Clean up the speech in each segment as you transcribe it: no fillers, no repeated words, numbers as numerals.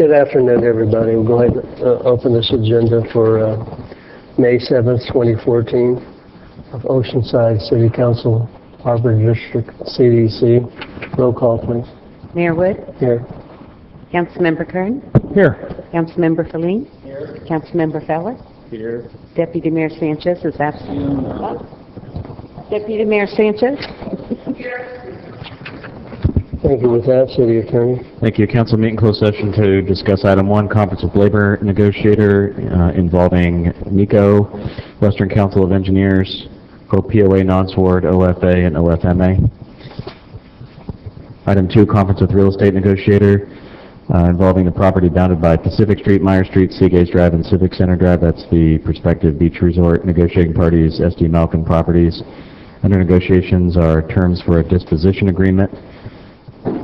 Good afternoon, everybody. We'll go ahead and open this agenda for May 7th, 2014 of Oceanside City Council, Harbor District, CDC. Roll call, please. Mayor Wood? Here. Councilmember Kern? Here. Councilmember Feline? Here. Councilmember Feller? Here. Deputy Mayor Sanchez is absent. Deputy Mayor Sanchez? Thank you. With that, City Attorney. Thank you. Council meeting closed session to discuss item 1, conference with labor negotiator involving NECO, Western Council of Engineers, OPOA non-sword, OFA, and OFMA. Item 2, conference with real estate negotiator involving the property bounded by Pacific Street, Meyer Street, Seagaze Drive, and Civic Center Drive. That's the prospective beach resort. Negotiating parties, SD Malkin Properties. Under negotiations are terms for a disposition agreement.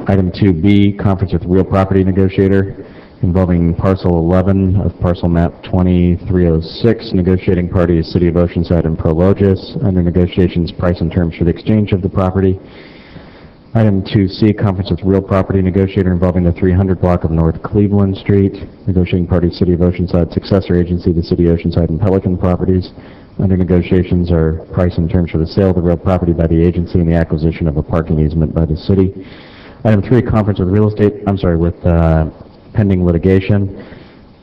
Item 2B, conference with real property negotiator involving parcel 11 of parcel map 2306. Negotiating parties, City of Oceanside and Prologis. Under negotiations, price and terms for the exchange of the property. Item 2C, conference with real property negotiator involving the 300 block of North Cleveland Street. Negotiating parties, City of Oceanside, successor agency, the City of Oceanside and Pelican Properties. Under negotiations are price and terms for the sale of the real property by the agency and the acquisition of a parking easement by the city. Item 3, conference with with pending litigation.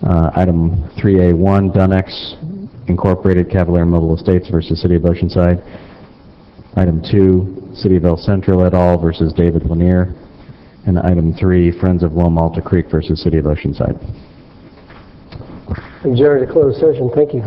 Item 3A1, Dunnex Incorporated Cavalier Mobile Estates versus City of Oceanside. Item 2, City of El Centro et al. Versus David Lanier. And item 3, Friends of Loma Alta Creek versus City of Oceanside. Adjourn to closed session. Thank you.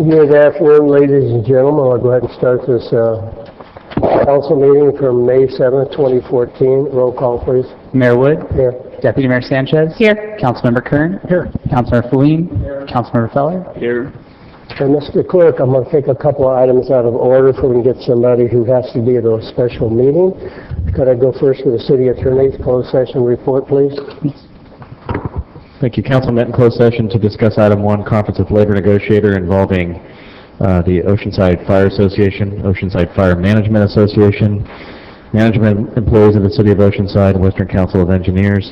Good afternoon, ladies and gentlemen. I'll go ahead and start this council meeting for May 7th, 2014. Roll call, please. Mayor Wood. Here. Deputy Mayor Sanchez. Here. Councilmember Kern. Here. Councilmember Feline. Here. Councilmember Feller. Here. And Mr. Clerk, I'm going to take a couple of items out of order so we can get somebody who has to be at a special meeting. Could I go first with the city attorney's closed session report, please? Thank you. Council met in closed session to discuss item 1, conference with labor negotiator involving the Oceanside Fire Association, Oceanside Fire Management Association, management employees of the City of Oceanside, Western Council of Engineers,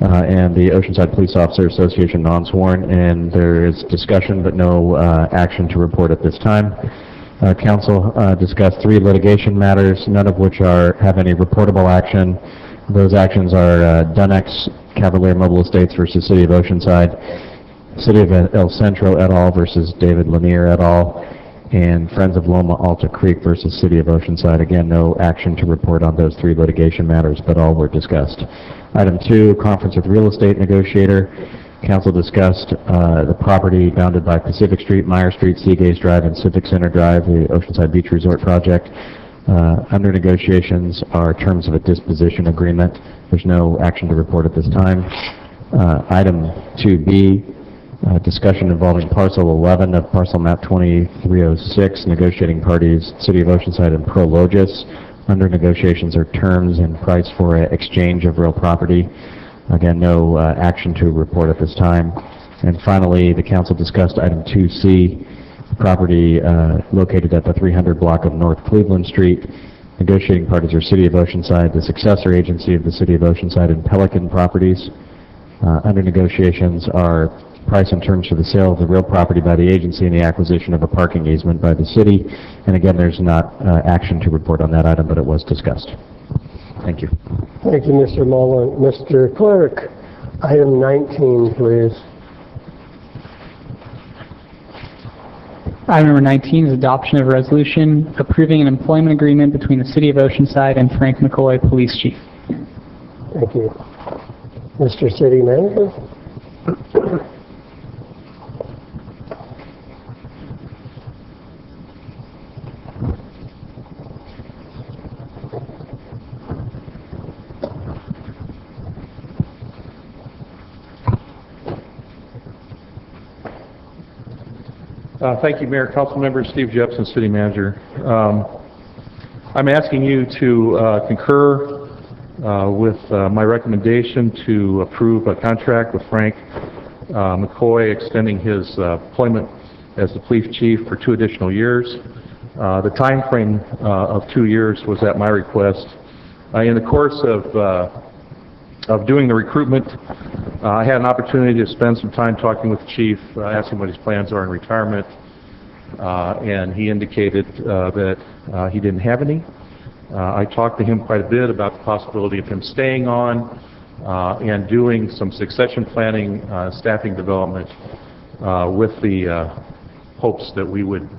and the Oceanside Police Officer Association non-sworn. And there is discussion but no action to report at this time. Council discussed 3 litigation matters, none of which have any reportable action. Those actions are Dunnex Cavalier Mobile Estates versus City of Oceanside, City of El Centro et al. Versus David Lanier et al., and Friends of Loma Alta Creek versus City of Oceanside. Again, no action to report on those 3 litigation matters, but all were discussed. Item 2, conference with real estate negotiator. Council discussed the property bounded by Pacific Street, Meyer Street, Seagaze Drive, and Civic Center Drive, the Oceanside Beach Resort project. Under negotiations are terms of a disposition agreement. There's no action to report at this time. Item 2B, discussion involving parcel 11 of parcel map 2306, negotiating parties, City of Oceanside and Prologis. Under negotiations are terms and price for exchange of real property. Again, no action to report at this time. And finally, the council discussed item 2C, property located at the 300 block of North Cleveland Street. Negotiating parties are City of Oceanside, the successor agency of the City of Oceanside, and Pelican Properties. Under negotiations are price and terms for the sale of the real property by the agency and the acquisition of a parking easement by the city. And again, there's not action to report on that item, but it was discussed. Thank you. Thank you, Mr. Mullen. Mr. Clerk, item 19, please. Item number 19 is adoption of a resolution approving an employment agreement between the City of Oceanside and Frank McCoy, Police Chief. Thank you. Mr. City Manager? Thank you, Mayor. Council Member Steve Jepson, City Manager. I'm asking you to concur with my recommendation to approve a contract with Frank McCoy extending his employment as the police chief for 2 additional years. The time frame of 2 years was at my request. In the course of doing the recruitment, I had an opportunity to spend some time talking with the chief, asking what his plans are in retirement, and he indicated that he didn't have any. I talked to him quite a bit about the possibility of him staying on and doing some succession planning, staffing development with the hopes that we would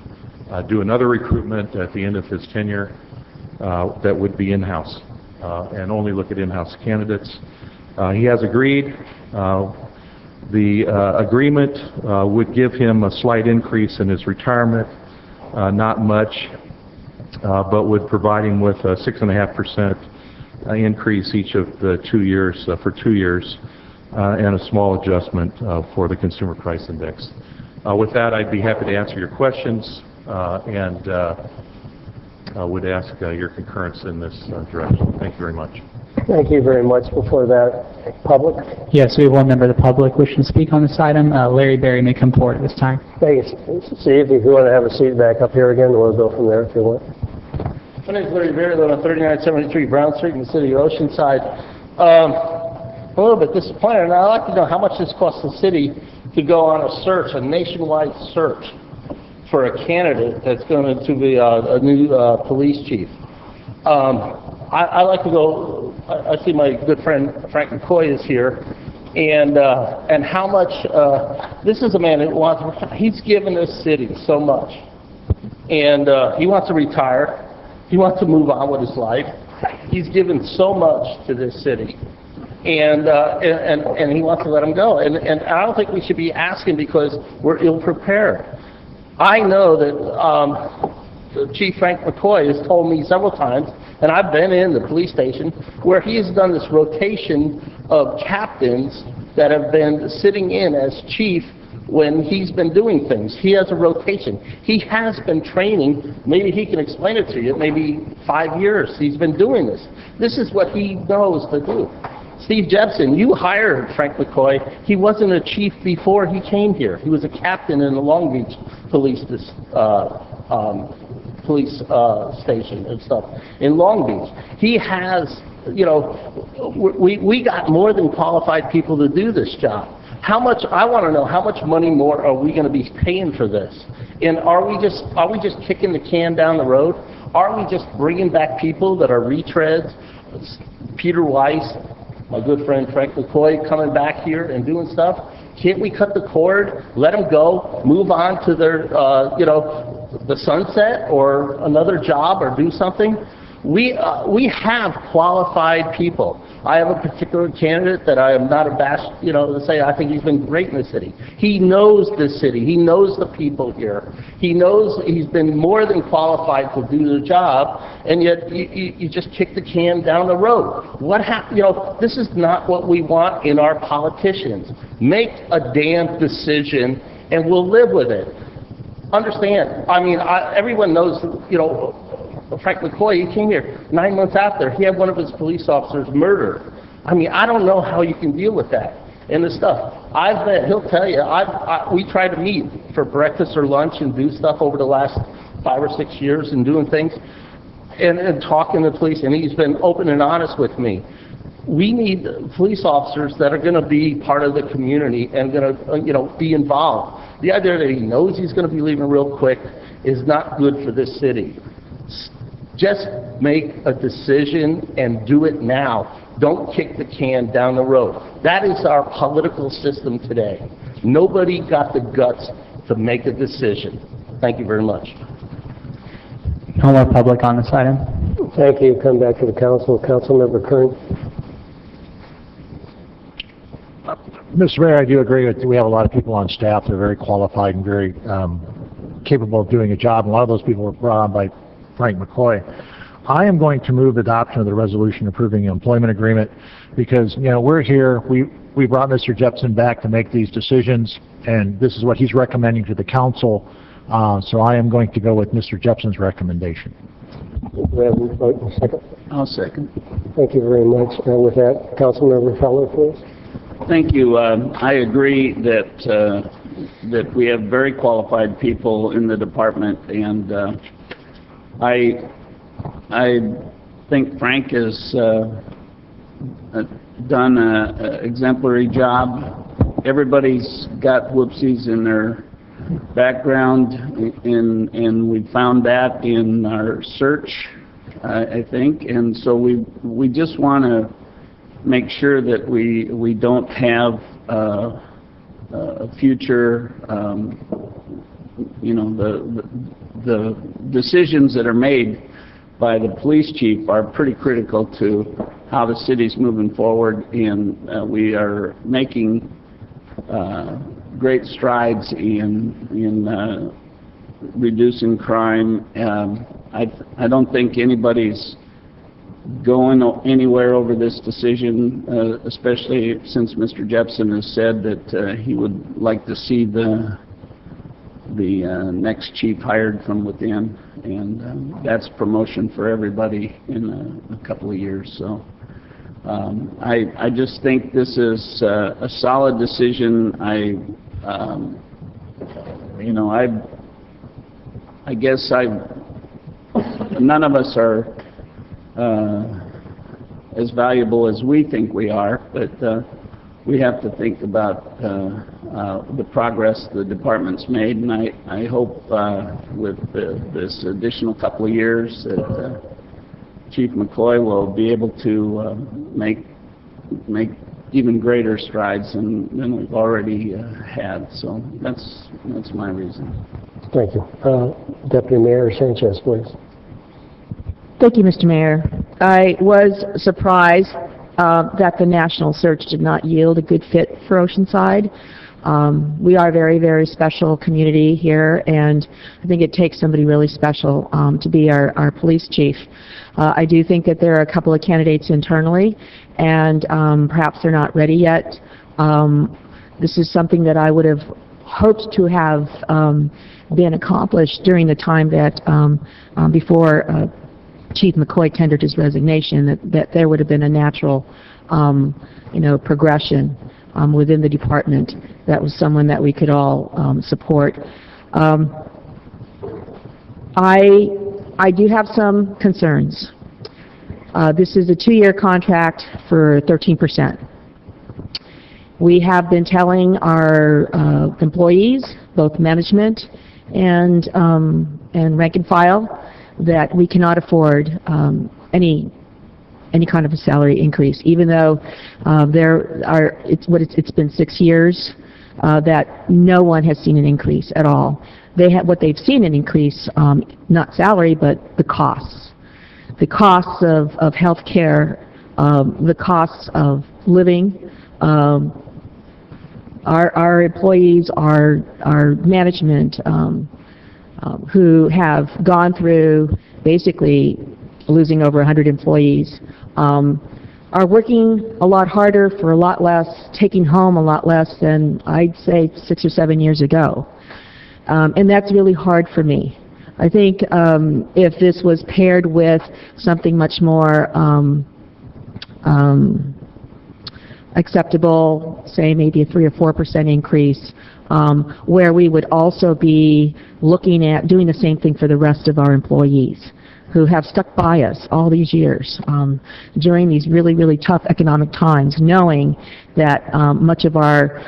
do another recruitment at the end of his tenure that would be in-house and only look at in-house candidates. He has agreed. The agreement would give him a slight increase in his retirement, not much, but would provide him with a 6.5% increase each of the 2 years for 2 years, and a small adjustment for the consumer price index. With that, I'd be happy to answer your questions and would ask your concurrence in this direction. Thank you very much. Thank you very much. Before that, public? Yes, we have one member of the public wishing to speak on this item. Larry Berry may come forward at this time. Thanks. Steve, if you want to have a seat back up here again, we'll go from there if you want. My name is Larry Berry, I live on 3973 Brown Street in the city of Oceanside. A little bit disappointed, and I'd like to know how much this costs the city to go on a search, a nationwide search, for a candidate that's going to be a new police chief. I like to go. I see my good friend Frank McCoy is here, and how much. This is a man who wants. He's given this city so much, and he wants to retire. He wants to move on with his life. He's given so much to this city, and he wants to let him go. And I don't think we should be asking because we're ill prepared. I know that Chief Frank McCoy has told me several times, and I've been in the police station, where he has done this rotation of captains that have been sitting in as chief when he's been doing things. He has a rotation. He has been training, maybe he can explain it to you, maybe 5 years he's been doing this. This is what he knows to do. Steve Jepson, you hired Frank McCoy. He wasn't a chief before he came here. He was a captain in the Long Beach police station and stuff in Long Beach. He has, you know, we got more than qualified people to do this job. How much, I want to know, how much money more are we going to be paying for this? And are we just kicking the can down the road? Are we just bringing back people that are retreads? Peter Weiss, my good friend Frank McCoy, coming back here and doing stuff? Can't we cut the cord, let them go, move on to their, you know, the sunset or another job or do something? We have qualified people. I have a particular candidate that I am not abashed, you know, to say I think he's been great in the city. He knows this city. He knows the people here. He knows he's been more than qualified to do the job, and yet you just kick the can down the road. What happened? You know, this is not what we want in our politicians. Make a damn decision, and we'll live with it. Understand? I mean, everyone knows, you know, Frank McCoy, he came here 9 months after. He had one of his police officers murdered. I mean, I don't know how you can deal with that and the stuff. I've been, he'll tell you, we try to meet for breakfast or lunch and do stuff over the last 5 or 6 years and doing things and talking to the police, and he's been open and honest with me. We need police officers that are going to be part of the community and going to, you know, be involved. The idea that he knows he's going to be leaving real quick is not good for this city. Just make a decision and do it now. Don't kick the can down the road. That is our political system today. Nobody got the guts to make a decision. Thank you very much. No more public on this item. Thank you. Come back to the council. Councilmember Kern. Mr. Mayor, I do agree with, we have a lot of people on staff that are very qualified and very capable of doing a job. And a lot of those people were brought on by Frank McCoy. I am going to move adoption of the resolution approving the employment agreement because, you know, we're here, we brought Mr. Jepson back to make these decisions, and this is what he's recommending to the council, so I am going to go with Mr. Jepson's recommendation. Do we have a vote in a second? I'll second. Thank you very much. And with that, Councilmember Feller, please. Thank you. I agree that we have very qualified people in the department, and I think Frank has done an exemplary job. Everybody's got whoopsies in their background, and we found that in our search, I think, and so we just want to make sure that we don't have a future, you know, the decisions that are made by the police chief are pretty critical to how the city's moving forward, and we are making great strides in reducing crime. I don't think anybody's going anywhere over this decision, especially since Mr. Jepson has said that he would like to see the next chief hired from within, and that's promotion for everybody in a couple of years. So I just think this is a solid decision. You know, I guess none of us are as valuable as we think we are, but we have to think about the progress the department's made, and I hope with this additional couple of years that Chief McCoy will be able to make even greater strides than we've already had. So that's my reason. Thank you. Deputy Mayor Sanchez, please. Thank you, Mr. Mayor. I was surprised that the national search did not yield a good fit for Oceanside. We are a very, very special community here, and I think it takes somebody really special to be our police chief. I do think that there are a couple of candidates internally, and perhaps they're not ready yet. This is something that I would have hoped to have been accomplished during the time that before Chief McCoy tendered his resignation, that there would have been a natural progression within the department. That was someone that we could all support. I do have some concerns. This is a 2-year contract for 13%. We have been telling our employees, both management and rank and file, that we cannot afford any kind of a salary increase, even though it's been 6 years that no one has seen an increase at all. What they've seen an increase, not salary, but the costs of health care, the costs of living. Our employees, our management, who have gone through basically losing over 100 employees, are working a lot harder for a lot less, taking home a lot less than I'd say 6 or 7 years ago. And that's really hard for me. I think if this was paired with something much more acceptable, say maybe a 3 or 4% increase, where we would also be looking at doing the same thing for the rest of our employees who have stuck by us all these years during these really, really tough economic times, knowing that much of our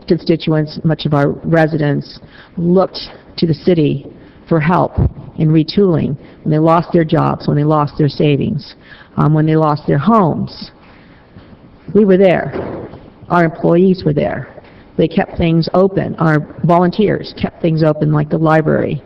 constituents, much of our residents looked to the city for help in retooling when they lost their jobs, when they lost their savings, when they lost their homes. We were there. Our employees were there. They kept things open. Our volunteers kept things open, like the library,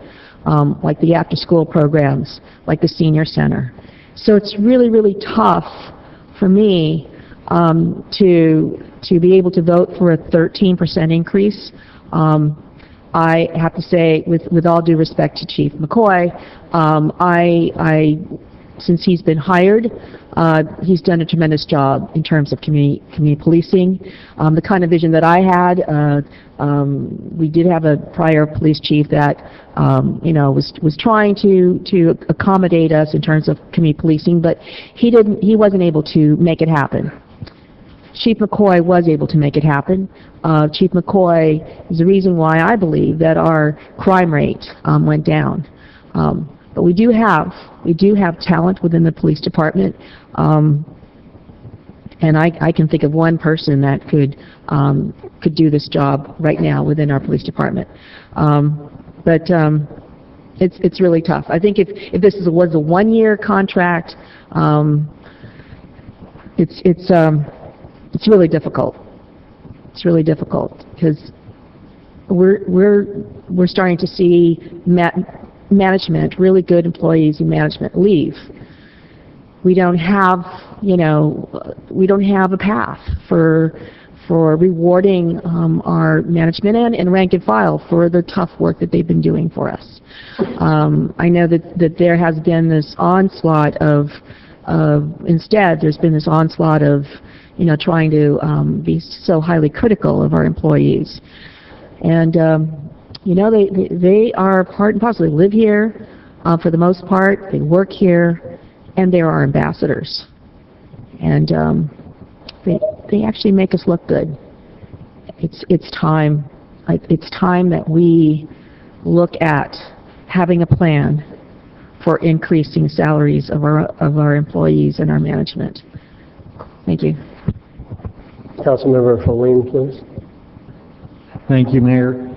like the after-school programs, like the senior center. So it's really, really tough for me to be able to vote for a 13% increase. I have to say, with all due respect to Chief McCoy, since he's been hired, he's done a tremendous job in terms of community policing. The kind of vision that I had, we did have a prior police chief that was trying to accommodate us in terms of community policing, but he wasn't able to make it happen. Chief McCoy was able to make it happen. Chief McCoy is the reason why I believe that our crime rate went down. But we do have talent within the police department, and I can think of one person that could do this job right now within our police department. But it's really tough. I think if this was a 1-year contract, it's really difficult. It's really difficult because we're starting to see management, really good employees in management, leave. We don't have a path for rewarding our management and rank and file for the tough work that they've been doing for us. I know that there has been this onslaught of trying to be so highly critical of our employees. And they are part and parcel. They live here for the most part. They work here, and they are our ambassadors. And they actually make us look good. It's time. It's time that we look at having a plan for increasing salaries of our employees and our management. Thank you. Councilmember Folleen, please. Thank you, Mayor.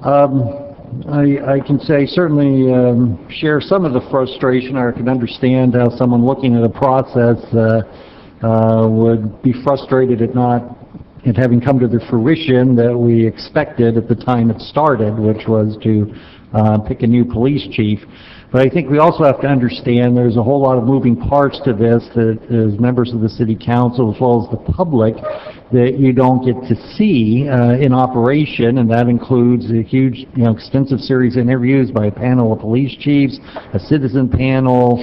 I can say certainly share some of the frustration, or I can understand how someone looking at a process would be frustrated at not it having come to the fruition that we expected at the time it started, which was to pick a new police chief. But I think we also have to understand there's a whole lot of moving parts to this that as members of the city council as well as the public that you don't get to see in operation, and that includes a huge, extensive series of interviews by a panel of police chiefs, a citizen panel,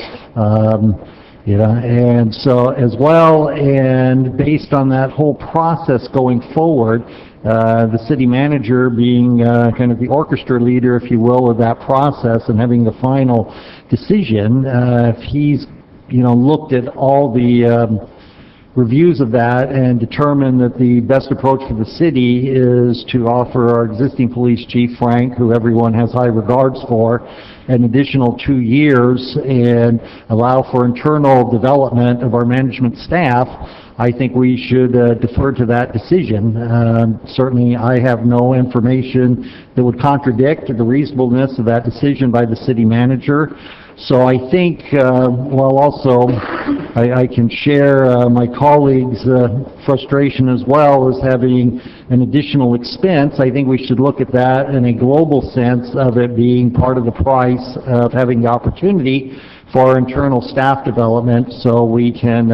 and so as well, and based on that whole process going forward, the city manager being kind of the orchestra leader, if you will, of that process and having the final decision, if he's, looked at all the reviews of that and determined that the best approach for the city is to offer our existing police chief, Frank, who everyone has high regards for, an additional 2 years and allow for internal development of our management staff, I think we should defer to that decision. Certainly, I have no information that would contradict the reasonableness of that decision by the city manager. So I think, while also I can share my colleagues' frustration as well as having an additional expense, I think we should look at that in a global sense of it being part of the price of having the opportunity for our internal staff development so we can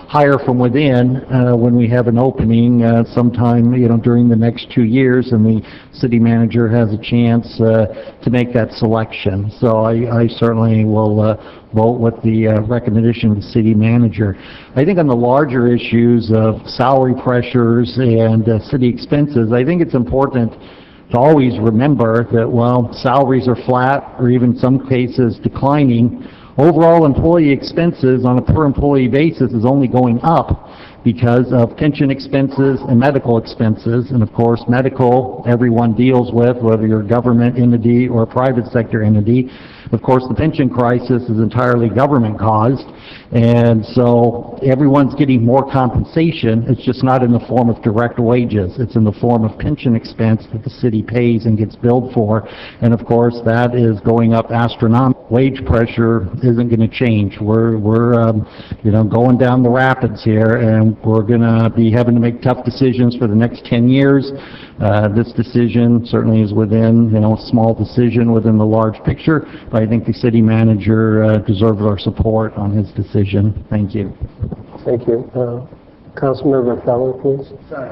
hire from within when we have an opening sometime during the next 2 years and the city manager has a chance to make that selection. So I certainly will vote with the recommendation of the city manager. I think on the larger issues of salary pressures and city expenses, I think it's important to always remember that while salaries are flat or even in some cases declining, overall employee expenses on a per employee basis is only going up because of pension expenses and medical expenses. And of course, medical everyone deals with, whether you're a government entity or a private sector entity. Of course, the pension crisis is entirely government caused, and so everyone's getting more compensation. It's just not in the form of direct wages. It's in the form of pension expense that the city pays and gets billed for, and of course that is going up astronomically. Wage pressure isn't going to change. We're going down the rapids here, and we're going to be having to make tough decisions for the next 10 years. This decision certainly is within, a small decision within the large picture, but I think the city manager deserves our support on his decision. Thank you. Thank you. Councilmember Feller, please. Sorry,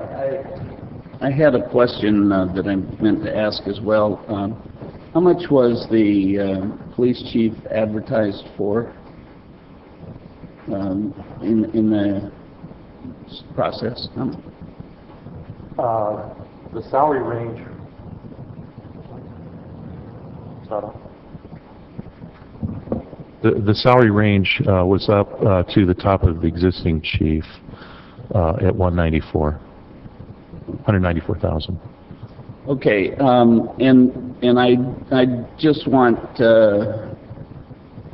I had a question that I meant to ask as well. How much was the police chief advertised for in the process? The salary range, the salary range was up to the top of the existing chief at 194,000. Okay, and I just want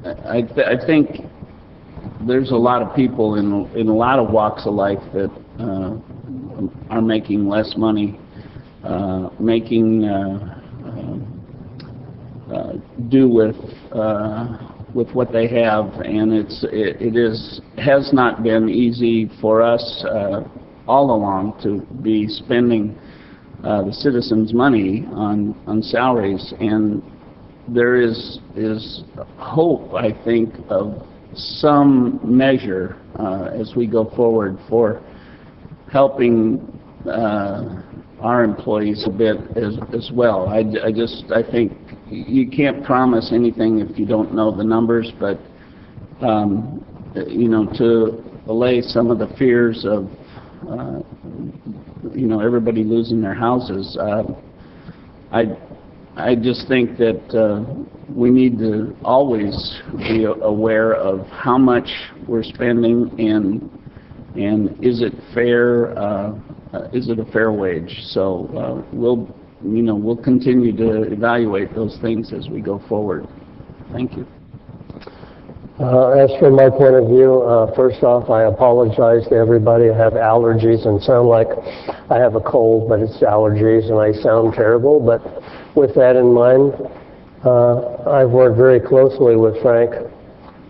I think there's a lot of people in a lot of walks of life that are making less money, do with what they have, and it has not been easy for us all along to be spending the citizens' money on salaries, and there is hope, I think, of some measure as we go forward for helping our employees a bit as well. I think you can't promise anything if you don't know the numbers, but to allay some of the fears of everybody losing their houses, I just think that we need to always be aware of how much we're spending and is it fair? Is it a fair wage? So we'll continue to evaluate those things as we go forward. Thank you. As from my point of view, first off, I apologize to everybody. I have allergies and sound like I have a cold, but it's allergies and I sound terrible. But with that in mind, I've worked very closely with Frank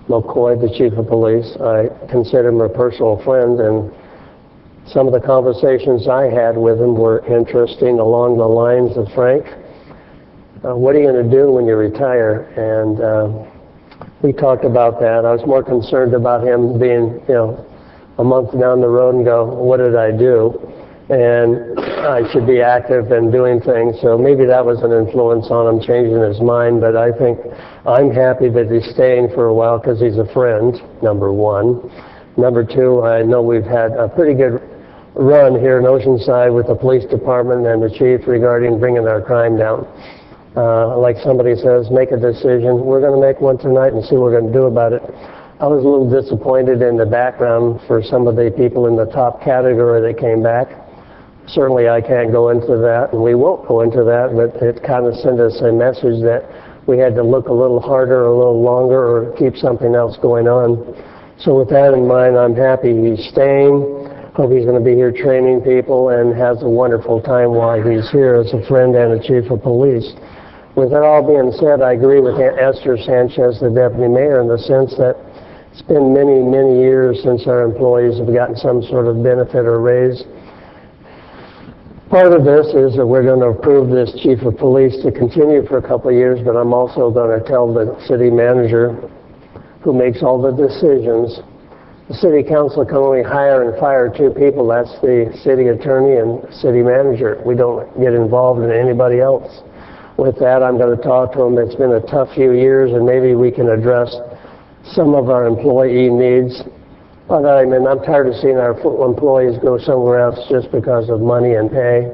McCoy, the chief of police. I consider him a personal friend, and Some of the conversations I had with him were interesting along the lines of, Frank, what are you going to do when you retire? And we talked about that. I was more concerned about him being, a month down the road and go, what did I do? And I should be active and doing things. So maybe that was an influence on him changing his mind. But I think I'm happy that he's staying for a while because he's a friend, number one. Number two, I know we've had a pretty good run here in Oceanside with the police department and the chief regarding bringing our crime down. Like somebody says, make a decision. We're going to make one tonight and see what we're going to do about it. I was a little disappointed in the background for some of the people in the top category that came back. Certainly I can't go into that, and we won't go into that, but it kind of sent us a message that we had to look a little harder, a little longer, or keep something else going on. So with that in mind, I'm happy he's staying. Hope he's going to be here training people and has a wonderful time while he's here as a friend and a chief of police. With that all being said, I agree with Esther Sanchez, the deputy mayor, in the sense that it's been many, many years since our employees have gotten some sort of benefit or raise. Part of this is that we're going to approve this chief of police to continue for a couple of years, but I'm also going to tell the city manager, who makes all the decisions, the city council can only hire and fire two people. That's the city attorney and city manager. We don't get involved in anybody else. With that, I'm going to talk to him. It's been a tough few years, and maybe we can address some of our employee needs. But I mean, I'm tired of seeing our employees go somewhere else just because of money and pay,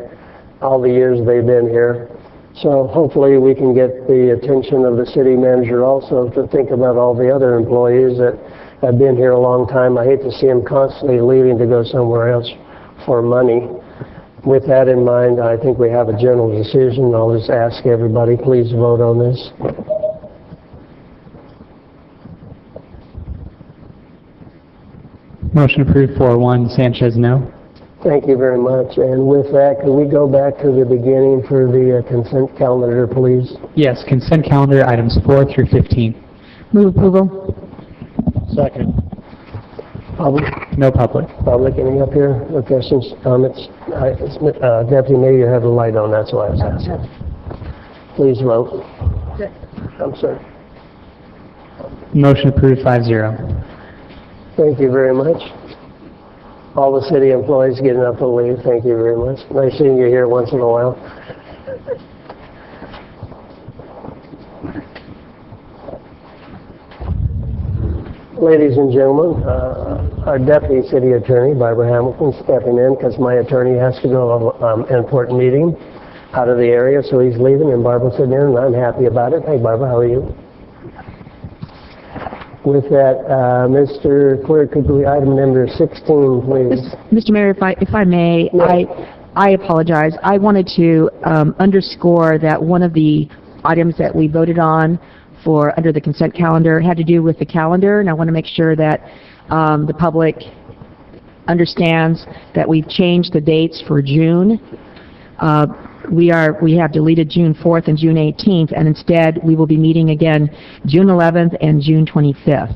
all the years they've been here. So hopefully we can get the attention of the city manager also to think about all the other employees that have been here a long time. I hate to see them constantly leaving to go somewhere else for money. With that in mind, I think we have a general decision. I'll just ask everybody, please vote on this. Motion approved 4-1, Sanchez, no. Thank you very much. And with that, can we go back to the beginning for the consent calendar, please? Yes, consent calendar items 4 through 15. Move approval. Second. Public? No public. Public, any up here? No questions, comments? Deputy Mayor, you have the light on, that's why I was asking. Please vote. I'm sorry. Motion approved 5-0. Thank you very much. All the city employees getting up to leave, thank you very much. Nice seeing you here once in a while. Ladies and gentlemen, our deputy city attorney, Barbara Hamilton, stepping in because my attorney has to go to an important meeting out of the area, so he's leaving, and Barbara's sitting in, and I'm happy about it. Hey, Barbara, how are you? With that, Mr. Clerk, could we item number 16, please? Mr. Mayor, if I may, I apologize. I wanted to underscore that one of the items that we voted on for under the consent calendar had to do with the calendar, and I want to make sure that the public understands that we've changed the dates for June. We have deleted June 4th and June 18th, and instead we will be meeting again June 11th and June 25th.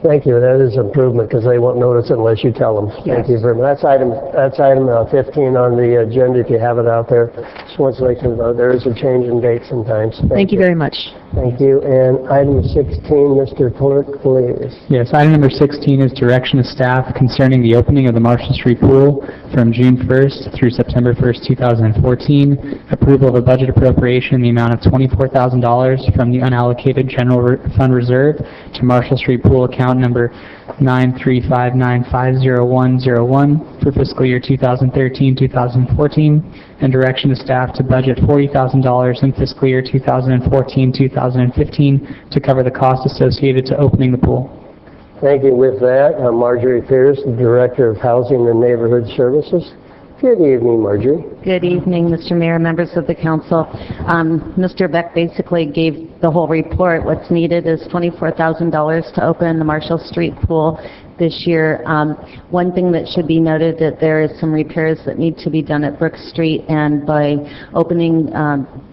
Thank you. That is improvement because they won't notice it unless you tell them. Yes. Thank you very much. That's item 15 on the agenda if you have it out there. Just want to let you know there is a change in dates and times. Thank you very much. Thank you. And item 16, Mr. Clerk, please. Yes, item number 16 is direction of staff concerning the opening of the Marshall Street Pool from June 1st through September 1st, 2014. Approval of a budget appropriation in the amount of $24,000 from the unallocated general fund reserve to Marshall Street Pool account number 935950101 for fiscal year 2013-2014, and direction of staff to budget $40,000 in fiscal year 2014-2015 to cover the costs associated to opening the pool. Thank you. With that, Marjorie Pierce, the Director of Housing and Neighborhood Services. Good evening, Marjorie. Good evening, Mr. Mayor, members of the council. Mr. Beck basically gave the whole report. What's needed is $24,000 to open the Marshall Street pool this year. One thing that should be noted that there is some repairs that need to be done at Brook Street, and by opening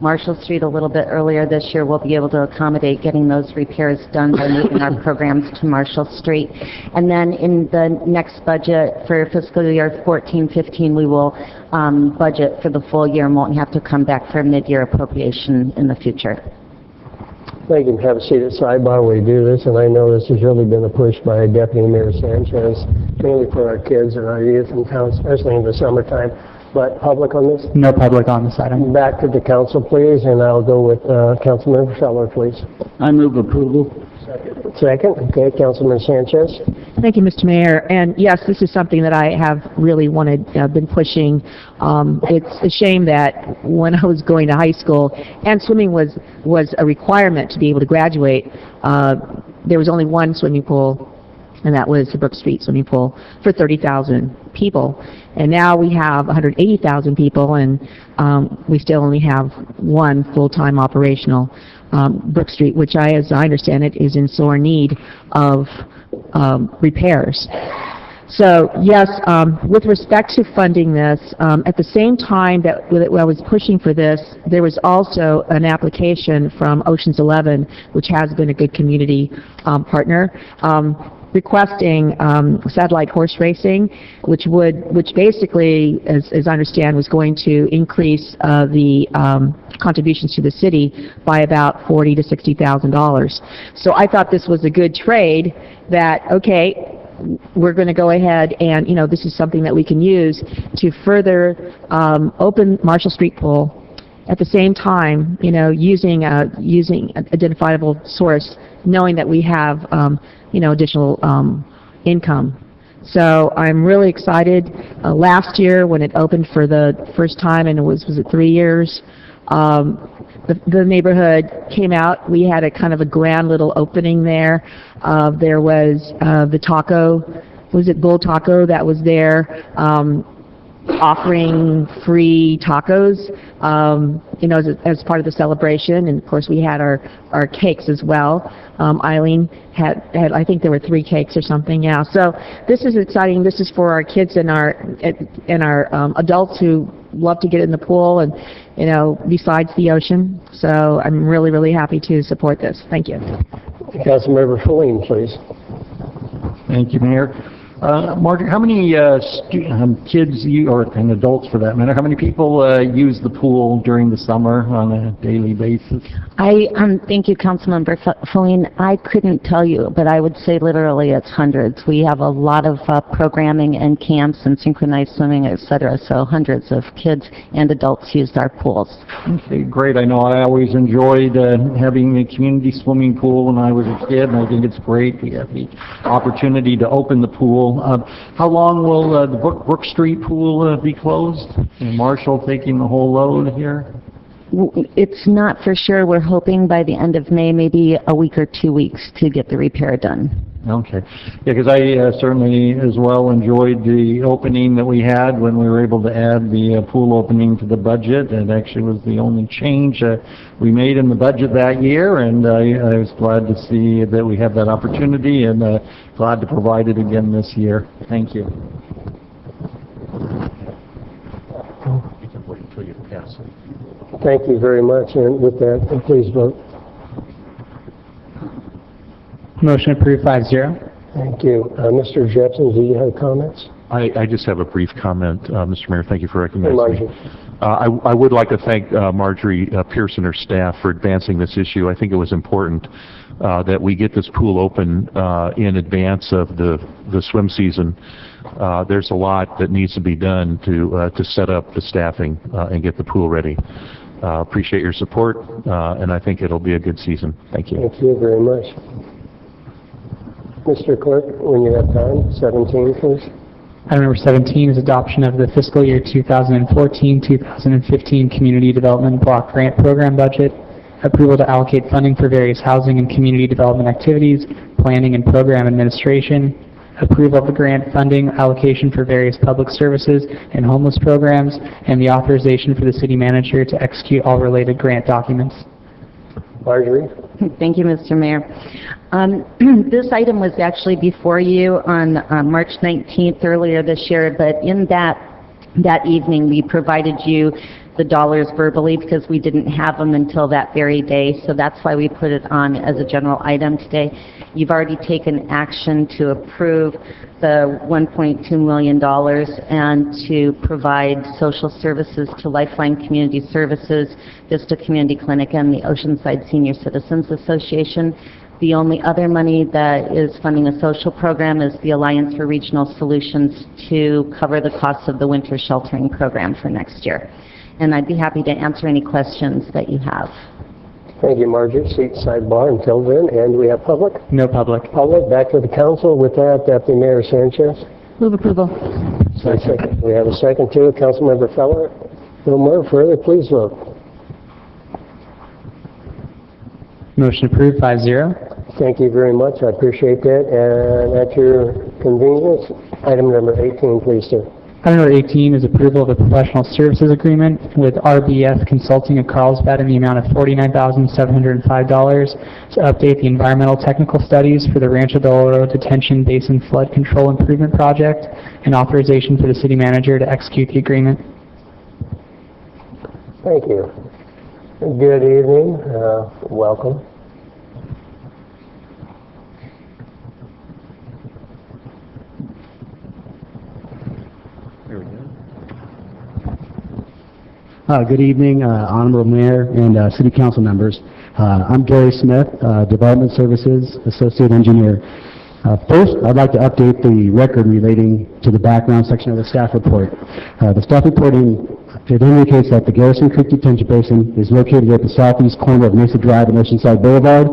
Marshall Street a little bit earlier this year, we'll be able to accommodate getting those repairs done by moving our programs to Marshall Street. And then in the next budget for fiscal year 14-15, we will budget for the full year and won't have to come back for a mid-year appropriation in the future. Thank you. Have a seat at sidebar while we do this, and I know this has really been a push by Deputy Mayor Sanchez, mainly for our kids and our youth in town, especially in the summertime. But public on this? No public on this item. Back to the council, please, and I'll go with Councilmember Feller, please. I move approval. Second. Okay, Councilman Sanchez. Thank you, Mr. Mayor. And yes, this is something that I have really wanted, been pushing. It's a shame that when I was going to high school, and swimming was a requirement to be able to graduate, there was only one swimming pool, and that was the Brook Street swimming pool for 30,000 people. And now we have 180,000 people, and we still only have one full-time operational Brook Street, which as I understand it, is in sore need of repairs. So yes, with respect to funding this, at the same time that I was pushing for this, there was also an application from Ocean's 11, which has been a good community partner, requesting satellite horse racing, which basically, as I understand, was going to increase the contributions to the city by about $40,000 to $60,000. So I thought this was a good trade. That okay, we're going to go ahead and this is something that we can use to further open Marshall Street pool. At the same time, using an identifiable source, knowing that we have additional income. So I'm really excited. Last year, when it opened for the first time, and it was it 3 years, the neighborhood came out. We had a kind of a grand little opening there. There was the taco, Bull Taco, that was there, offering free tacos, as part of the celebration. And of course, we had our cakes as well. Eileen had, I think there were 3 cakes or something. Yeah. So this is exciting. This is for our kids and our adults who love to get in the pool and besides the ocean. So I'm really, really happy to support this. Thank you. Councilmember Feline, please. Thank you, Mayor. Margaret, how many kids, and adults for that matter, how many people use the pool during the summer on a daily basis? Thank you, Councilmember Feline. I couldn't tell you, but I would say literally it's hundreds. We have a lot of programming and camps and synchronized swimming, etc. So hundreds of kids and adults use our pools. Okay, great. I know I always enjoyed having a community swimming pool when I was a kid, and I think it's great we have the opportunity to open the pool. How long will the Brook Street pool be closed? And Marshall taking the whole load here? It's not for sure. We're hoping by the end of May, maybe a week or 2 weeks to get the repair done. Okay. Yeah, because I certainly as well enjoyed the opening that we had when we were able to add the pool opening to the budget. It actually was the only change we made in the budget that year, and I was glad to see that we have that opportunity, and glad to provide it again this year. Thank you. You can wait until you pass it. Thank you very much. And with that, please vote. Motion approved 5-0. Thank you. Mr. Jepson, do you have comments? I just have a brief comment, Mr. Mayor. Thank you for recognizing Marjorie. me. I would like to thank Marjorie Pierce and her staff for advancing this issue. I think it was important that we get this pool open in advance of the swim season. There's a lot that needs to be done to set up the staffing and get the pool ready. Appreciate your support, and I think it'll be a good season. Thank you. Thank you very much. Mr. Clerk, when you have time, 17, please. Item number 17 is adoption of the fiscal year 2014-2015 Community Development Block Grant Program budget, approval to allocate funding for various housing and community development activities, planning and program administration, approval of the grant funding allocation for various public services and homeless programs, and the authorization for the city manager to execute all related grant documents. Marjorie? Thank you, Mr. Mayor. This item was actually before you on March 19th earlier this year, but in that evening we provided you the dollars verbally because we didn't have them until that very day, so that's why we put it on as a general item today. You've already taken action to approve the $1.2 million and to provide social services to Lifeline Community Services, Vista Community Clinic, and the Oceanside Senior Citizens Association. The only other money that is funding a social program is the Alliance for Regional Solutions to cover the costs of the winter sheltering program for next year. And I'd be happy to answer any questions that you have. Thank you, Marjorie. Seat sidebar until then. And we have public? No public. Public, back to the council. With that, Deputy Mayor Sanchez. Move approval. Second. We have a second too. Councilmember Feller. No more further. Please vote. Motion approved, 5-0. Thank you very much. I appreciate that. And at your convenience, item number 18, please, sir. Item number 18 is approval of a professional services agreement with RBF Consulting of Carlsbad in the amount of $49,705 to update the environmental technical studies for the Rancho del Oro Detention Basin Flood Control Improvement Project, and authorization for the city manager to execute the agreement. Thank you. Good evening. Welcome. Good evening, Honorable Mayor and City Council members. I'm Gary Smith, Development Services Associate Engineer. First, I'd like to update the record relating to the background section of the staff report. The staff reporting, it indicates that the Garrison Creek Detention Basin is located at the southeast corner of Mesa Drive and Oceanside Boulevard.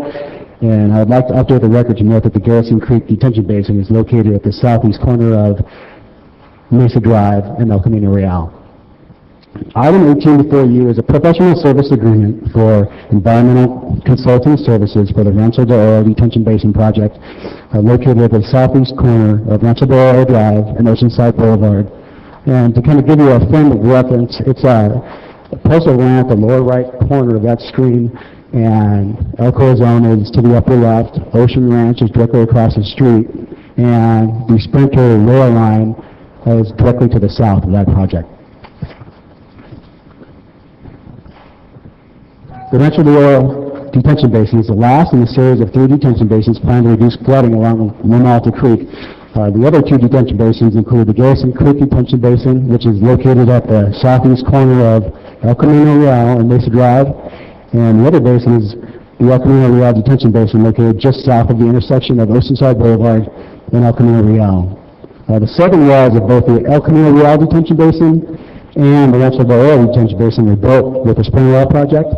And I'd like to update the record to note that the Garrison Creek Detention Basin is located at the southeast corner of Mesa Drive and El Camino Real. Item 18 before you is a professional service agreement for environmental consulting services for the Rancho del Oro Detention Basin project located at the southeast corner of Rancho del Oro Drive and Oceanside Boulevard. And to kind of give you a frame of reference, it's a parcel of land at the lower right corner of that screen, and El Corazon is to the upper left, Ocean Ranch is directly across the street, and the Sprinter rail line is directly to the south of that project. The Rancho del Oro Detention Basin is the last in a series of 3 detention basins planned to reduce flooding along Monalta Creek. The other 2 detention basins include the Garrison Creek Detention Basin, which is located at the southeast corner of El Camino Real and Mesa Drive, and the other basin is the El Camino Real Detention Basin, located just south of the intersection of Oceanside Boulevard and El Camino Real. The southern walls of both the El Camino Real Detention Basin and the Rancho del Oro Detention Basin were built with the spring well project.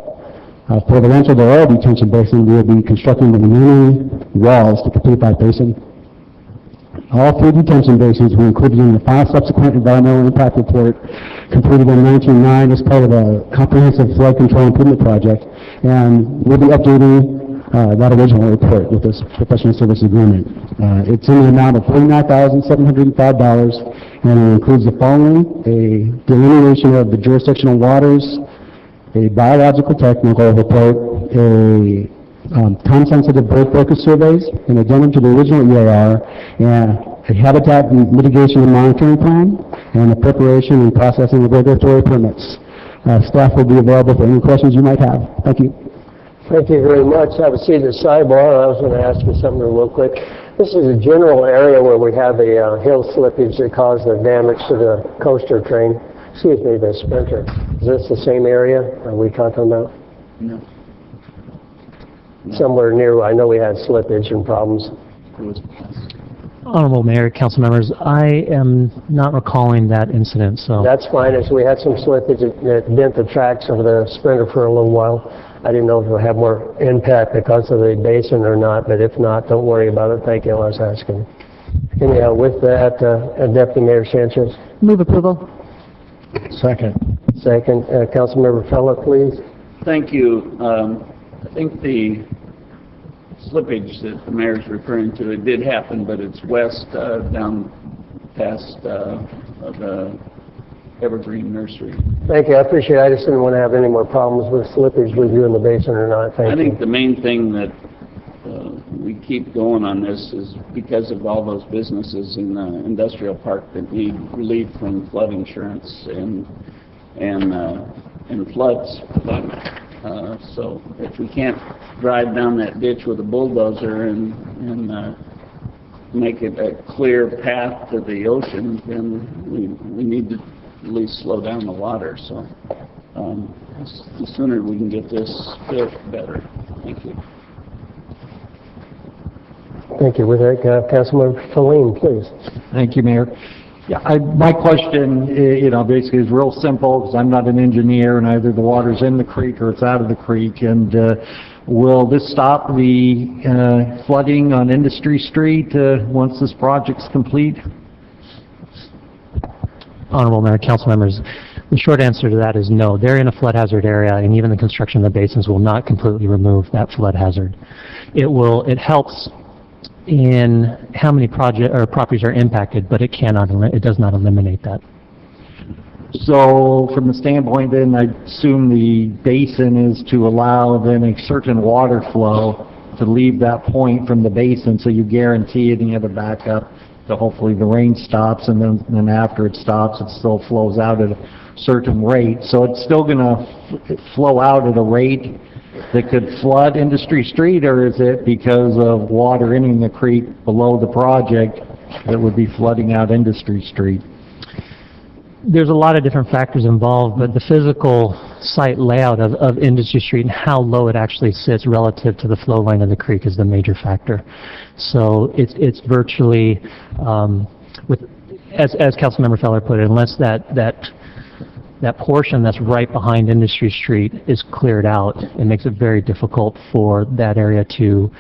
For the Rancho del Oro Detention Basin, we will be constructing the remaining walls to complete that basin. All 3 detention basins were included in the final subsequent environmental impact report completed in 1999 as part of a comprehensive flood control improvement project, and we'll be updating that original report with this professional service agreement. It's in the amount of $49,705, and it includes the following: a delineation of the jurisdictional waters, a biological technical report, a time-sensitive bird focus surveys, an addendum to the original EIR, and a habitat mitigation and monitoring plan, and the preparation and processing of regulatory permits. Staff will be available for any questions you might have. Thank you. Thank you very much. Have a seat at the sidebar. I was going to ask you something real quick. This is a general area where we have a hill slippage that caused the damage to the coaster train. Excuse me, the Sprinter. Is this the same area are we talking about? No. Somewhere near, I know we had slippage and problems. Honorable Mayor, council members, I am not recalling that incident, so. That's fine, as we had some slippage that bent the tracks of the Sprinter for a little while. I didn't know if it would have more impact because of the basin or not, but if not, don't worry about it. Thank you, I was asking. Anyhow, with that, Deputy Mayor Sanchez. Move approval. Second. Second, Councilmember Feller, please. Thank you. I think the slippage that the mayor's referring to. It did happen, but it's west, down past the Evergreen Nursery. Thank you, I appreciate it. I just didn't want to have any more problems with slippage with you in the basin or not. Thank you. I think the main thing that we keep going on this is because of all those businesses in the industrial park that need relief from flood insurance and floods. So if we can't drive down that ditch with a bulldozer and make it a clear path to the ocean, then we need to at least slow down the water. So the sooner we can get this fixed, better. Thank you. Thank you. With that, Councilmember Feline, please. Thank you, Mayor. Yeah, my question, basically is real simple, because I'm not an engineer, and either the water's in the creek or it's out of the creek. And will this stop the flooding on Industry Street once this project's complete? Honorable Mayor, council members, the short answer to that is no. They're in a flood hazard area, and even the construction of the basins will not completely remove that flood hazard. It helps in how many properties are impacted, but it does not eliminate that. So from the standpoint then, I assume the basin is to allow then a certain water flow to leave that point from the basin, so you guarantee it and you have a backup. So hopefully the rain stops, and then after it stops, it still flows out at a certain rate. So it's still going to flow out at a rate that could flood Industry Street, or is it because of water entering the creek below the project that would be flooding out Industry Street? There's a lot of different factors involved, but the physical site layout of Industry Street and how low it actually sits relative to the flow line of the creek is the major factor. So it's virtually, as Councilmember Feller put it, unless that portion that's right behind Industry Street is cleared out, it makes it very difficult for that area to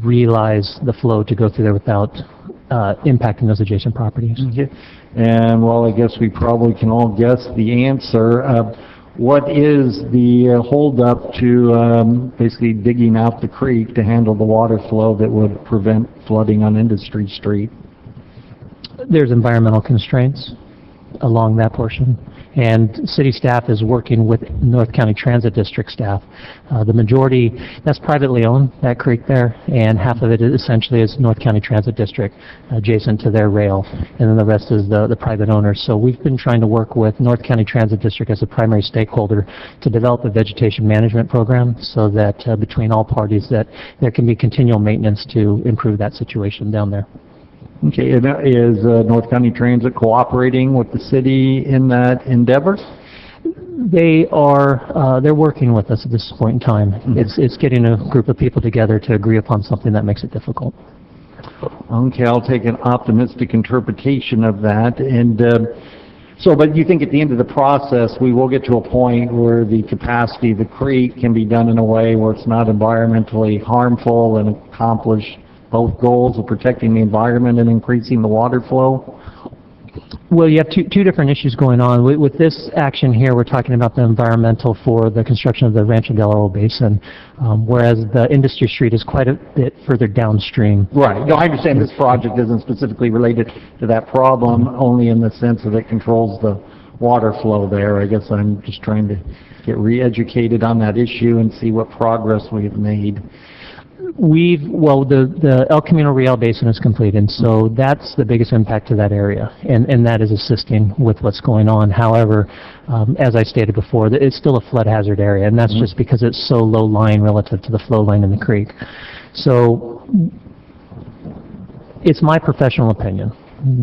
realize the flow to go through there without impacting those adjacent properties. Okay. And well, I guess we probably can all guess the answer. What is the holdup to basically digging out the creek to handle the water flow that would prevent flooding on Industry Street? There's environmental constraints along that portion, and city staff is working with North County Transit District staff. The majority, that's privately owned, that creek there, and half of it essentially is North County Transit District adjacent to their rail, and then the rest is the private owners. So we've been trying to work with North County Transit District as a primary stakeholder to develop a vegetation management program so that between all parties that there can be continual maintenance to improve that situation down there. Okay, and is North County Transit cooperating with the city in that endeavor? They're working with us at this point in time. Mm-hmm. It's getting a group of people together to agree upon something that makes it difficult. Okay, I'll take an optimistic interpretation of that. And but you think at the end of the process, we will get to a point where the capacity of the creek can be done in a way where it's not environmentally harmful and accomplish both goals of protecting the environment and increasing the water flow? Well, you have two different issues going on. With this action here, we're talking about the environmental for the construction of the Rancho del Oro Basin, whereas the Industry Street is quite a bit further downstream. Right. No, I understand this project isn't specifically related to that problem, only in the sense that it controls the water flow there. I guess I'm just trying to get re-educated on that issue and see what progress we've made. The El Camino Real Basin is completed, so that's the biggest impact to that area, and that is assisting with what's going on. However, as I stated before, it's still a flood hazard area, and that's just because it's so low lying relative to the flow line in the creek. So it's my professional opinion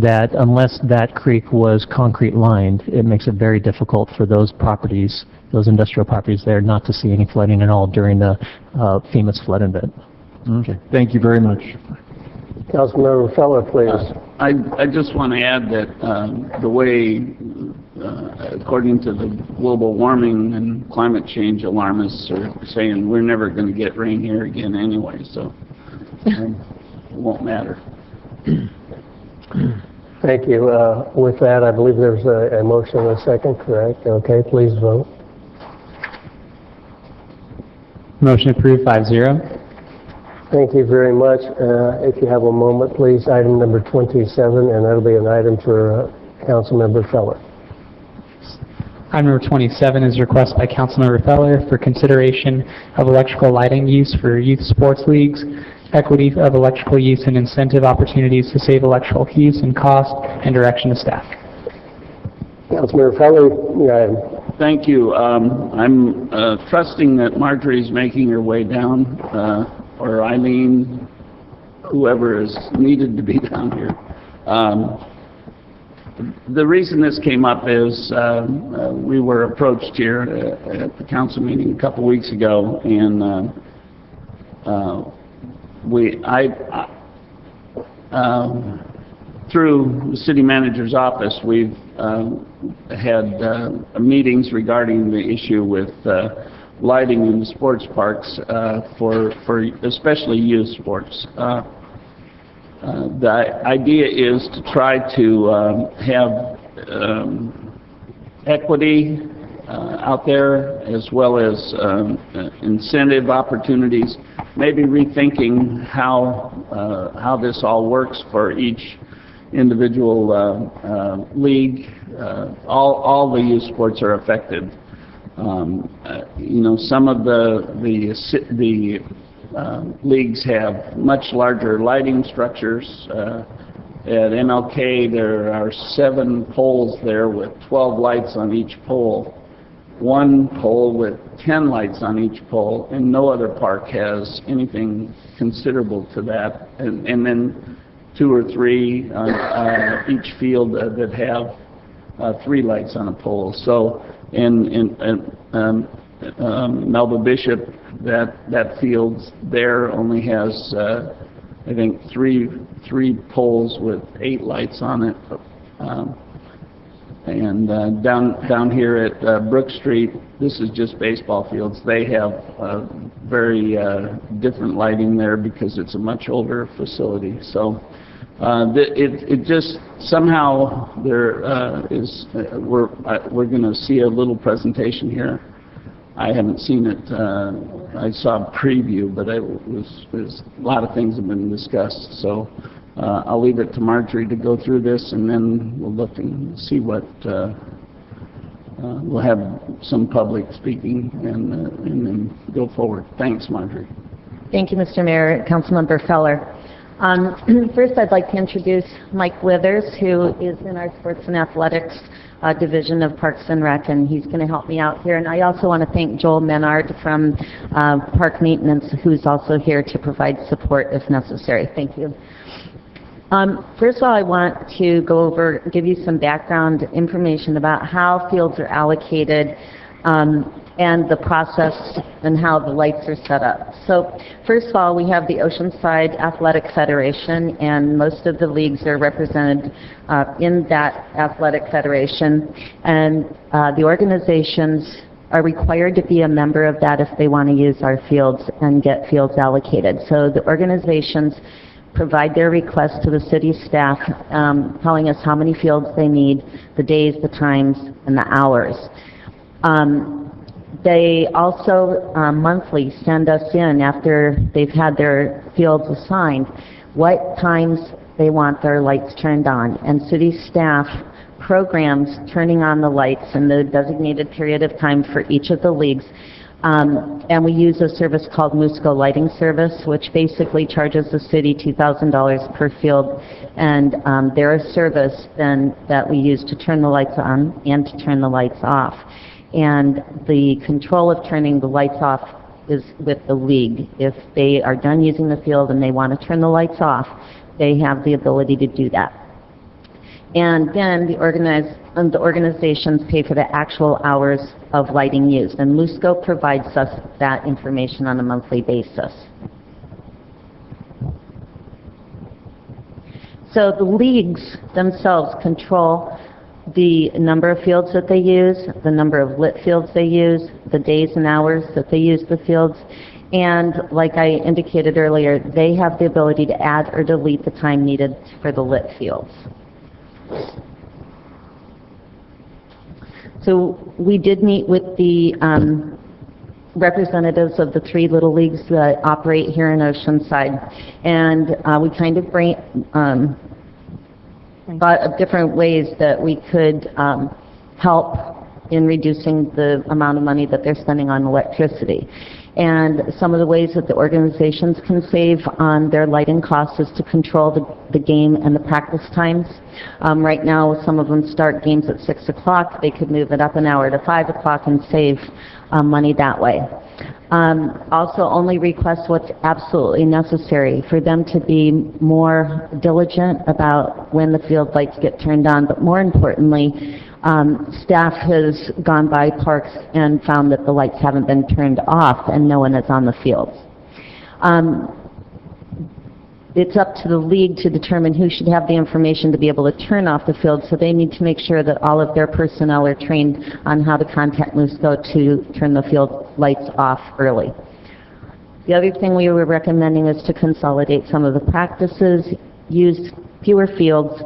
that unless that creek was concrete lined, it makes it very difficult for those properties, those industrial properties there, not to see any flooding at all during the FEMA's flood event. Okay, thank you very much. Councilmember Feller, please. I just want to add that the way, according to the global warming and climate change alarmists are saying, we're never going to get rain here again anyway, so it won't matter. Thank you. With that, I believe there's a motion and a second, correct? Okay, please vote. Motion approved 5-0. Thank you very much. If you have a moment, please, item number 27, and that'll be an item for Councilmember Feller. Item number 27 is a request by Councilmember Feller for consideration of electrical lighting use for youth sports leagues, equity of electrical use and incentive opportunities to save electrical use and cost, and direction to staff. Councilmember Feller, your item. Thank you. I'm trusting that Marjorie's making her way down, or Eileen, whoever is needed to be down here. The reason this came up is we were approached here at the council meeting a couple weeks ago, and through the city manager's office, we've had meetings regarding the issue with lighting in the sports parks for especially youth sports. The idea is to try to have equity out there, as well as incentive opportunities, maybe rethinking how this all works for each individual league. All the youth sports are affected. You know, some of the leagues have much larger lighting structures. At MLK, there are 7 poles there with 12 lights on each pole. 1 pole with 10 lights on each pole, and no other park has anything considerable to that. And then 2 or 3 on each field that have 3 lights on a pole. So in Melba Bishop, that field there only has I think 3 poles with 8 lights on it. And down here at Brook Street, this is just baseball fields. They have very different lighting there because it's a much older facility. So it just somehow there is we're going to see a little presentation here. I haven't seen it. I saw a preview, but a lot of things have been discussed. So I'll leave it to Marjorie to go through this, and then we'll look and see what we'll have some public speaking, and then go forward. Thanks, Marjorie. Thank you, Mr. Mayor. Councilmember Feller. First, I'd like to introduce Mike Withers, who is in our Sports and Athletics Division of Parks and Rec, and he's going to help me out here. And I also want to thank Joel Menard from Park Maintenance, who's also here to provide support if necessary. Thank you. First of all, I want to give you some background information about how fields are allocated and the process and how the lights are set up. So first of all, we have the Oceanside Athletic Federation, and most of the leagues are represented in that athletic federation. And the organizations are required to be a member of that if they want to use our fields and get fields allocated. So the organizations provide their requests to the city staff, telling us how many fields they need, the days, the times, and the hours. They also monthly send us in, after they've had their fields assigned, what times they want their lights turned on. And city staff programs turning on the lights in the designated period of time for each of the leagues. And we use a service called Musco Lighting Service, which basically charges the city $2,000 per field. And they're a service then that we use to turn the lights on and to turn the lights off. And the control of turning the lights off is with the league. If they are done using the field and they want to turn the lights off, they have the ability to do that. And then the organizations pay for the actual hours of lighting used. And Musco provides us that information on a monthly basis. So the leagues themselves control the number of fields that they use, the number of lit fields they use, the days and hours that they use the fields, and like I indicated earlier, they have the ability to add or delete the time needed for the lit fields. So we did meet with the representatives of the 3 little leagues that operate here in Oceanside, and we kind of thought of different ways that we could help in reducing the amount of money that they're spending on electricity. And some of the ways that the organizations can save on their lighting costs is to control the game and the practice times. Right now, some of them start games at 6 o'clock. They could move it up an hour to 5 o'clock and save money that way. Also, only request what's absolutely necessary, for them to be more diligent about when the field lights get turned on, but more importantly, staff has gone by parks and found that the lights haven't been turned off and no one is on the fields. It's up to the league to determine who should have the information to be able to turn off the field, so they need to make sure that all of their personnel are trained on how to contact MUSCO to turn the field lights off early. The other thing we were recommending is to consolidate some of the practices, use fewer fields,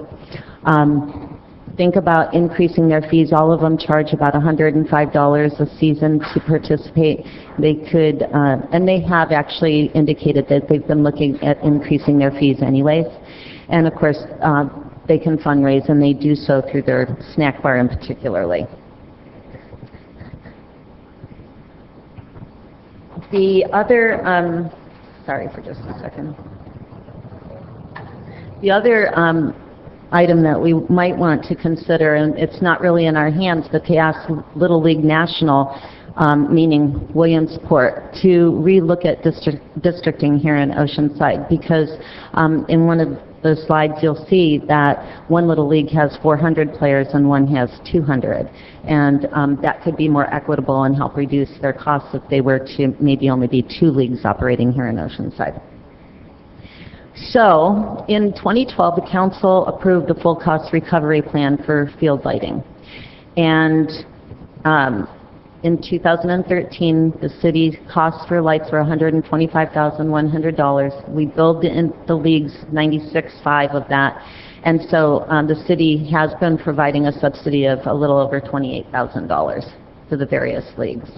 think about increasing their fees. All of them charge about $105 a season to participate. They could, and they have actually indicated that they've been looking at increasing their fees anyways. And of course, they can fundraise, and they do so through their snack bar in particularly. The other, sorry for just a second. The other item that we might want to consider, and it's not really in our hands, but to ask Little League National, meaning Williamsport, to relook at districting here in Oceanside, because in one of the slides you'll see that one Little League has 400 players and one has 200, and that could be more equitable and help reduce their costs if they were to maybe only be 2 leagues operating here in Oceanside. So, in 2012, the council approved a full cost recovery plan for field lighting. And in 2013, the city's costs for lights were $125,100. We billed the leagues $96,500 of that. And so the city has been providing a subsidy of a little over $28,000 to the various leagues.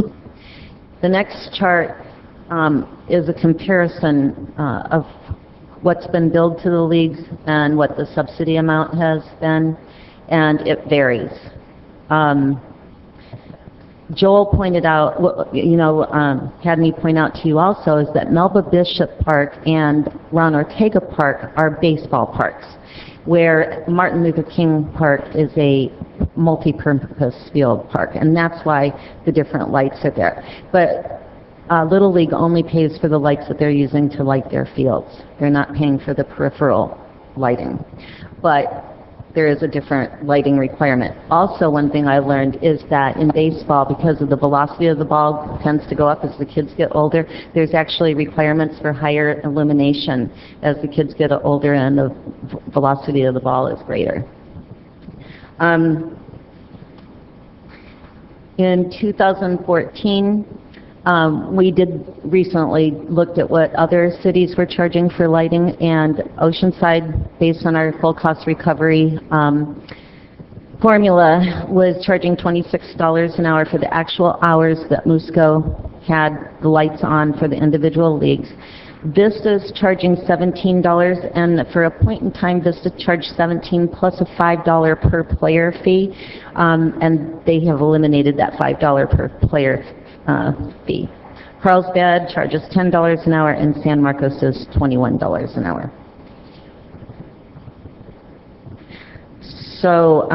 The next chart is a comparison of what's been billed to the leagues and what the subsidy amount has been, and it varies. Joel pointed out, had me point out to you also, is that Melba Bishop Park and Ron Ortega Park are baseball parks, where Martin Luther King Park is a multi-purpose field park, and that's why the different lights are there. But Little League only pays for the lights that they're using to light their fields. They're not paying for the peripheral lighting. But there is a different lighting requirement. Also, one thing I learned is that in baseball, because of the velocity of the ball tends to go up as the kids get older, there's actually requirements for higher illumination as the kids get older and the velocity of the ball is greater. In 2014, we did recently looked at what other cities were charging for lighting, and Oceanside, based on our full cost recovery formula, was charging $26 an hour for the actual hours that MUSCO had the lights on for the individual leagues. Vista's charging $17, and for a point in time, Vista charged $17 plus a $5 per player fee, and they have eliminated that $5 per player fee. Carlsbad charges $10 an hour, and San Marcos is $21 an hour. So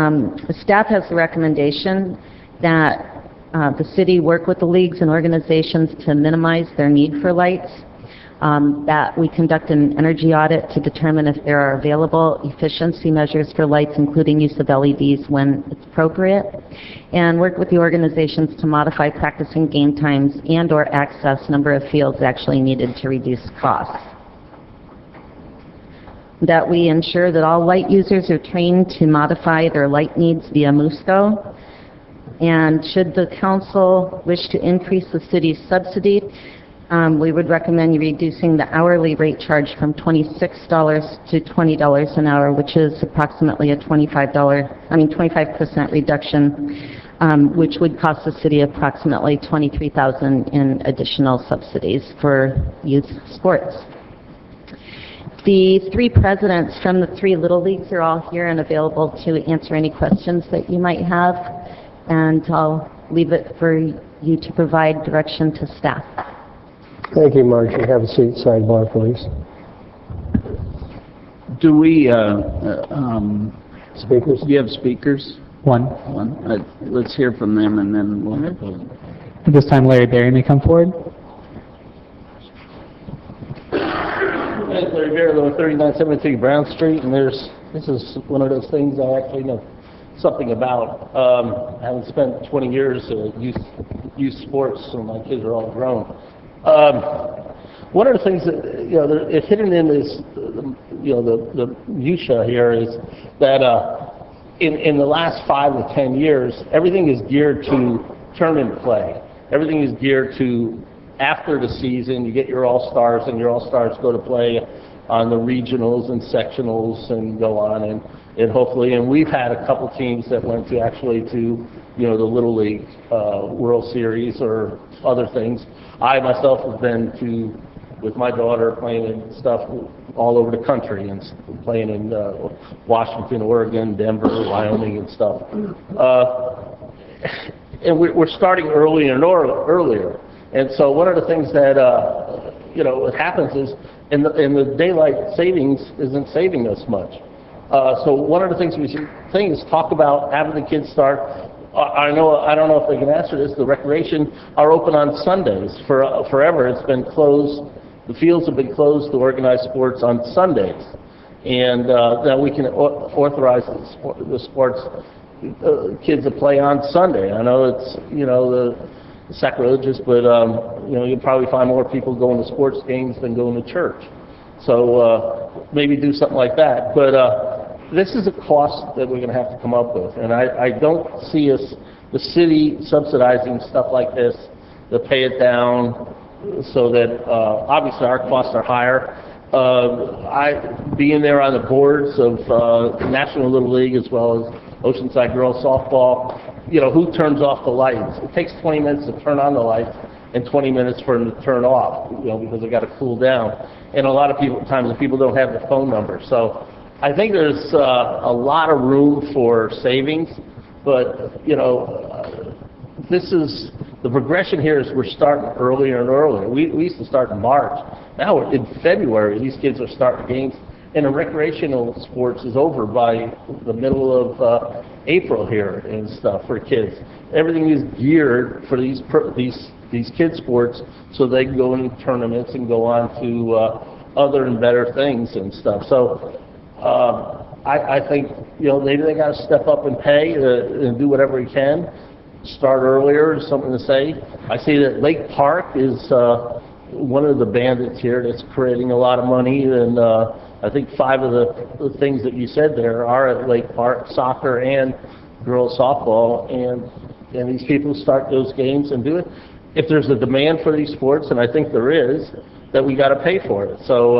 staff has the recommendation that the city work with the leagues and organizations to minimize their need for lights, that we conduct an energy audit to determine if there are available efficiency measures for lights, including use of LEDs when it's appropriate, and work with the organizations to modify practicing game times and or access number of fields actually needed to reduce costs. That we ensure that all light users are trained to modify their light needs via MUSCO, and should the council wish to increase the city's subsidy, we would recommend reducing the hourly rate charge from $26 to $20 an hour, which is approximately a 25% reduction which would cost the city approximately $23,000 in additional subsidies for youth sports. The three presidents from the three Little Leagues are all here and available to answer any questions that you might have, and I'll leave it for you to provide direction to staff. Thank you, Margie. Have a seat, sidebar, please. Do we, Speakers? do you have speakers? One. One. Let's hear from them and then we'll have a... At this time, Larry Berry may come forward. Larry Bear, 3973 Brown Street, and this is one of those things I actually know something about. Having spent 20 years youth sports, so my kids are all grown. One of the things that, hidden in this, the minutiae here is that in the last 5 to 10 years, everything is geared to tournament play. Everything is geared to after the season, you get your all-stars, and your all-stars go to play on the regionals and sectionals and go on, and hopefully, and we've had a couple teams that went to actually to, the Little League World Series or other things. I myself have been to, with my daughter, playing in stuff all over the country and playing in Washington, Oregon, Denver, Wyoming, and stuff. And we're starting earlier and earlier. And so one of the things that, what happens is, in the daylight savings isn't saving us much. So one of the things we should think is talk about having the kids start. I don't know if they can answer this. The recreation are open on Sundays. Forever it's been closed. The fields have been closed to organize sports on Sundays. And now we can authorize the sports kids to play on Sunday. I know it's, sacrilegious, but you'll probably find more people going to sports games than going to church. So maybe do something like that. But this is a cost that we're going to have to come up with, and I don't see the city subsidizing stuff like this to pay it down, so that obviously our costs are higher. Being there on the boards of National Little League as well as Oceanside Girls Softball, who turns off the lights? It takes 20 minutes to turn on the lights and 20 minutes for them to turn off, because they got to cool down. And a lot of times the people don't have the phone number. So I think there's a lot of room for savings, but, this is, the progression here is we're starting earlier and earlier. We used to start in March. Now we're in February, these kids are starting games. And the recreational sports is over by the middle of April here and stuff for kids. Everything is geared for these kids sports, so they can go into tournaments and go on to other and better things and stuff. So I think maybe they got to step up and pay and do whatever we can. Start earlier is something to say. I see that Lake Park is one of the bandits here that's creating a lot of money, and I think 5 of the things that you said there are at Lake Park, soccer and girls softball, and these people start those games and do it. If there's a demand for these sports, and I think there is, that we got to pay for it. So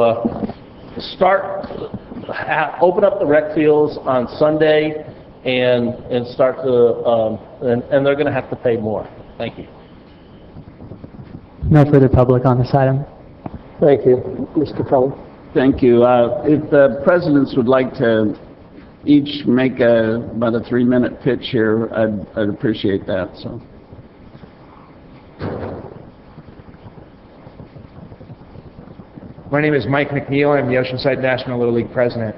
open up the rec fields on Sunday and start to, and they're going to have to pay more. Thank you. No further public on this item. Thank you. Mr. Cullen. Thank you. If the presidents would like to each make about a 3-minute pitch here, I'd appreciate that. So. My name is Mike McNeil. I'm the Oceanside National Little League president.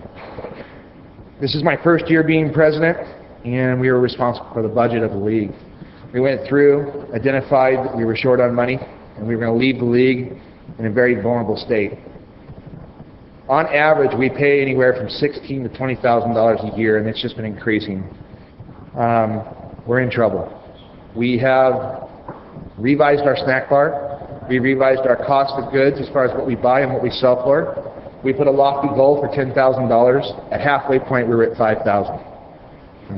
This is my first year being president, and we were responsible for the budget of the league. We went through, identified that we were short on money, and we were going to leave the league in a very vulnerable state. On average, we pay anywhere from $16,000 to $20,000 a year, and it's just been increasing. We're in trouble. We have revised our snack bar. We revised our cost of goods as far as what we buy and what we sell for. We put a lofty goal for $10,000. At halfway point, we were at $5,000.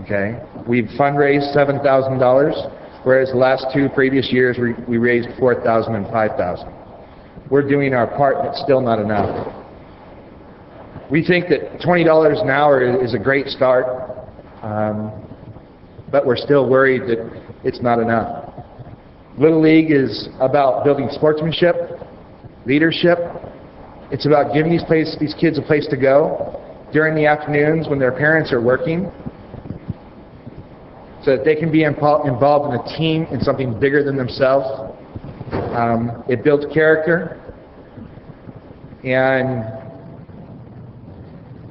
Okay? We've fundraised $7,000, whereas the last 2 previous years we raised $4,000 and $5,000. We're doing our part, but it's still not enough. We think that $20 an hour is a great start. but we're still worried that it's not enough. Little League is about building sportsmanship, leadership. It's about giving these kids a place to go during the afternoons when their parents are working, so that they can be involved in a team, in something bigger than themselves. It builds character, and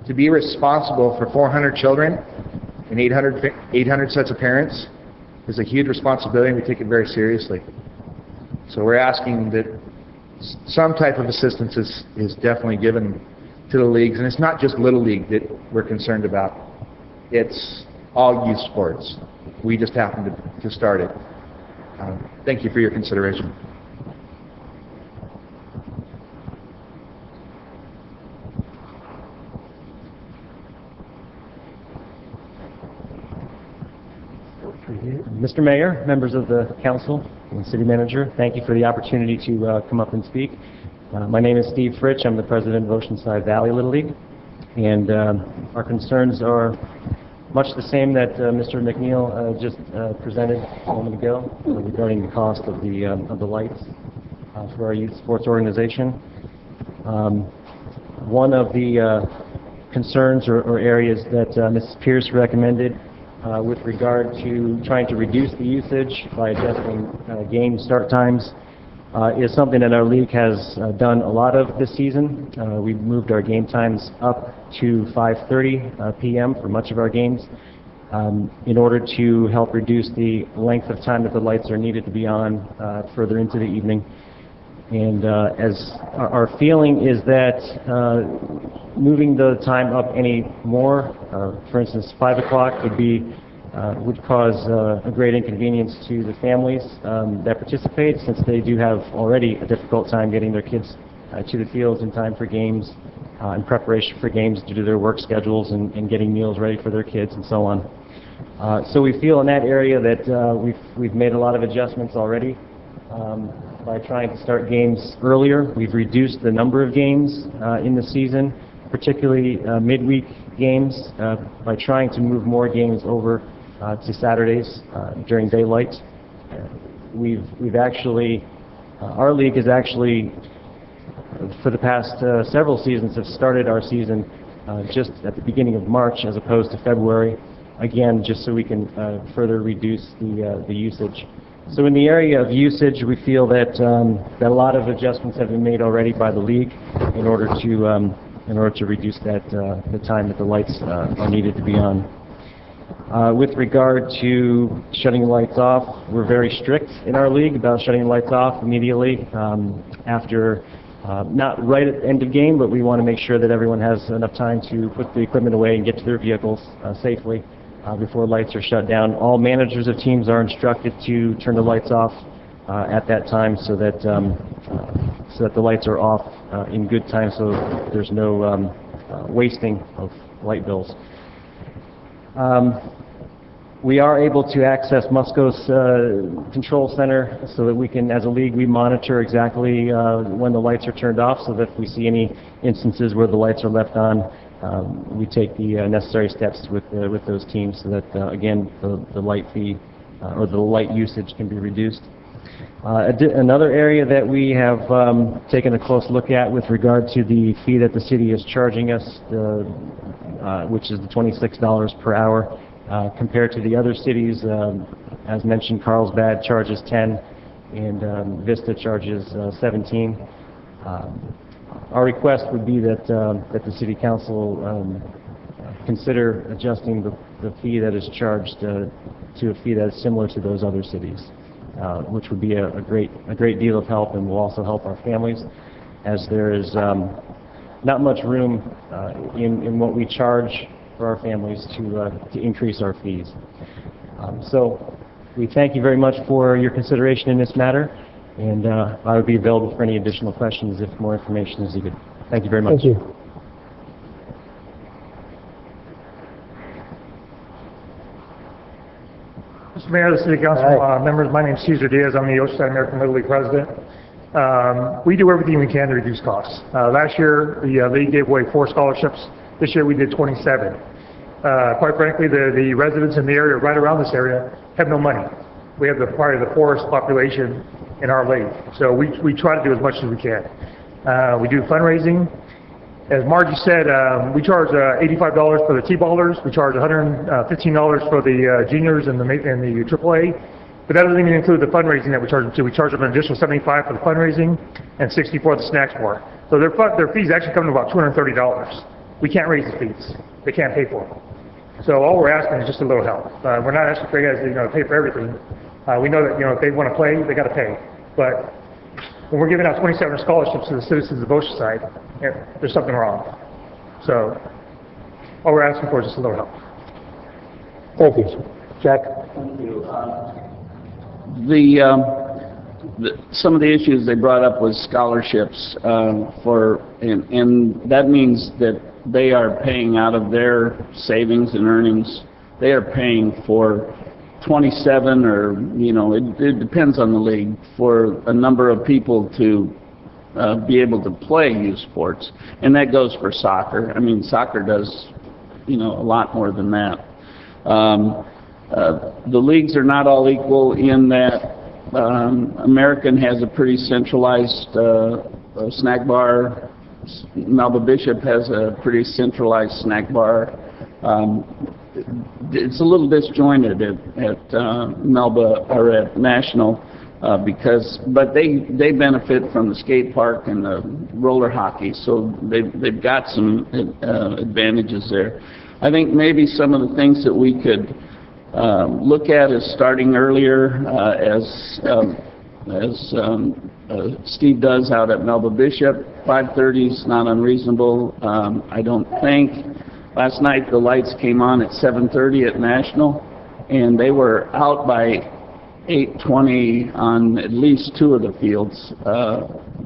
to be responsible for 400 children and 800 sets of parents is a huge responsibility, and we take it very seriously. So we're asking that some type of assistance is definitely given to the leagues, and it's not just Little League that we're concerned about. It's all youth sports. We just happen to start it. Thank you for your consideration. Mr. Mayor, members of the council, and city manager, thank you for the opportunity to come up and speak. My name is Steve Fritsch. I'm the president of Oceanside Valley Little League, and our concerns are much the same that Mr. McNeil just presented a moment ago regarding the cost of the lights for our youth sports organization. One of the concerns or areas that Mrs. Pierce recommended with regard to trying to reduce the usage by adjusting game start times is something that our league has done a lot of this season. We've moved our game times up to 5:30 p.m. for much of our games in order to help reduce the length of time that the lights are needed to be on further into the evening. And as our feeling is that moving the time up any more, for instance, 5 o'clock would cause a great inconvenience to the families that participate, since they do have already a difficult time getting their kids to the fields in time for games, in preparation for games due to their work schedules and getting meals ready for their kids and so on. So we feel in that area that we've made a lot of adjustments already. By trying to start games earlier, we've reduced the number of games in the season, particularly midweek games, by trying to move more games over to Saturdays during daylight. We've actually, our league has actually, for the past several seasons, have started our season just at the beginning of March as opposed to February, again, just so we can further reduce the usage. So in the area of usage, we feel that a lot of adjustments have been made already by the league in order to reduce the time that the lights are needed to be on. With regard to shutting the lights off, we're very strict in our league about shutting the lights off immediately after, not right at the end of game, but we want to make sure that everyone has enough time to put the equipment away and get to their vehicles safely before lights are shut down. All managers of teams are instructed to turn the lights off at that time so that the lights are off in good time, so there's no wasting of light bills. We are able to access Musco's control center so that we can, as a league, we monitor exactly when the lights are turned off, so that if we see any instances where the lights are left on, we take the necessary steps with those teams so that, again, the light fee or the light usage can be reduced. Another area that we have taken a close look at with regard to the fee that the city is charging us, which is the $26 per hour, compared to the other cities. As mentioned, Carlsbad charges 10 and Vista charges 17. Our request would be that the City Council consider adjusting the fee that is charged to a fee that is similar to those other cities, which would be a great deal of help, and will also help our families, as there is not much room in what we charge for our families to increase our fees. So we thank you very much for your consideration in this matter, and I would be available for any additional questions if more information is needed. Thank you very much. Thank you. Mr. Mayor, the City Council, members, my name is Cesar Diaz. I'm the Oceanside American Little League president. We do everything we can to reduce costs. Last year, the league gave away 4 scholarships. This year, we did 27. Quite frankly, the residents in the area, right around this area, have no money. We have the part of the poorest population in our league. So we try to do as much as we can. We do fundraising. As Margie said, we charge $85 for the T-ballers. We charge $115 for the juniors and the AAA. But that doesn't even include the fundraising that we charge them to. We charge them an additional $75 for the fundraising and $60 for the snacks bar. So their fees actually come to about $230. We can't raise the fees. They can't pay for them. So all we're asking is just a little help. We're not asking for you guys to pay for everything. We know that if they want to play, they got to pay. But when we're giving out 27 scholarships to the citizens of Oceanside, there's something wrong. So all we're asking for is just a little help. Thank you. Jack? Thank you. Some of the issues they brought up was scholarships and that means that they are paying out of their savings and earnings. They are paying for 27 or, it depends on the league, for a number of people to be able to play youth sports. And that goes for soccer. I mean, soccer does, a lot more than that. The leagues are not all equal in that American has a pretty centralized snack bar. Melba Bishop has a pretty centralized snack bar. It's a little disjointed at Melba or at National but they benefit from the skate park and the roller hockey, so they've got some advantages there. I think maybe some of the things that we could look at is starting earlier, as Steve does out at Melba Bishop. 5:30 is not unreasonable. I don't think. Last night the lights came on at 7:30 at National, and they were out by 8:20 on at least two of the fields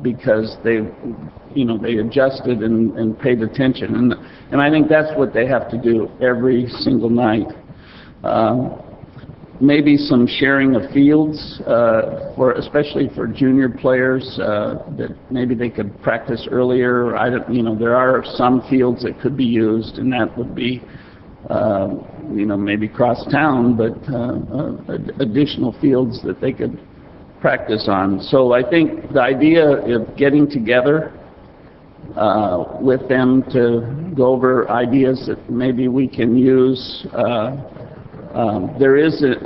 because they adjusted and paid attention, and I think that's what they have to do every single night. Maybe some sharing of fields, especially for junior players, that maybe they could practice earlier. There are some fields that could be used, and that would be, maybe cross town, but additional fields that they could practice on. So I think the idea of getting together with them to go over ideas that maybe we can use. There is the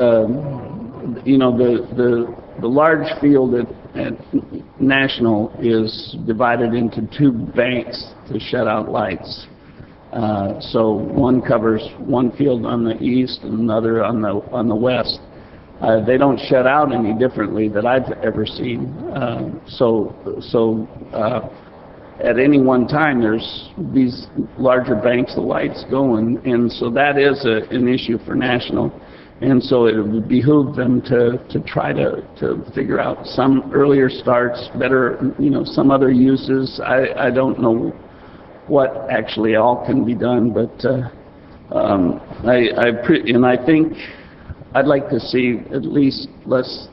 large field at National is divided into two banks to shut out lights. So one covers one field on the east and another on the west. They don't shut out any differently that I've ever seen. At any one time, there's these larger banks of lights going, and so that is an issue for National. And so it would behoove them to try to figure out some earlier starts, better, some other uses. I don't know what actually all can be done, but I think I'd like to see at least let's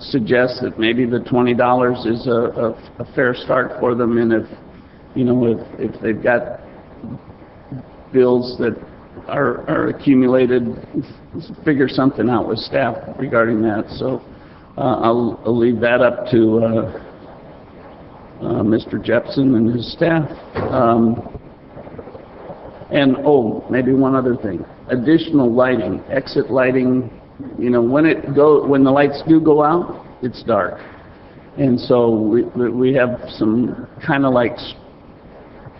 suggest that maybe the $20 is a fair start for them, and if they've got bills that are accumulated, figure something out with staff regarding that. So I'll leave that up to Mr. Jepson and his staff. And maybe one other thing: additional lighting, exit lighting. When the lights do go out, it's dark, and so we have some kind of like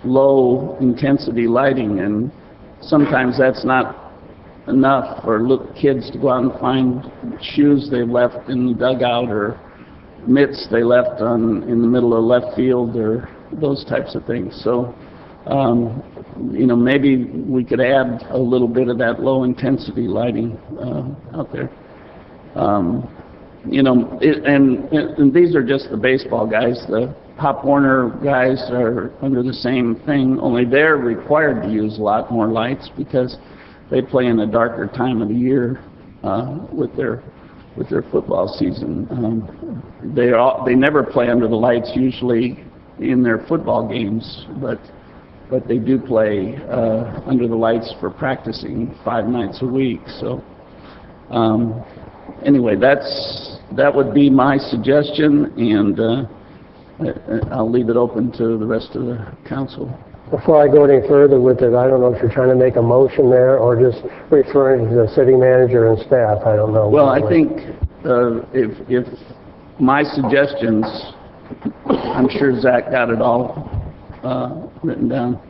low intensity lighting, and sometimes that's not enough for little kids to go out and find shoes they've left in the dugout or mitts they left in the middle of left field or those types of things. So maybe we could add a little bit of that low intensity lighting out there. And these are just the baseball guys. The Pop Warner guys are under the same thing, only they're required to use a lot more lights because they play in a darker time of the year with their football season. They never play under the lights usually in their football games, but but they do play under the lights for practicing 5 nights a week. So anyway, that would be my suggestion, and I'll leave it open to the rest of the council. Before I go any further with it, I don't know if you're trying to make a motion there or just referring to the city manager and staff. I don't know. Well, I think if my suggestions, I'm sure Zach got it all written down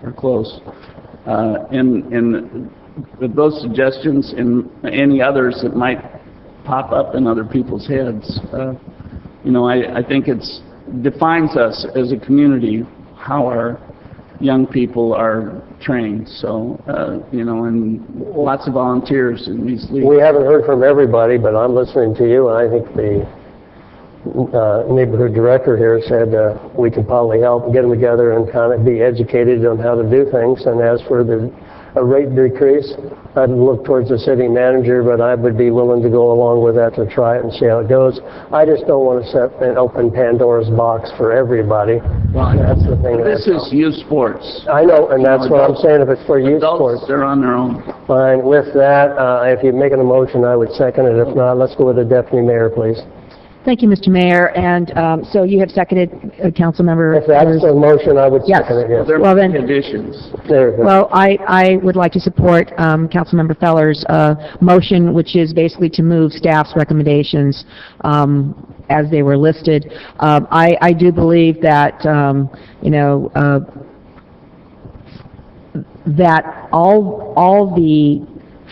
or close. And with those suggestions and any others that might pop up in other people's heads, I think it defines us as a community how our young people are trained. So, and lots of volunteers in these leagues. We haven't heard from everybody, but I'm listening to you, and I think the neighborhood director here said we can probably help get them together and kind of be educated on how to do things. And as for the rate decrease, I'd look towards the city manager, but I would be willing to go along with that to try it and see how it goes. I just don't want to set an open Pandora's box for everybody. Well, that's the thing. This is youth sports. I know, and that's what I'm saying. If it's for youth sports, they're on their own. Fine. With that, if you're making a motion, I would second it. If not, let's go with the deputy mayor, please. Thank you, Mr. Mayor. And so you have seconded, Councilmember. If that's the motion, I would Yes. second it, yes. There Well, are then- conditions. There we go. Well, I would like to support Councilmember Feller's motion, which is basically to move staff's recommendations as they were listed. I do believe that, that all the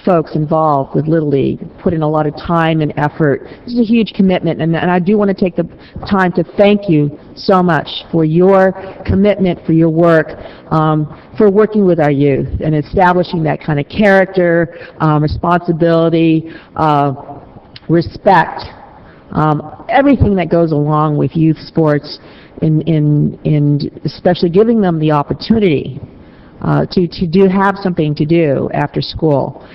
folks involved with Little League put in a lot of time and effort. This is a huge commitment, and I do want to take the time to thank you so much for your commitment, for your work, for working with our youth and establishing that kind of character, responsibility, respect, everything that goes along with youth sports, in especially giving them the opportunity to have something to do after school.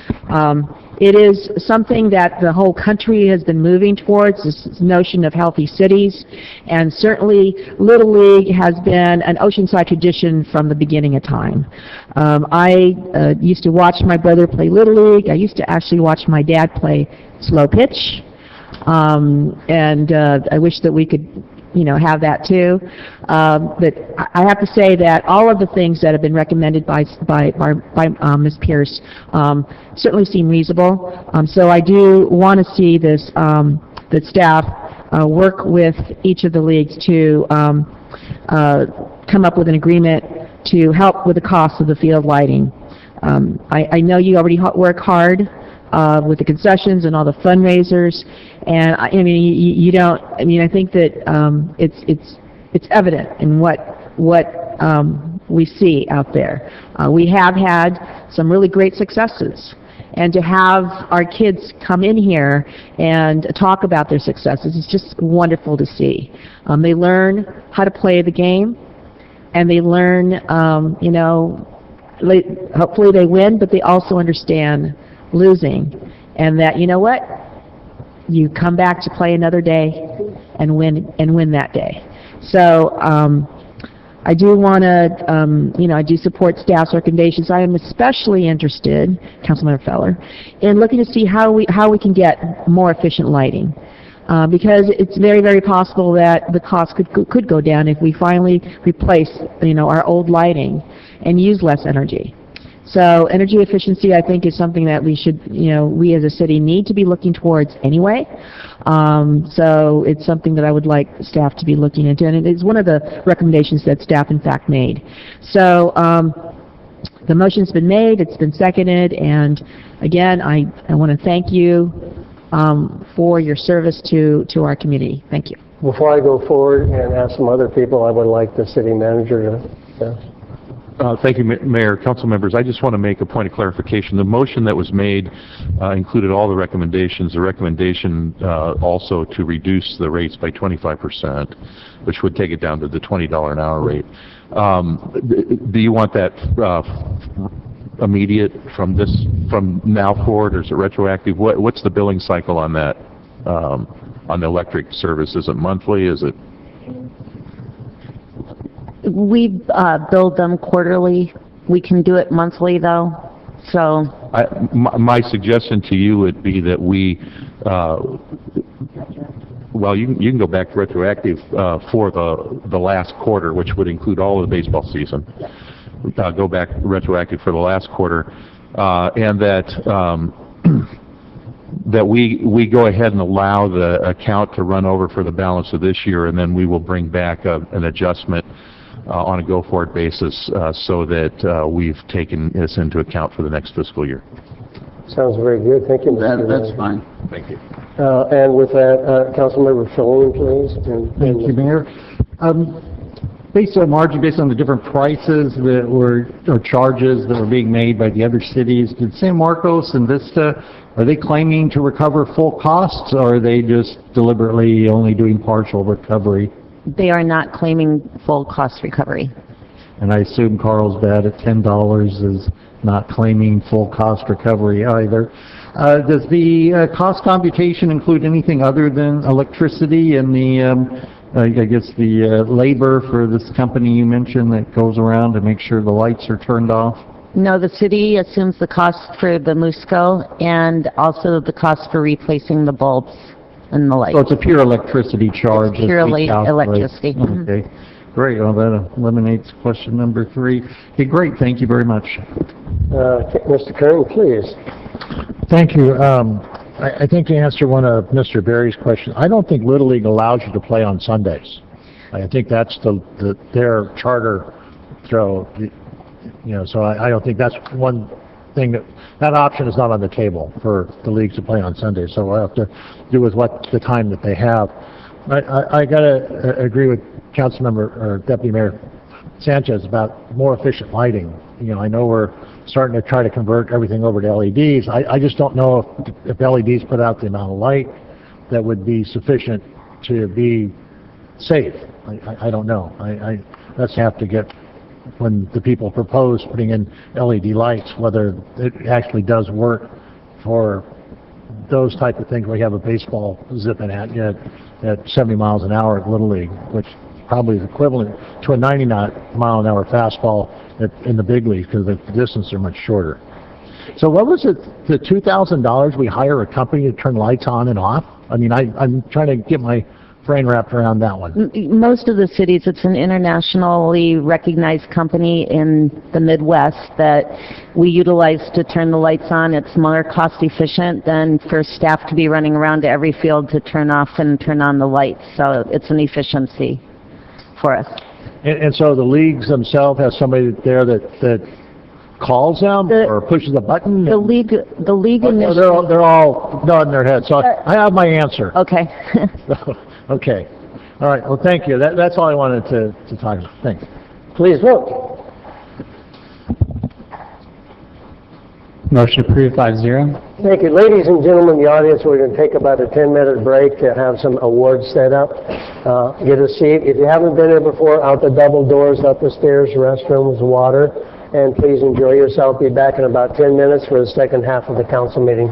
It is something that the whole country has been moving towards, this notion of healthy cities, and certainly Little League has been an Oceanside tradition from the beginning of time. I used to watch my brother play Little League. I used to actually watch my dad play slow pitch, and I wish that we could have that too. But I have to say that all of the things that have been recommended by Ms. Pierce certainly seem reasonable. So I do want to see this, that staff work with each of the leagues to come up with an agreement to help with the cost of the field lighting. I know you already work hard with the concessions and all the fundraisers, and I think that it's evident in what we see out there. We have had some really great successes, and to have our kids come in here and talk about their successes is just wonderful to see. They learn how to play the game, and they learn, hopefully they win, but they also understand losing, and that, you come back to play another day and win that day. So I do want to, I do support staff's recommendations. I am especially interested, Councilmember Feller, in looking to see how we can get more efficient lighting. Because it's very, very possible that the cost could go down if we finally replace, our old lighting and use less energy. So energy efficiency, I think, is something that we should, we as a city need to be looking towards anyway. So it's something that I would like staff to be looking into, and it is one of the recommendations that staff, in fact, made. So the motion's been made, it's been seconded, and again, I want to thank you for your service to our community. Thank you. Before I go forward and ask some other people, I would like the city manager to... Thank you, Mayor. Council members, I just want to make a point of clarification. The motion that was made included all the recommendations. The recommendation also to reduce the rates by 25%, which would take it down to the $20 an hour rate. Do you want that immediate from now forward, or is it retroactive? What's the billing cycle on that, on the electric service? Is it monthly? Is it? We build them quarterly. We can do it monthly, though, so... My suggestion to you would be that we, well, you can go back retroactive for the last quarter, which would include all of the baseball season. Go back retroactive for the last quarter, and that that we go ahead and allow the account to run over for the balance of this year, and then we will bring back an adjustment on a go-forward basis so that we've taken this into account for the next fiscal year. Sounds very good. Thank you, Mr. That's Mayor. fine. Thank you. And with that, Councilmember Fillion, please. Thank you, Mayor. Based on the different prices that were, or charges that were being made by the other cities, did San Marcos and Vista, are they claiming to recover full costs, or are they just deliberately only doing partial recovery? They are not claiming full cost recovery. And I assume Carlsbad at $10 is not claiming full cost recovery either. Does the cost computation include anything other than electricity and the, I guess the labor for this company you mentioned that goes around to make sure the lights are turned off? No, the city assumes the cost for the Musco and also the cost for replacing the bulbs and the lights. So it's a pure electricity charge? It's purely that we calculate. electricity. Okay, great. Well, that eliminates question number 3. Okay, great. Thank you very much. Mr. Kern, please. Thank you. I think to answer one of Mr. Berry's questions, I don't think Little League allows you to play on Sundays. I think that's their charter throw, so I don't think that's one thing that option is not on the table for the leagues to play on Sundays, so we'll have to do with what the time that they have. I gotta agree with Councilmember or Deputy Mayor Sanchez about more efficient lighting. I know we're starting to try to convert everything over to LEDs. I just don't know if LEDs put out the amount of light that would be sufficient to be safe. I don't know. Let's have to get, when the people propose putting in LED lights, whether it actually does work for those type of things. We have a baseball zipping at 70 miles an hour at Little League, which probably is equivalent to a 90-mile-an-hour fastball in the big leagues because the distances are much shorter. So what was it, the $2,000 we hire a company to turn lights on and off? I mean, I'm trying to get my brain wrapped around that one. Most of the cities, it's an internationally recognized company in the Midwest that we utilize to turn the lights on. It's more cost efficient than for staff to be running around to every field to turn off and turn on the lights. So it's an efficiency for us. And so the leagues themselves have somebody there that calls them or pushes a button? The league initially... They're all nodding their heads. So I have my answer. Okay. Okay. All right. Well, thank you. That's all I wanted to talk about. Thanks. Please vote. Motion approved 5-0. Thank you. Ladies and gentlemen in the audience, we're going to take about a 10-minute break to have some awards set up. Get a seat. If you haven't been here before, out the double doors, up the stairs, restrooms, water, and please enjoy yourself. Be back in about 10 minutes for the second half of the council meeting.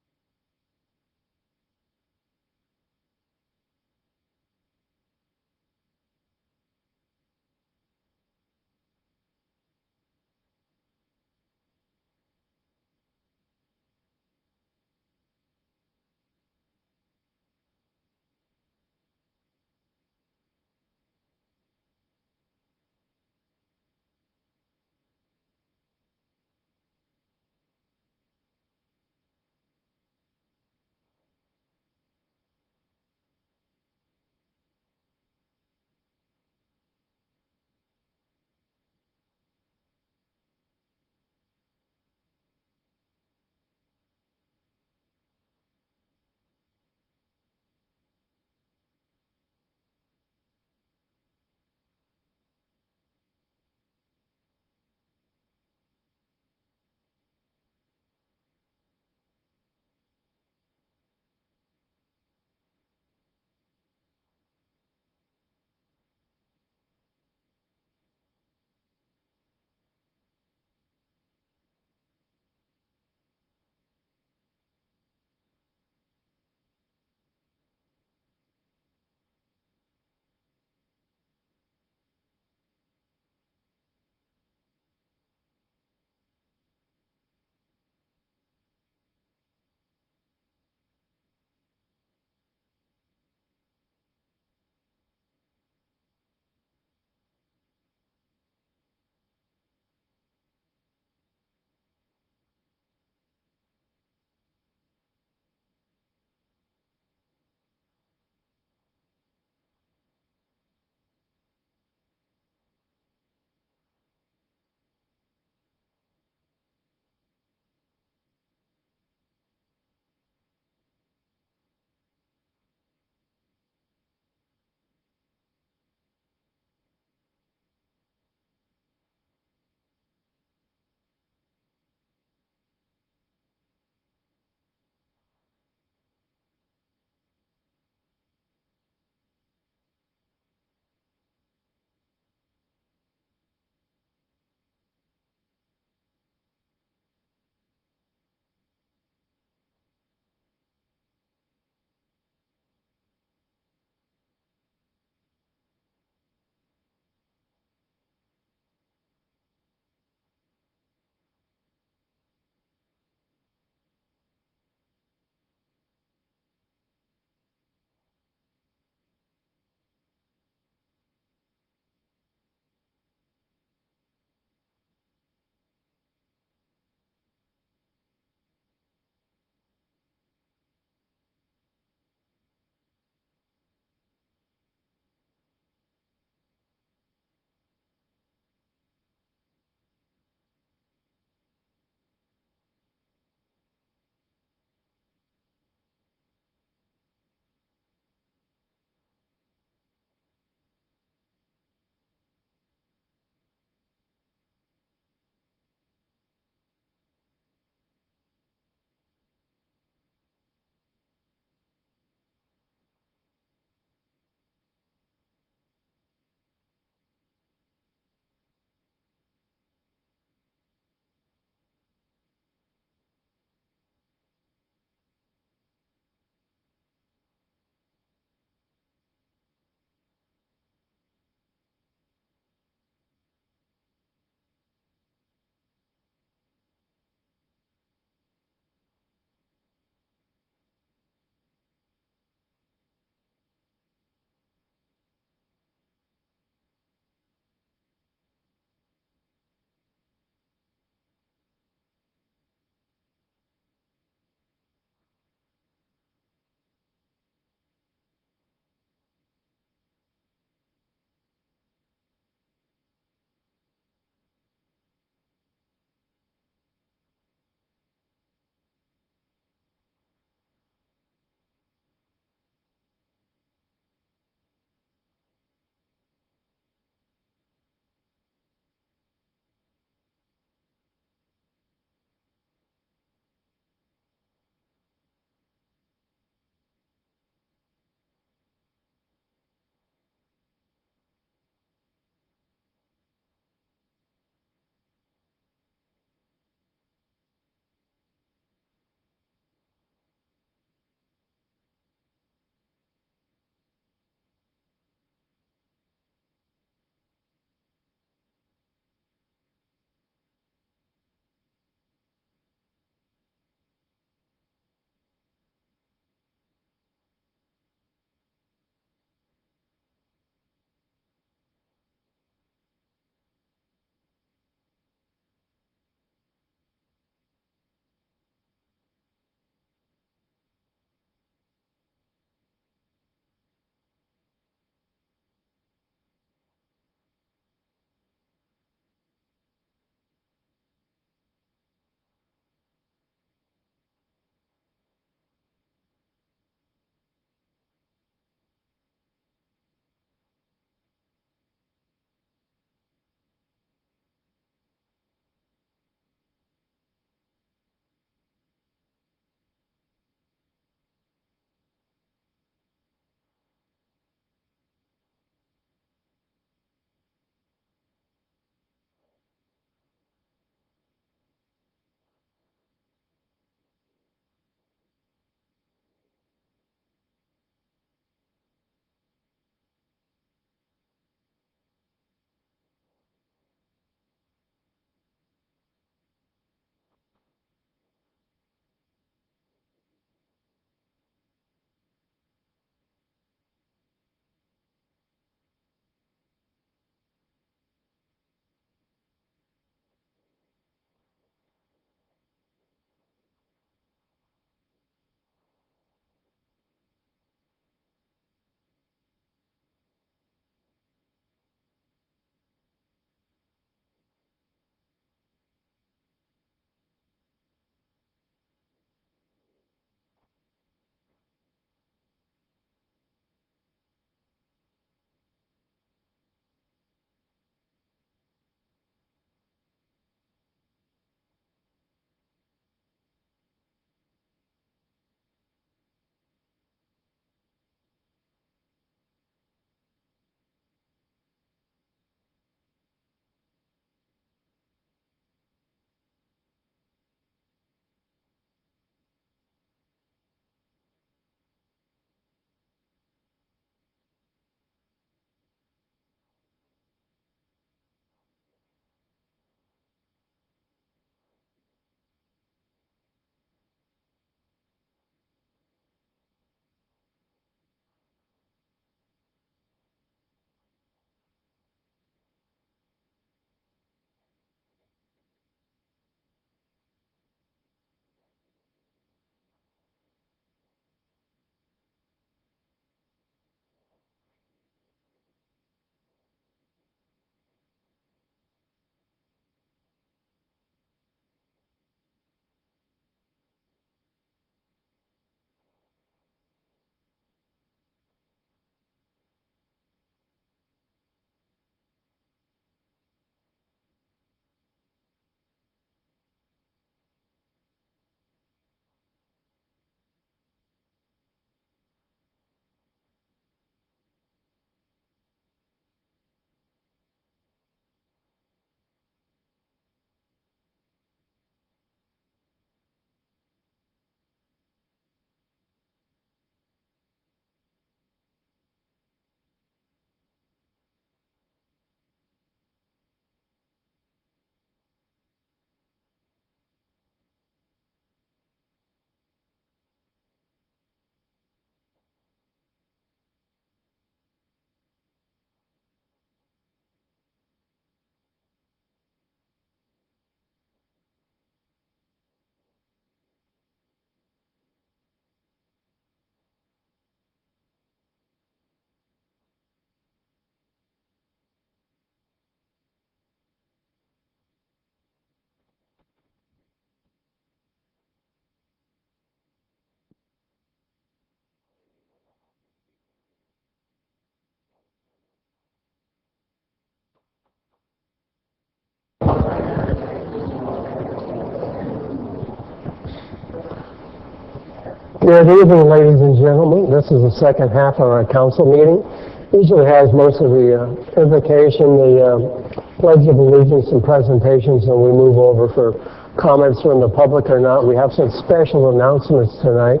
Good evening, ladies and gentlemen. This is the second half of our council meeting. Usually has most of the invocation, the Pledge of Allegiance and presentations, and we move over for comments from the public or not. We have some special announcements tonight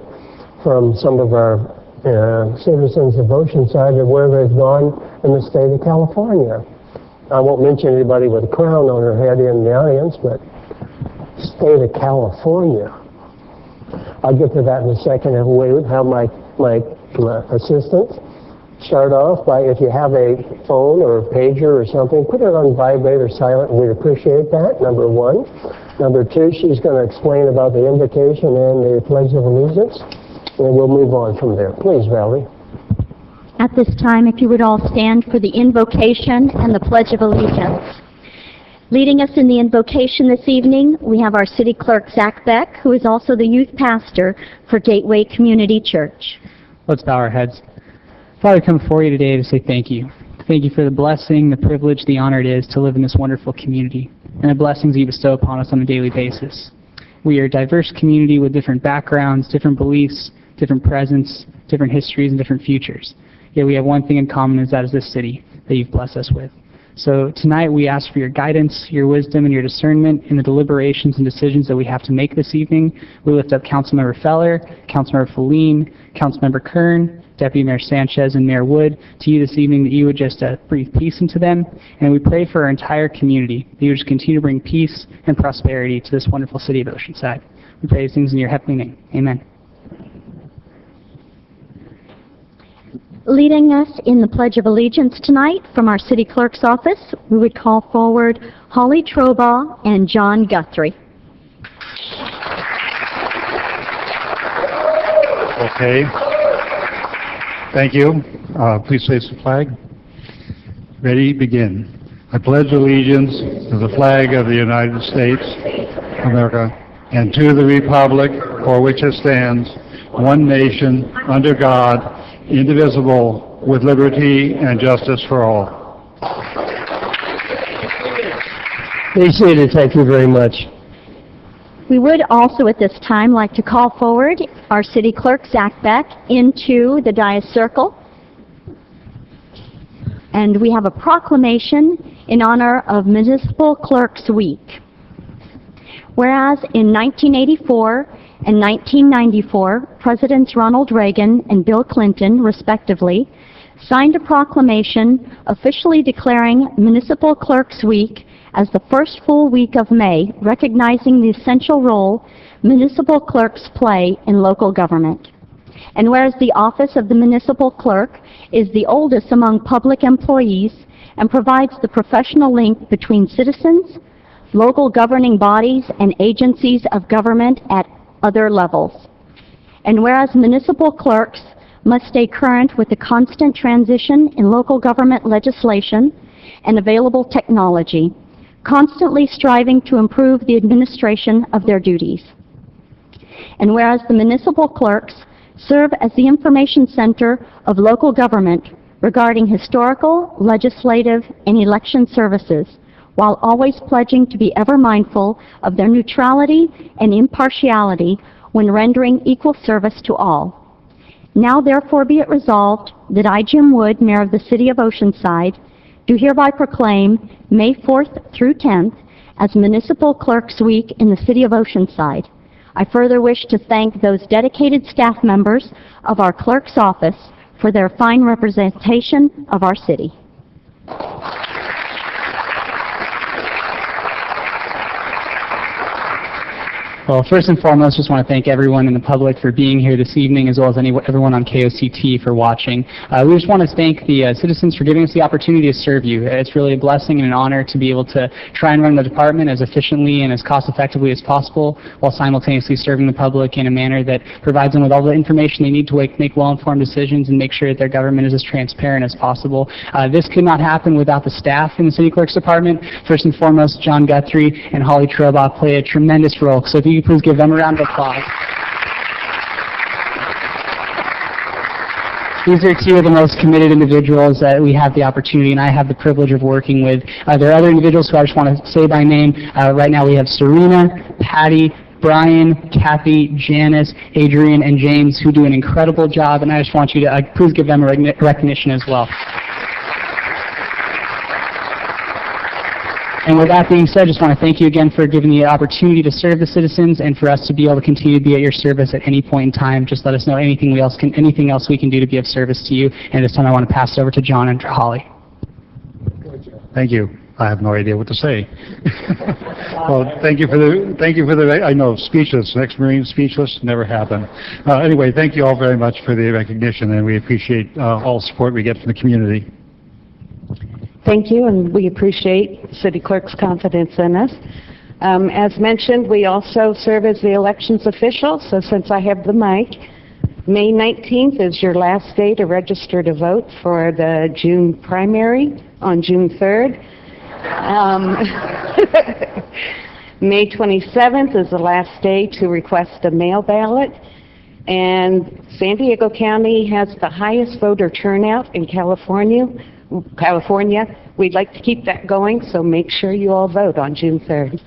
from some of our citizens of Oceanside and where they've gone in the state of California. I won't mention anybody with a crown on their head in the audience, but state of California. I'll get to that in a second and we'll have my assistants start off by, if you have a phone or a pager or something, put it on vibrate or silent, and we'd appreciate that, number one. Number two, she's going to explain about the invocation and the Pledge of Allegiance, and we'll move on from there. Please, Valerie. At this time, if you would all stand for the invocation and the Pledge of Allegiance. Leading us in the invocation this evening, we have our City Clerk, Zach Beck, who is also the youth pastor for Gateway Community Church. Let's bow our heads. Father, I come before you today to say thank you. Thank you for the blessing, the privilege, the honor it is to live in this wonderful community, and the blessings you bestow upon us on a daily basis. We are a diverse community with different backgrounds, different beliefs, different presence, different histories, and different futures. Yet we have one thing in common, is that is this city that you've blessed us with. So tonight we ask for your guidance, your wisdom, and your discernment in the deliberations and decisions that we have to make this evening. We lift up Councilmember Feller, Councilmember Feline, Councilmember Kern, Deputy Mayor Sanchez, and Mayor Wood to you this evening, that you would just breathe peace into them. And we pray for our entire community, that you would just continue to bring peace and prosperity to this wonderful city of Oceanside. We pray these things in your heavenly name. Amen. Leading us in the Pledge of Allegiance tonight from our City Clerk's office, we would call forward Holly Trobaugh and John Guthrie. Okay. Thank you. Please face the flag. Ready, begin. I pledge allegiance to the flag of the United States of America and to the republic for which it stands, one nation, under God, indivisible, with liberty and justice for all. Be seated. Thank you very much. We would also at this time like to call forward our City Clerk, Zach Beck, into the dais circle. And we have a proclamation in honor of Municipal Clerks Week. Whereas in 1984 and 1994, Presidents Ronald Reagan and Bill Clinton, respectively, signed a proclamation officially declaring Municipal Clerks Week as the first full week of May, recognizing the essential role municipal clerks play in local government. And whereas the office of the municipal clerk is the oldest among public employees and provides the professional link between citizens, local governing bodies, and agencies of government at other levels. And whereas municipal clerks must stay current with the constant transition in local government legislation and available technology, constantly striving to improve the administration of their duties. And whereas the municipal clerks serve as the information center of local government regarding historical, legislative, and election services, while always pledging to be ever mindful of their neutrality and impartiality when rendering equal service to all. Now therefore be it resolved that I, Jim Wood, Mayor of the City of Oceanside, do hereby proclaim May 4th through 10th as Municipal Clerks Week in the City of Oceanside. I further wish to thank those dedicated staff members of our clerk's office for their fine representation of our city. Well, first and foremost, just want to thank everyone in the public for being here this evening, as well as everyone on KOCT for watching. We just want to thank the citizens for giving us the opportunity to serve you. It's really a blessing and an honor to be able to try and run the department as efficiently and as cost-effectively as possible, while simultaneously serving the public in a manner that provides them with all the information they need to make well-informed decisions and make sure that their government is as transparent as possible. This could not happen without the staff in the City Clerk's Department. First and foremost, John Guthrie and Holly Trobaugh play a tremendous role. So if you please give them a round of applause. These are two of the most committed individuals that we have the opportunity and I have the privilege of working with. There are other individuals who I just want to say by name. Right now we have Serena, Patty, Brian, Kathy, Janice, Adrian, and James, who do an incredible job, and I just want you to please give them a recognition as well. And with that being said, I just want to thank you again for giving me the opportunity to serve the citizens and for us to be able to continue to be at your service at any point in time. Just let us know anything else we can do to be of service to you. And this time I want to pass it over to John and Holly. Thank you. I have no idea what to say. Well, thank you for the, I know, speechless, ex-Marine speechless, never happened. Anyway, thank you all very much for the recognition, and we appreciate all the support we get from the community. Thank you, and we appreciate the city clerk's confidence in us. As mentioned, we also serve as the elections official, so since I have the mic, May 19th is your last day to register to vote for the June primary on June 3rd. May 27th is the last day to request a mail ballot. And San Diego County has the highest voter turnout in California. We'd like to keep that going, so make sure you all vote on June 3rd.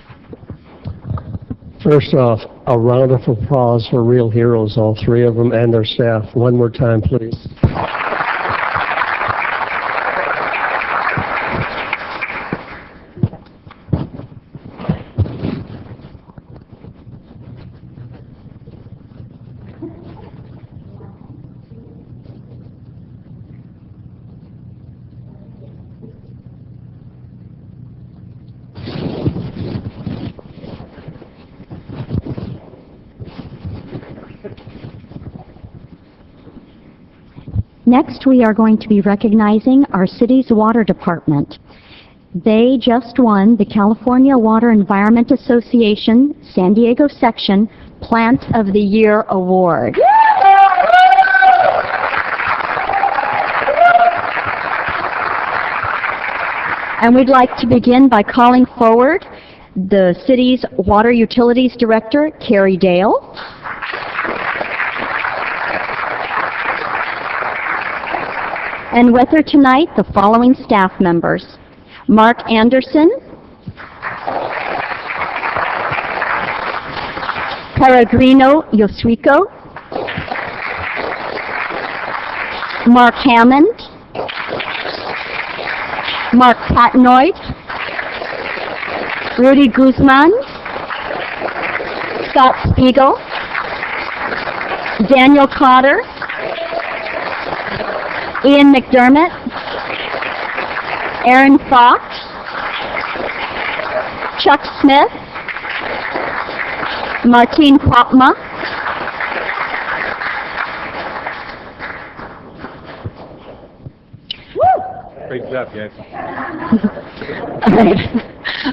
First off, a round of applause for real heroes, all three of them, and their staff. One more time, please. Next, we are going to be recognizing our city's water department. They just won the California Water Environment Association San Diego Section Plant of the Year Award. And we'd like to begin by calling forward the city's Water Utilities Director, Carrie Dale. And with her tonight, the following staff members: Mark Anderson, Peregrino Yosuico, Mark Hammond, Mark Patinoid, Rudy Guzman, Scott Spiegel, Daniel Cotter, Ian McDermott, Aaron Fox, Chuck Smith, Martine Popma, Great job, guys. All right.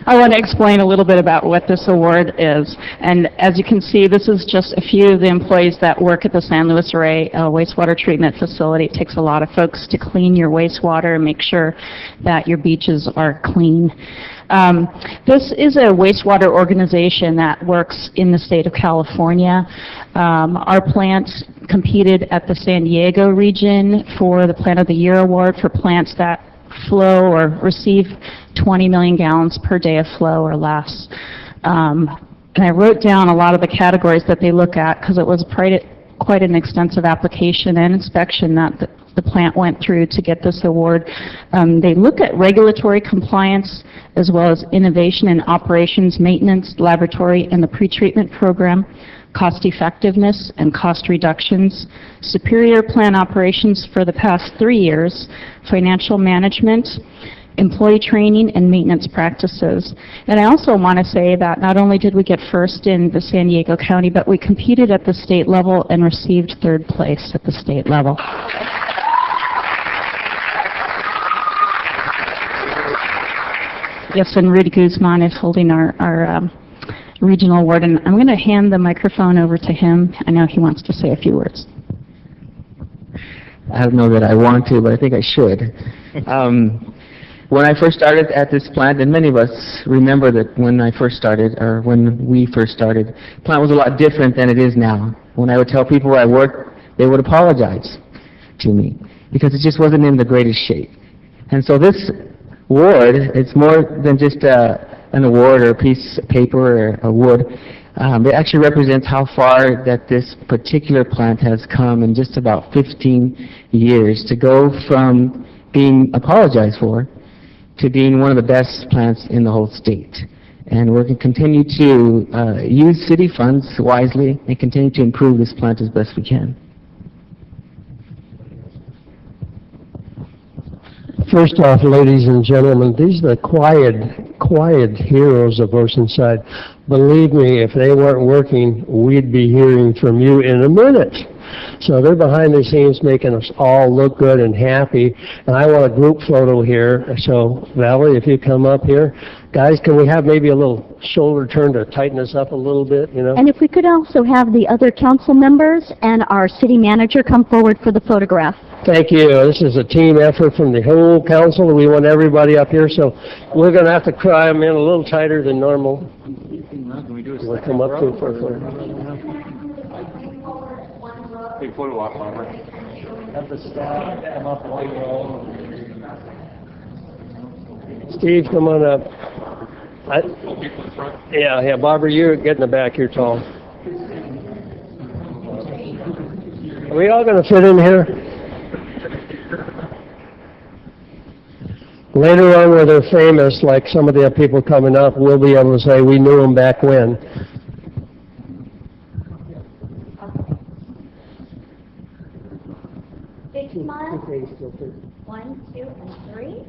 I want to explain a little bit about what this award is. And as you can see, this is just a few of the employees that work at the San Luis Rey wastewater treatment facility. It takes a lot of folks to clean your wastewater and make sure that your beaches are clean. This is a wastewater organization that works in the state of California. Our plants competed at the San Diego region for the Plant of the Year award for plants that flow or receive 20 million gallons per day of flow or less. And I wrote down a lot of the categories that they look at because it was quite an extensive application and inspection that the plant went through to get this award. They look at regulatory compliance as well as innovation in operations, maintenance, laboratory, and the pretreatment program, cost effectiveness and cost reductions, superior plant operations for the past 3 years, financial management, employee training, and maintenance practices. And I also want to say that not only did we get first in the San Diego County, but we competed at the state level and received third place at the state level. Yes, and Rudy Guzman is holding our regional award, and I'm going to hand the microphone over to him. I know he wants to say a few words. I don't know that I want to, but I think I should. When I first started at this plant, and many of us remember that when I first started, or when we first started, the plant was a lot different than it is now. When I would tell people where I worked, they would apologize to me because it just wasn't in the greatest shape. And so this award, it's more than just an award or a piece of paper or a wood. It actually represents how far that this particular plant has come in just about 15 years to go from being apologized for to being one of the best plants in the whole state. And we're going to continue to use city funds wisely and continue to improve this plant as best we can. First off, ladies and gentlemen, these are the quiet heroes of Oceanside. Believe me, if they weren't working, we'd be hearing from you in a minute. So they're behind the scenes making us all look good and happy. And I want a group photo here. So Valerie, if you come up here. Guys, can we have maybe a little shoulder turn to tighten us up a little bit, you know? And if we could also have the other council members and our city manager come forward for the photograph. Thank you. This is a team effort from the whole council. We want everybody up here, so we're going to have to cry them in a little tighter than normal. We'll come up to it for a photo. Big photo op on it. Have the staff come up one row. Steve, come on up. Yeah, Barbara, you get in the back. You're tall. Are we all going to fit in here? Later on, where they're famous, like some of the people coming up, we'll be able to say we knew them back when. Big smile. 1, 2, and 3.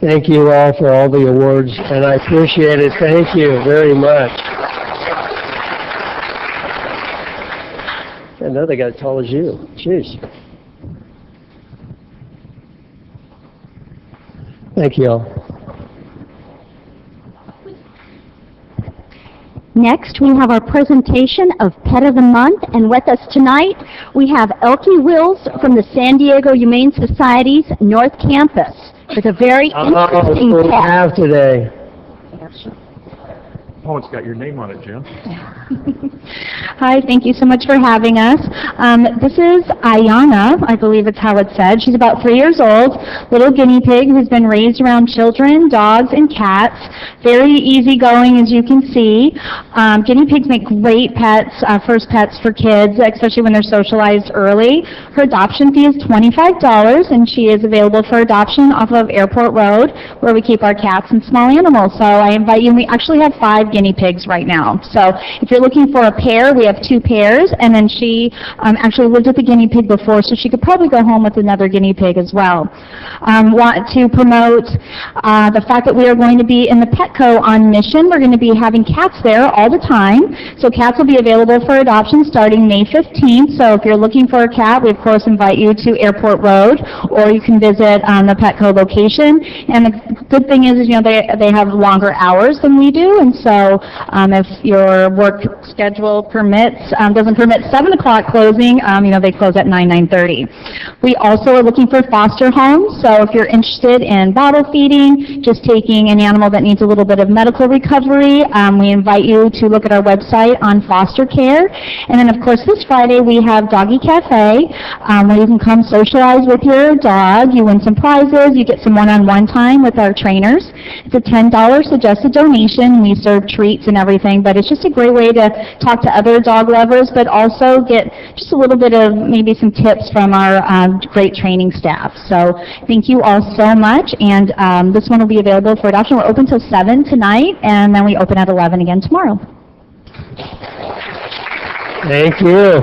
Thank you all for all the awards, and I appreciate it. Thank you very much. Another guy tall as you. Jeez. Thank you all. Next, we have our presentation of Pet of the Month, and with us tonight, we have Elkie Wills from the San Diego Humane Society's North Campus with a very interesting what we pet. have today. Oh, it's got your name on it, Jim. Hi, thank you so much for having us. This is Ayana, I believe it's how it's said. She's about 3 years old, little guinea pig who's been raised around children, dogs, and cats. Very easygoing, as you can see. Guinea pigs make great pets, first pets for kids, especially when they're socialized early. Her adoption fee is $25, and she is available for adoption off of Airport Road, where we keep our cats and small animals. So I invite you, and we actually have 5 guinea pigs right now. So if you're looking for a pair, we have 2 pairs, and then she actually lived with a guinea pig before, so she could probably go home with another guinea pig as well. Want to promote the fact that we are going to be in the Petco on Mission. We're going to be having cats there all the time. So cats will be available for adoption starting May 15th. So if you're looking for a cat, we of course invite you to Airport Road, or you can visit the Petco location. And the good thing is you know, they have longer hours than we do, and so if your work schedule permits, doesn't permit 7 o'clock closing, you know, they close at 9:30. We also are looking for foster homes, so if you're interested in bottle feeding, just taking an animal that needs a little bit of medical recovery, we invite you to look at our website on foster care. And then of course this Friday we have Doggy Cafe, where you can come socialize with your dog. You win some prizes, you get some one-on-one time with our trainers. It's a $10 suggested donation. We serve treats and everything, but it's just a great way to talk to other dog lovers, but also get just a little bit of maybe some tips from our great training staff. So thank you all so much, and this one will be available for adoption. We're open till 7 tonight, and then we open at 11 again tomorrow. Thank you.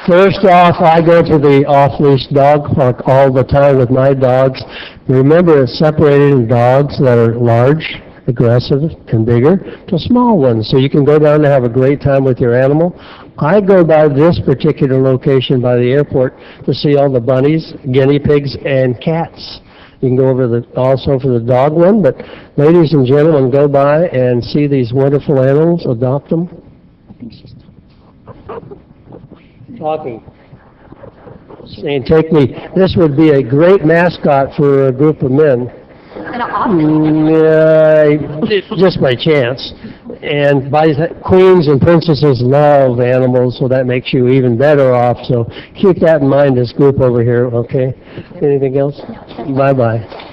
First off, I go to the off-leash dog park all the time with my dogs. Remember, it's separated in dogs that are large, aggressive, and bigger to small ones. So you can go down and have a great time with your animal. I go by this particular location by the airport to see all the bunnies, guinea pigs, and cats. You can go over also for the dog one, but ladies and gentlemen, go by and see these wonderful animals, adopt them. Talking. Saying, take me. This would be a great mascot for a group of men. Just by chance. And queens and princesses love animals, so that makes you even better off. So keep that in mind, this group over here, okay? Anything else? Bye-bye.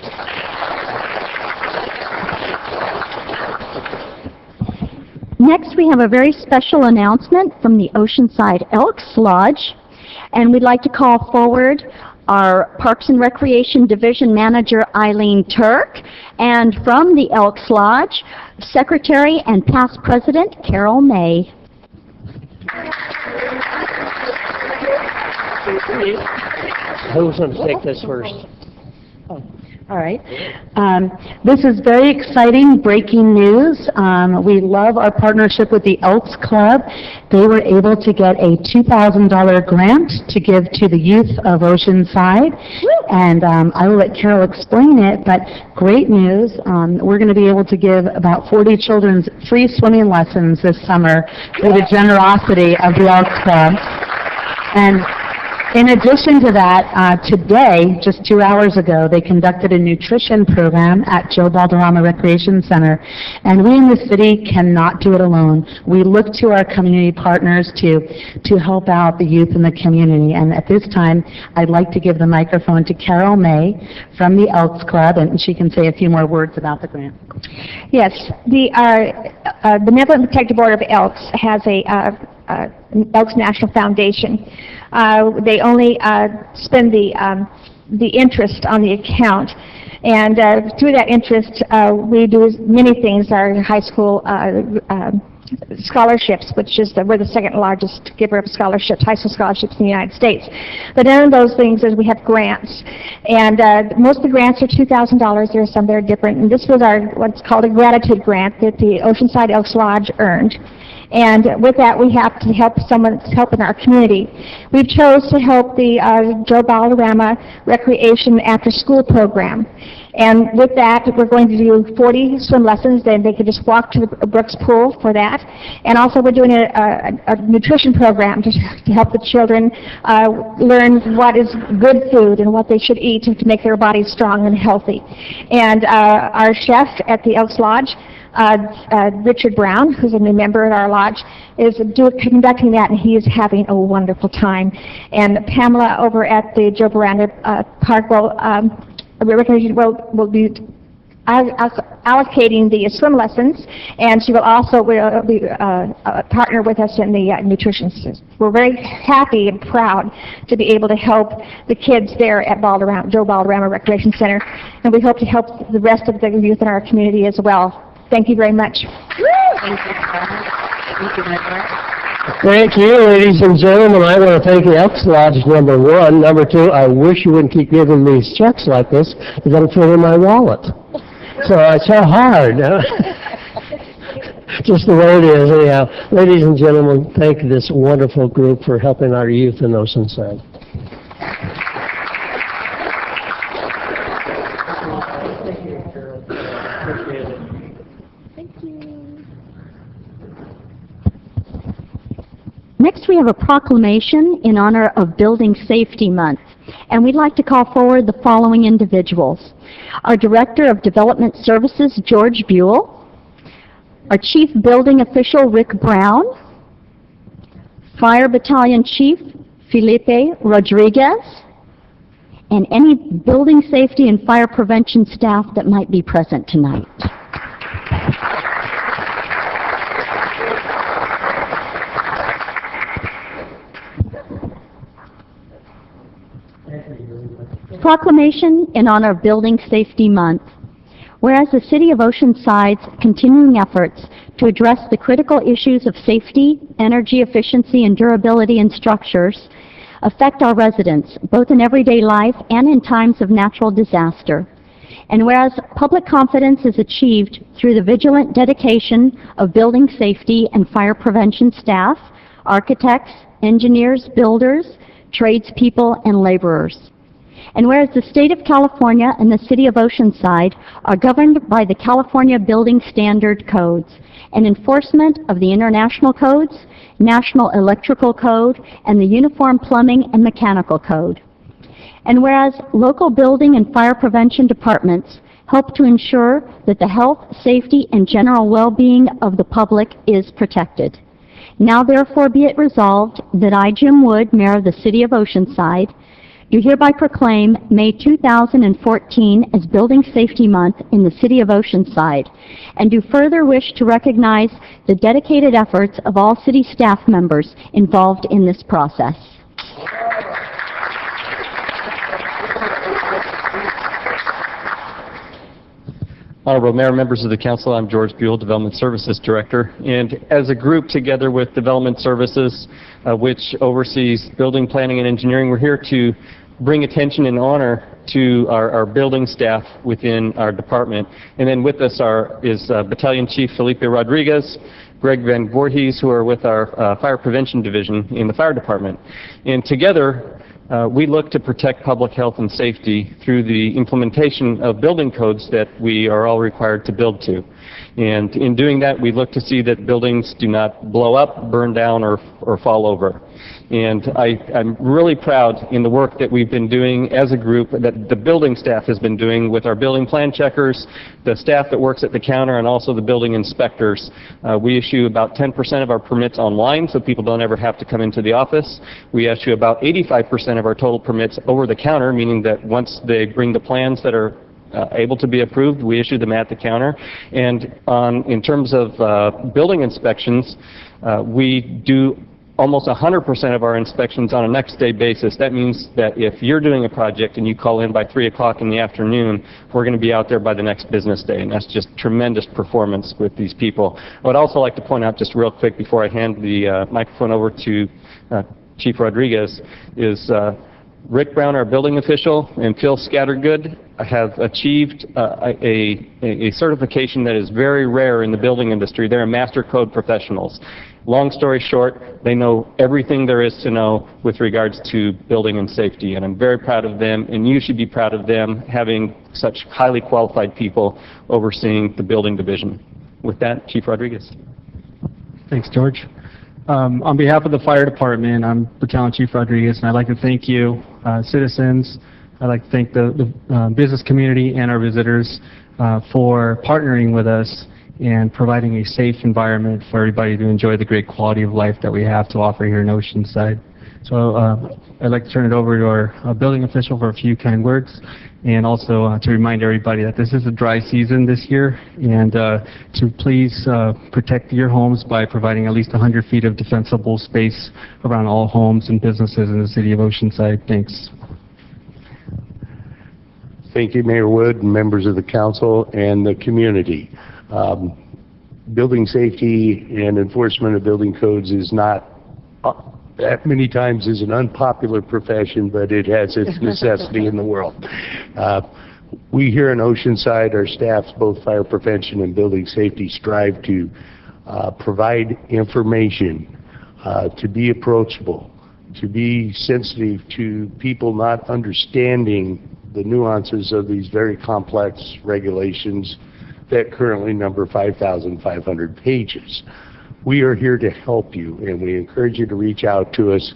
Next, we have a very special announcement from the Oceanside Elks Lodge, and we'd like to call forward our Parks and Recreation Division Manager, Eileen Turk, and from the Elks Lodge, Secretary and past President, Carol May. Who's going to take this first? All right. This is very exciting, breaking news. We love our partnership with the Elks Club. They were able to get a $2,000 grant to give to the youth of Oceanside. And I will let Carol explain it, but great news. We're going to be able to give about 40 children free swimming lessons this summer through the generosity of the Elks Club. And in addition to that, today, just 2 hours ago, they conducted a nutrition program at Joe Balderrama Recreation Center, and we in the city cannot do it alone. We look to our community partners to help out the youth in the community, and at this time, I'd like to give the microphone to Carol May from the Elks Club, and she can say a few more words about the grant. Yes, the Benevolent Protective Order of Elks has a Elks National Foundation. They only spend the interest on the account, and through that interest, we do many things. Our high school scholarships, which is we're the second largest giver of scholarships, high school scholarships in the United States. But none of those things is we have grants, and most of the grants are $2,000. There are some that are different, and this was our what's called a gratitude grant that the Oceanside Elks Lodge earned. And with that, we have to help someone that's helping our community. We chose to help the Joe Balderrama Recreation After School Program. And with that, we're going to do 40 swim lessons, then they can just walk to the Brooks Pool for that. And also we're doing a nutrition program to help the children learn what is good food and what they should eat to make their bodies strong and healthy. And our chef at the Elks Lodge, Richard Brown, who's a new member at our lodge, is conducting that, and he is having a wonderful time. And Pamela over at the Joe Veranda Park will be allocating the swim lessons, and she will also be a partner with us in the nutrition system. We're very happy and proud to be able to help the kids there at Joe Balderrama Recreation Center, and we hope to help the rest of the youth in our community as well. Thank you very much. Thank you, ladies and gentlemen. I want to thank the Elks Lodge, number one. Number two, I wish you wouldn't keep giving me these checks like this. It doesn't fit in my wallet. So it's so hard. Just the way it is, anyhow. Ladies and gentlemen, thank this wonderful group for helping our youth in Oceanside. Next, we have a proclamation in honor of Building Safety Month, and we'd like to call forward the following individuals. Our Director of Development Services, George Buell, our Chief Building Official, Rick Brown, Fire Battalion Chief, Felipe Rodriguez, and any building safety and fire prevention staff that might be present tonight. Proclamation in honor of Building Safety Month. Whereas the City of Oceanside's continuing efforts to address the critical issues of safety, energy efficiency, and durability in structures affect our residents, both in everyday life and in times of natural disaster. And whereas public confidence is achieved through the vigilant dedication of building safety and fire prevention staff, architects, engineers, builders, tradespeople, and laborers. And whereas the State of California and the City of Oceanside are governed by the California Building Standard Codes and enforcement of the International Codes, National Electrical Code, and the Uniform Plumbing and Mechanical Code. And whereas local building and fire prevention departments help to ensure that the health, safety, and general well-being of the public is protected. Now therefore be it resolved that I, Jim Wood, Mayor of the City of Oceanside, do hereby proclaim May 2014 as Building Safety Month in the City of Oceanside, and do further wish to recognize the dedicated efforts of all city staff members involved in this process. Honorable Mayor, members of the council, I'm George Buell, Development Services Director, and as a group together with Development Services, which oversees building planning and engineering, we're here to bring attention and honor to our building staff within our department. And then with us is Battalion Chief Felipe Rodriguez, Greg Van Voorhees, who are with our Fire Prevention Division in the Fire Department. And together, we look to protect public health and safety through the implementation of building codes that we are all required to build to. And in doing that, we look to see that buildings do not blow up, burn down, or fall over. And I'm really proud in the work that we've been doing as a group, that the building staff has been doing with our building plan checkers, the staff that works at the counter, and also the building inspectors. We issue about 10% of our permits online, so people don't ever have to come into the office. We issue about 85% of our total permits over the counter, meaning that once they bring the plans that are able to be approved, we issue them at the counter. And in terms of building inspections, we do almost 100% of our inspections on a next day basis. That means that if you're doing a project and you call in by 3 o'clock in the afternoon, we're going to be out there by the next business day, and that's just tremendous performance with these people. I would also like to point out just real quick before I hand the microphone over to Chief Rodriguez is Rick Brown, our building official, and Phil Scattergood have achieved a certification that is very rare in the building industry. They're master code professionals. Long story short, they know everything there is to know with regards to building and safety, and I'm very proud of them, and you should be proud of them having such highly qualified people overseeing the building division. With that, Chief Rodriguez. Thanks, George. On behalf of the Fire Department, I'm Battalion Chief Rodriguez, and I'd like to thank you, citizens. I'd like to thank the business community and our visitors for partnering with us and providing a safe environment for everybody to enjoy the great quality of life that we have to offer here in Oceanside. So I'd like to turn it over to our building official for a few kind words, and also to remind everybody that this is a dry season this year, and to please protect your homes by providing at least 100 feet of defensible space around all homes and businesses in the city of Oceanside. Thanks. Thank you, Mayor Wood, and members of the council and the community. Building safety and enforcement of building codes is not that many times is an unpopular profession, but it has its necessity in the world. We here in Oceanside, our staffs, both fire prevention and building safety, strive to provide information, to be approachable, to be sensitive to people not understanding the nuances of these very complex regulations that currently number 5,500 pages. We are here to help you, and we encourage you to reach out to us,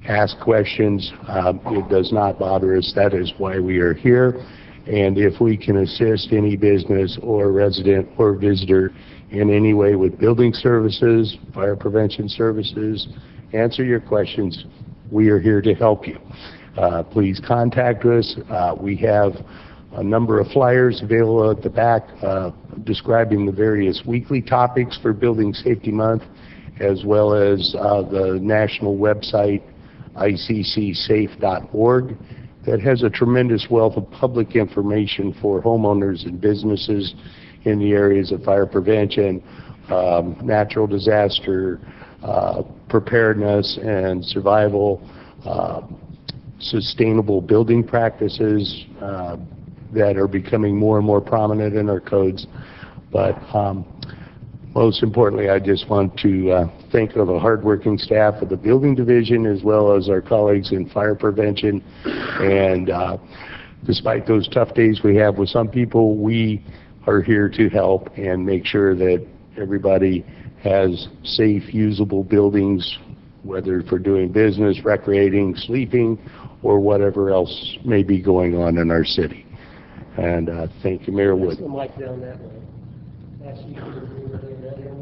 ask questions. It does not bother us. That is why we are here. And if we can assist any business or resident or visitor in any way with building services, fire prevention services, answer your questions, we are here to help you. Please contact us. We have a number of flyers available at the back describing the various weekly topics for Building Safety Month, as well as the national website, iccsafe.org, that has a tremendous wealth of public information for homeowners and businesses in the areas of fire prevention, natural disaster, preparedness and survival, sustainable building practices, that are becoming more and more prominent in our codes. But most importantly, I just want to thank the hardworking staff of the building division as well as our colleagues in fire prevention. And despite those tough days we have with some people, we are here to help and make sure that everybody has safe, usable buildings, whether for doing business, recreating, sleeping, or whatever else may be going on in our city. And thank you, Mayor Wood. The mic down that way. Ask you to do that in.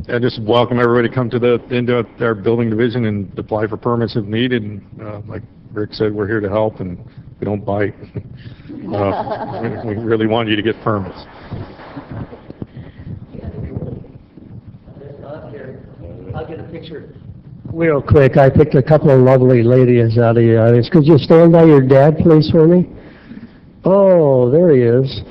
I just welcome everybody to come into our building division and apply for permits if needed. And like Rick said, we're here to help, and we don't bite. We really want you to get permits. I'll get a picture. Real quick, I picked a couple of lovely ladies out of the audience. Could you stand by your dad, please, for me? Oh, there he is.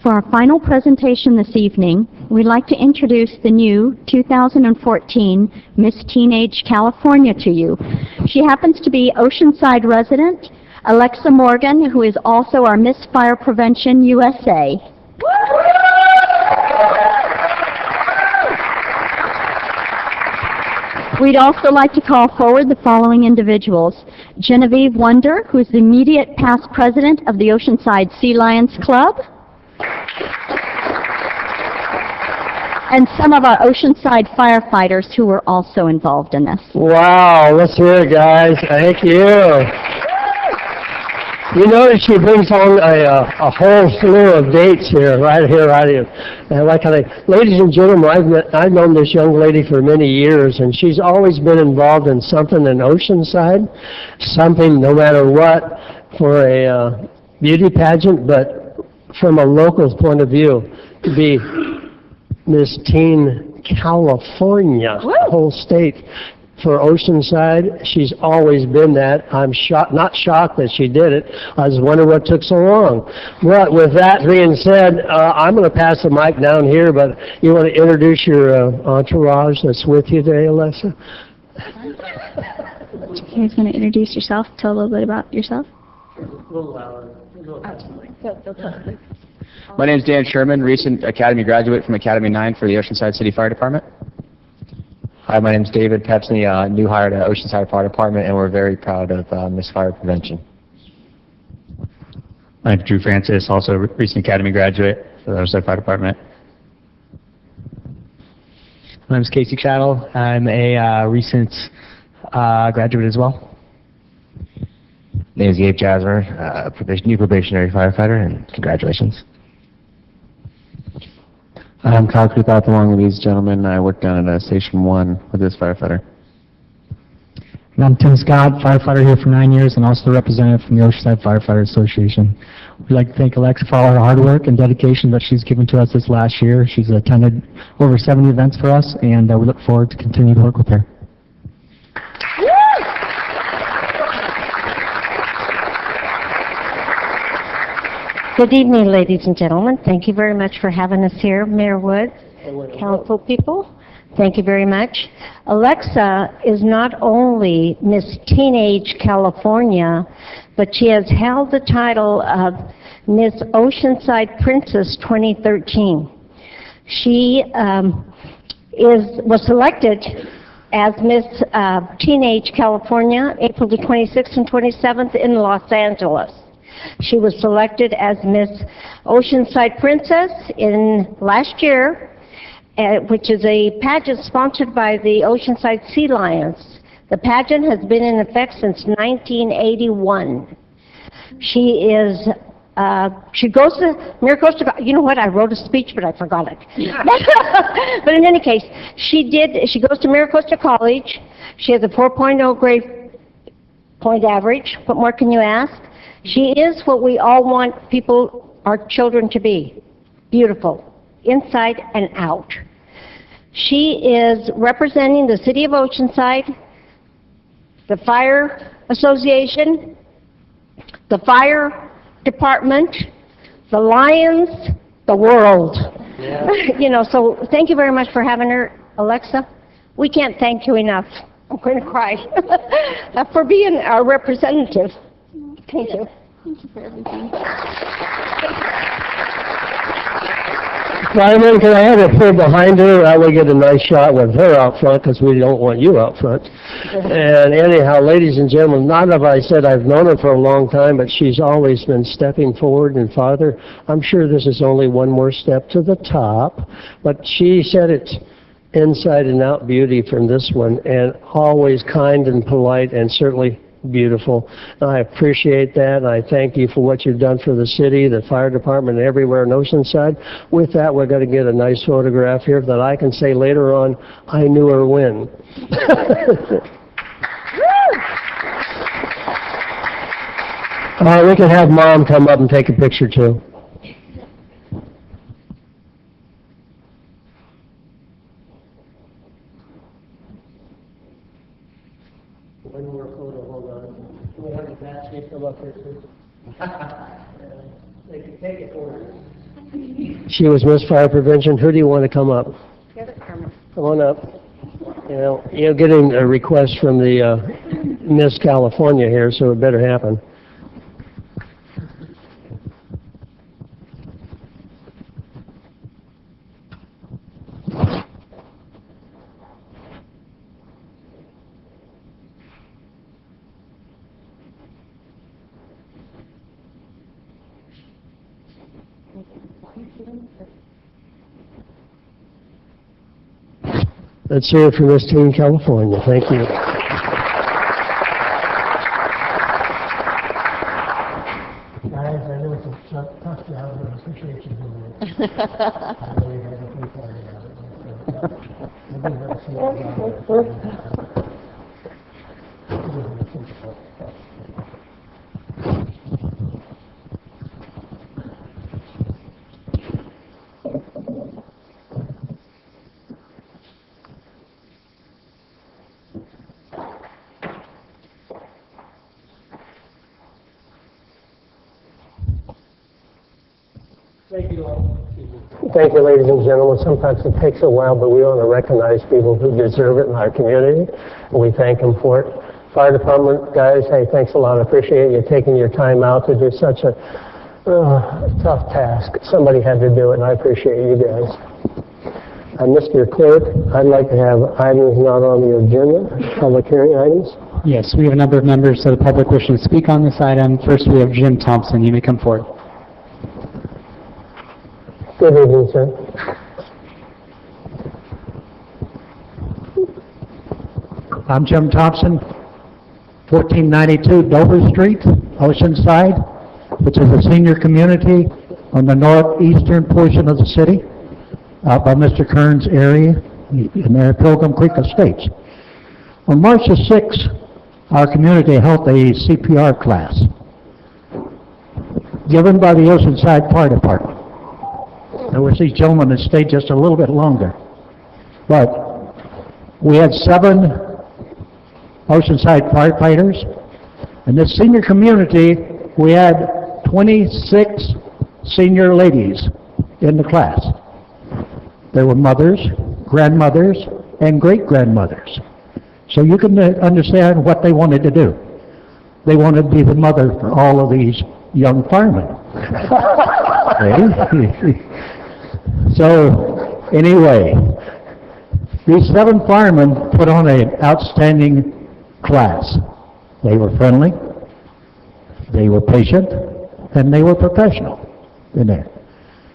For our final presentation this evening, we'd like to introduce the new 2014 Miss Teenage California to you. She happens to be Oceanside resident, Alexa Morgan, who is also our Miss Fire Prevention USA. We'd also like to call forward the following individuals. Genevieve Wonder, who is the immediate past president of the Oceanside Sea Lions Club. And some of our Oceanside firefighters who were also involved in this. Wow, let's hear it, guys. Thank you. You notice she brings on a whole slew of dates here, right here. And like ladies and gentlemen, I've known this young lady for many years, and she's always been involved in something in Oceanside, something no matter what, for a beauty pageant, but from a local's point of view, to be Miss Teen California, the whole state. For Oceanside, she's always been that. I'm not shocked that she did it. I was wondering what took so long. But with that being said, I'm going to pass the mic down here, but you want to introduce your entourage that's with you today, Alexa? You guys want to introduce yourself? Tell a little bit about yourself. A little louder. My name is Dan Sherman, recent Academy graduate from Academy 9 for the Oceanside City Fire Department. Hi, my name is David Pepsney, new hire to Oceanside Fire Department, and we're very proud of Miss Fire Prevention. I'm Drew Francis, also recent Academy graduate for the Oceanside Fire Department. My name is Casey Chattel. I'm a recent graduate as well. My name is Gabe Jasmer, new probationary firefighter, and congratulations. I'm Kyle Kruthauth, along with these gentlemen. I work down at Station 1 with this firefighter. And I'm Tim Scott, firefighter here for 9 years, and also the representative from the Oceanside Firefighter Association. We'd like to thank Alexa for all her hard work and dedication that she's given to us this last year. She's attended over 70 events for us, and we look forward to continuing to work with her. Good evening, ladies and gentlemen. Thank you very much for having us here. Mayor Woods, council people, thank you very much. Alexa is not only Miss Teenage California, but she has held the title of Miss Oceanside Princess 2013. She was selected as Miss Teenage California April the 26th and 27th in Los Angeles. She was selected as Miss Oceanside Princess in last year, which is a pageant sponsored by the Oceanside Sea Lions. The pageant has been in effect since 1981. She goes to Maricosta. You know what? I wrote a speech, but I forgot it. But in any case, she goes to Maricosta College. She has a 4.0 grade point average. What more can you ask? She is what we all want our children to be. Beautiful, inside and out. She is representing the City of Oceanside, the Fire Association, the Fire Department, the Lions, the world. You know, so thank you very much for having her. Alexa, we can't thank you enough. I'm going to cry. For being our representative. Thank you. Thank you for everything. Fireman, can I have a pull behind her? I will get a nice shot with her out front because we don't want you out front. And anyhow, ladies and gentlemen, not have I said I've known her for a long time, but she's always been stepping forward and farther. I'm sure this is only one more step to the top, but she said it's inside and out beauty from this one, and always kind and polite and certainly beautiful. I appreciate that, and I thank you for what you've done for the city, the fire department, and everywhere in Oceanside. With that, we're going to get a nice photograph here that I can say later on, I knew her when. We can have Mom come up and take a picture too. One more photo, hold on. Can we have the batch come up here too? They can take it for her. She was Miss Fire Prevention. Who do you want to come up? Come on up. You know, you're getting a request from the Miss California here, so it better happen. Let's hear it from Miss Teen California. Thank you. Guys, I know it's a tough job, but I appreciate you doing it. I really have a big part Thank you all. Thank you, ladies and gentlemen. Sometimes it takes a while, but we want to recognize people who deserve it in our community, and we thank them for it. Fire department guys, hey, thanks a lot. I appreciate you taking your time out to do such a tough task. Somebody had to do it, and I appreciate you guys. Mr. Clerk, I'd like to have items not on the agenda, public hearing items. Yes, we have a number of members of the public wishing to speak on this item. First, we have Jim Thompson. You may come forward. Good evening, sir. I'm Jim Thompson, 1492 Dover Street, Oceanside, which is a senior community on the northeastern portion of the city, out by Mr. Kern's area in the Pilgrim Creek Estates. On March the 6th, our community held a CPR class given by the Oceanside Fire Department. There was these gentlemen that stayed just a little bit longer. But we had 7 Oceanside firefighters. In this senior community, we had 26 senior ladies in the class. There were mothers, grandmothers, and great-grandmothers. So you can understand what they wanted to do. They wanted to be the mother for all of these young firemen. So, anyway, these 7 firemen put on an outstanding class. They were friendly, they were patient, and they were professional in there.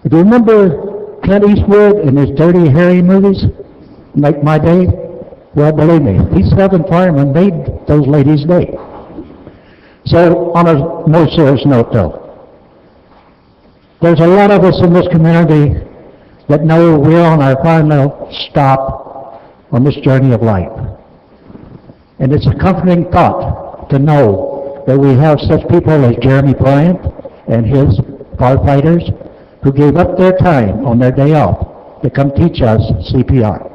If you remember Clint Eastwood in his Dirty Harry movies, Make My Day, well, believe me, these 7 firemen made those ladies' day. So, on a more serious note, though, there's a lot of us in this community that know we're on our final stop on this journey of life. And it's a comforting thought to know that we have such people as Jeremy Bryant and his firefighters who gave up their time on their day off to come teach us CPR.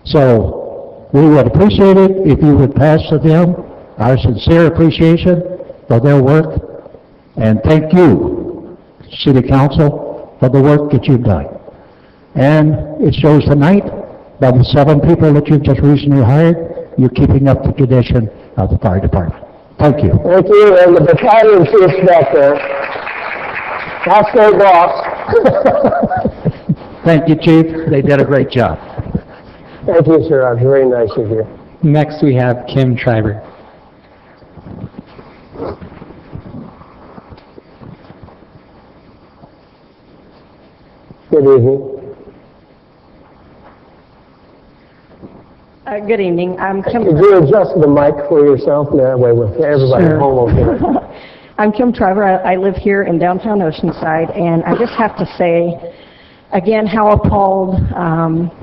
So we would appreciate it if you would pass to them our sincere appreciation for their work, and thank you, City Council, for the work that you've done. And it shows tonight that with 7 people that you've just recently hired, you're keeping up the tradition of the fire department. Thank you. Thank you, and the battalion chiefs back there. That's their boss. Thank you, Chief. They did a great job. Thank you, sir. That's very nice of you. Next, we have Kim Schreiber. Good evening. Good evening. I'm Kim. Could you adjust the mic for yourself? That way with everybody at home over I'm Kim Trevor. I live here in downtown Oceanside, and I just have to say, again, how appalled,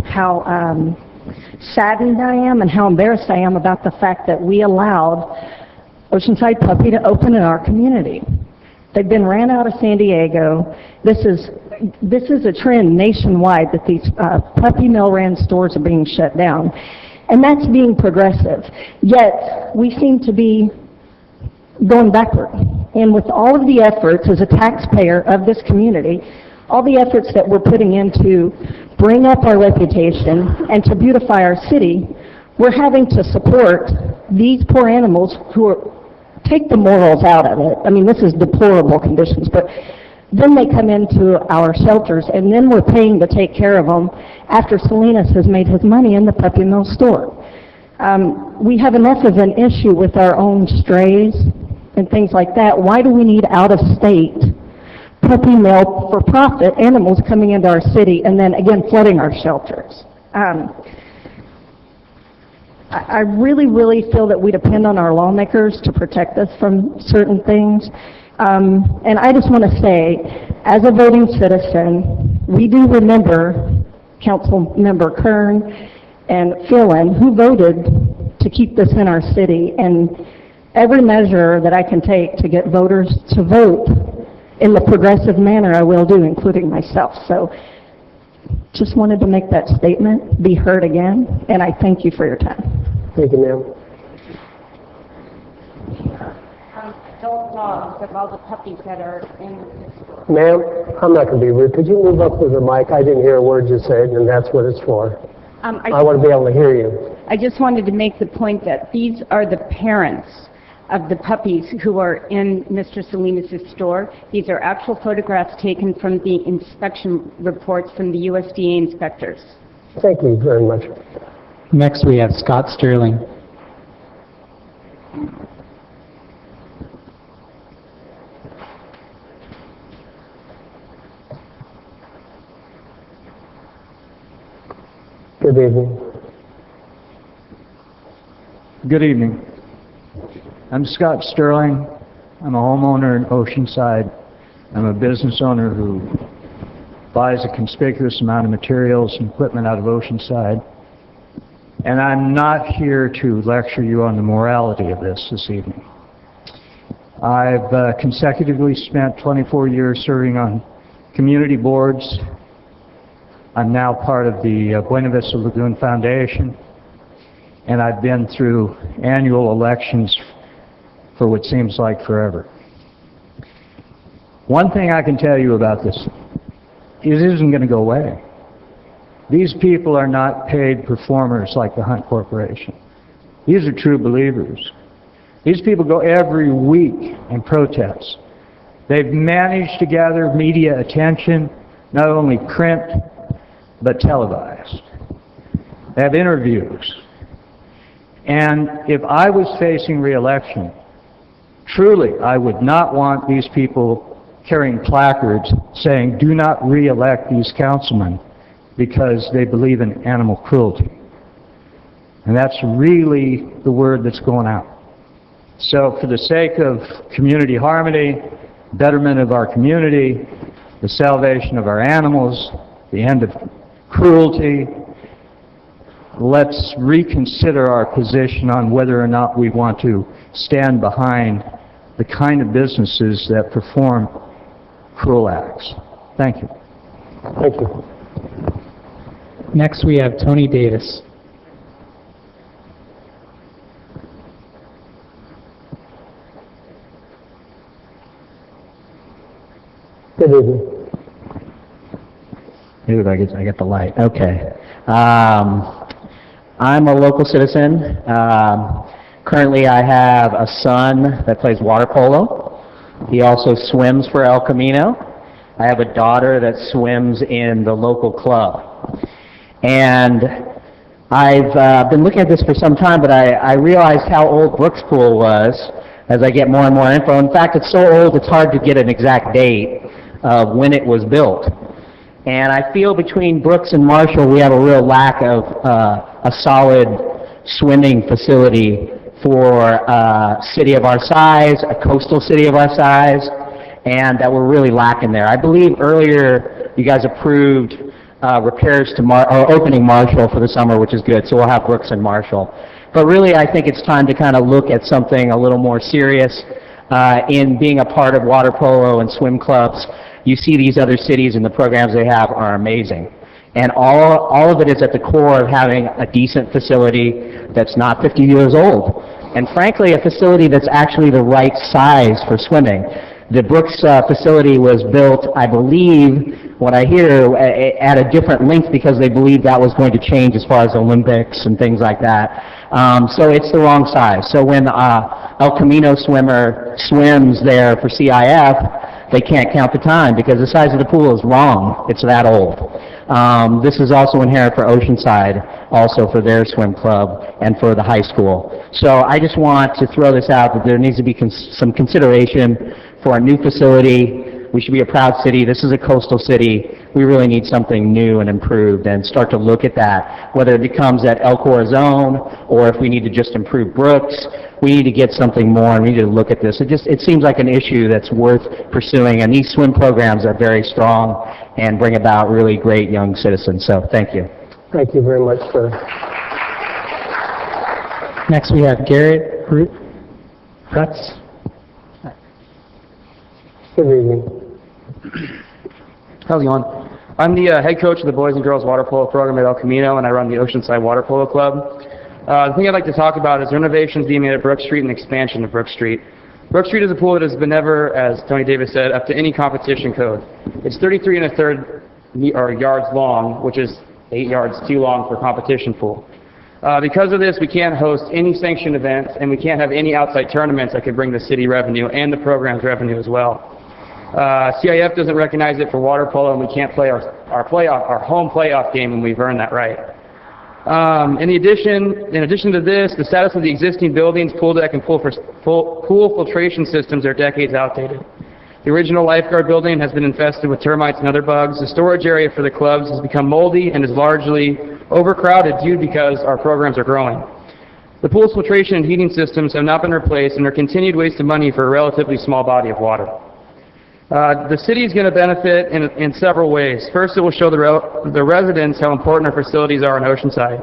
how saddened I am, and how embarrassed I am about the fact that we allowed Oceanside Puppy to open in our community. They've been ran out of San Diego. This is a trend nationwide that these puppy mill ran stores are being shut down. And that's being progressive. Yet, we seem to be going backward. And with all of the efforts as a taxpayer of this community, all the efforts that we're putting in to bring up our reputation and to beautify our city, we're having to support these poor animals who are, take the morals out of it. I mean, this is deplorable conditions, but then they come into our shelters, and then we're paying to take care of them after Salinas has made his money in the puppy mill store. We have enough of an issue with our own strays and things like that. Why do we need out-of-state puppy mill for-profit animals coming into our city and then, again, flooding our shelters? I really, really feel that we depend on our lawmakers to protect us from certain things. And I just want to say, as a voting citizen, we do remember Council Member Kern and Phelan, who voted to keep this in our city, and every measure that I can take to get voters to vote in the progressive manner I will do, including myself. So just wanted to make that statement, be heard again, and I thank you for your time. Thank you, ma'am. Don't love of all the puppies that are in the store. Ma'am, I'm not going to be rude. Could you move up to the mic? I didn't hear a word you said, and that's what it's for. I want to be able to hear you. I just wanted to make the point that these are the parents of the puppies who are in Mr. Salinas' store. These are actual photographs taken from the inspection reports from the USDA inspectors. Thank you very much. Next, we have Scott Sterling. Good evening. Good evening. I'm Scott Sterling. I'm a homeowner in Oceanside. I'm a business owner who buys a conspicuous amount of materials and equipment out of Oceanside. And I'm not here to lecture you on the morality of this evening. I've consecutively spent 24 years serving on community boards. I'm now part of the Buena Vista Lagoon Foundation, and I've been through annual elections for what seems like forever. One thing I can tell you about this, it isn't going to go away. These people are not paid performers like the Hunt Corporation. These are true believers. These people go every week and protest. They've managed to gather media attention, not only print, but televised. They have interviews. And if I was facing re-election, truly I would not want these people carrying placards saying, "Do not re-elect these councilmen because they believe in animal cruelty." And that's really the word that's going out. So for the sake of community harmony, betterment of our community, the salvation of our animals, the end of cruelty, let's reconsider our position on whether or not we want to stand behind the kind of businesses that perform cruel acts. Thank you. Thank you. Next, we have Tony Davis. Good evening. Dude, I get the light. Okay. I'm a local citizen. Currently, I have a son that plays water polo. He also swims for El Camino. I have a daughter that swims in the local club. And I've been looking at this for some time, but I realized how old Brooks Pool was as I get more and more info. In fact, it's so old it's hard to get an exact date of when it was built. And I feel between Brooks and Marshall we have a real lack of a solid swimming facility for a city of our size, a coastal city of our size, and that we're really lacking there. I believe earlier you guys approved repairs to or opening Marshall for the summer, which is good, so we'll have Brooks and Marshall. But really I think it's time to kind of look at something a little more serious in being a part of water polo and swim clubs. You see these other cities and the programs they have are amazing. And all of it is at the core of having a decent facility that's not 50 years old. And frankly, a facility that's actually the right size for swimming. The Brooks facility was built, I believe, what I hear, at a different length because they believed that was going to change as far as Olympics and things like that. So it's the wrong size. So when El Camino swimmer swims there for CIF, they can't count the time because the size of the pool is wrong. It's that old. This is also inherent for Oceanside, also for their swim club and for the high school. So I just want to throw this out that there needs to be some consideration for a new facility. We should be a proud city. This is a coastal city. We really need something new and improved and start to look at that, whether it becomes at El Corazon or if we need to just improve Brooks. We need to get something more and we need to look at this. It seems like an issue that's worth pursuing, and these swim programs are very strong and bring about really great young citizens. So thank you. Thank you very much, sir. Next we have Garrett Rutz. Good evening. How's it going? I'm the head coach of the boys and girls water polo program at El Camino, and I run the Oceanside Water Polo Club. The thing I'd like to talk about is renovations being made at Brook Street and expansion of Brook Street. Brook Street is a pool that has been never, as Tony Davis said, up to any competition code. It's 33 1/3 yards long, which is 8 yards too long for a competition pool. Because of this, we can't host any sanctioned events, and we can't have any outside tournaments that could bring the city revenue and the program's revenue as well. CIF doesn't recognize it for water polo, and we can't play our home playoff game, and we've earned that right. In addition to this, the status of the existing buildings, pool deck, and pool filtration systems are decades outdated. The original lifeguard building has been infested with termites and other bugs. The storage area for the clubs has become moldy and is largely overcrowded due because our programs are growing. The pool's filtration and heating systems have not been replaced and are continued waste of money for a relatively small body of water. The city is going to benefit in several ways. First, it will show the residents how important our facilities are in Oceanside.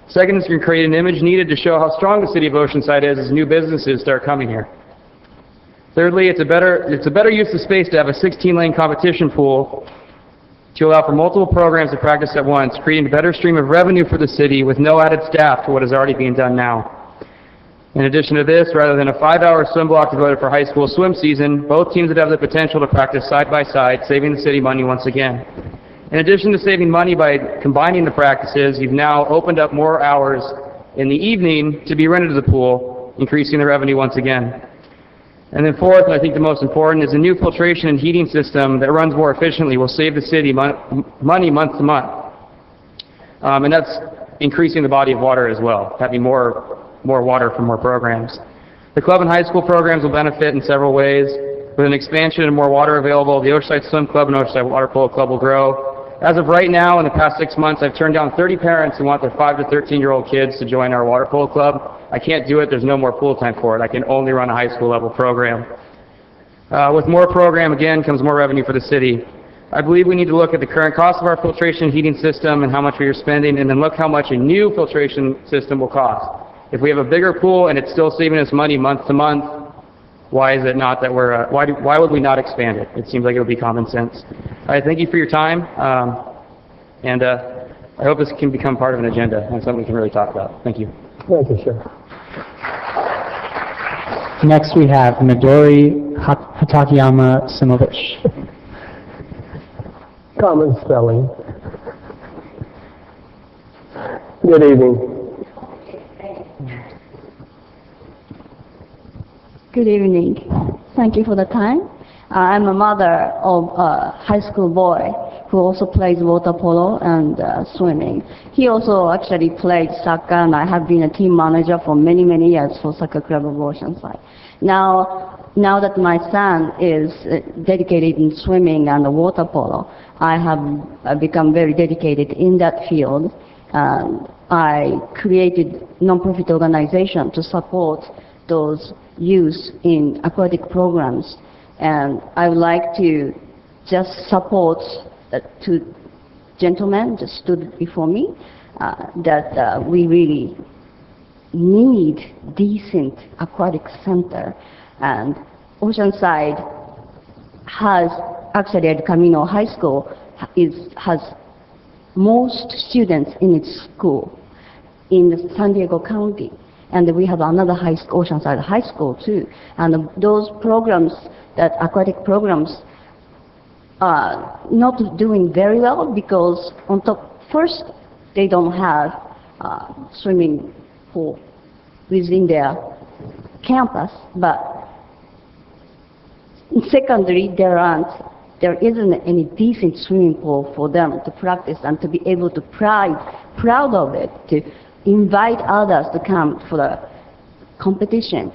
Second, it's going to create an image needed to show how strong the city of Oceanside is as new businesses start coming here. Thirdly, it's a better use of space to have a 16-lane competition pool to allow for multiple programs to practice at once, creating a better stream of revenue for the city with no added staff to what is already being done now. In addition to this, rather than a 5-hour swim block devoted for high school swim season, both teams would have the potential to practice side by side, saving the city money once again. In addition to saving money by combining the practices, you've now opened up more hours in the evening to be rented to the pool, increasing the revenue once again. And then fourth, and I think the most important, is a new filtration and heating system that runs more efficiently will save the city money month to month. And that's increasing the body of water as well, having more water for more programs. The club and high school programs will benefit in several ways. With an expansion and more water available, the Oceanside Swim Club and Oceanside Water Polo Club will grow. As of right now, in the past 6 months, I've turned down 30 parents who want their 5 to 13-year-old kids to join our water polo club. I can't do it. There's no more pool time for it. I can only run a high school level program. With more program, again, comes more revenue for the city. I believe we need to look at the current cost of our filtration and heating system and how much we are spending, and then look how much a new filtration system will cost. If we have a bigger pool and it's still saving us money month to month, why is it not that why would we not expand it? It seems like it would be common sense. I thank you for your time, and I hope this can become part of an agenda and something we can really talk about. Thank you. Thank you, sir. Next we have Midori Hatakeyama Simovich. Common spelling. Good evening. Good evening. Thank you for the time. I'm a mother of a high school boy who also plays water polo and swimming. He also actually played soccer, and I have been a team manager for many, many years for Soccer Club of Oceanside. Now that my son is dedicated in swimming and water polo, I have become very dedicated in that field. I created non-profit organization to support those youth in aquatic programs, and I would like to just support two gentlemen just stood before me that we really need decent aquatic center, and Oceanside has actually El Camino High School has most students in its school in San Diego County. And we have another high school, Oceanside High School too. And those programs, that aquatic programs, are not doing very well because on top, first, they don't have swimming pool within their campus, but secondly, there isn't any decent swimming pool for them to practice and to be able to proud of it, to invite others to come for the competition.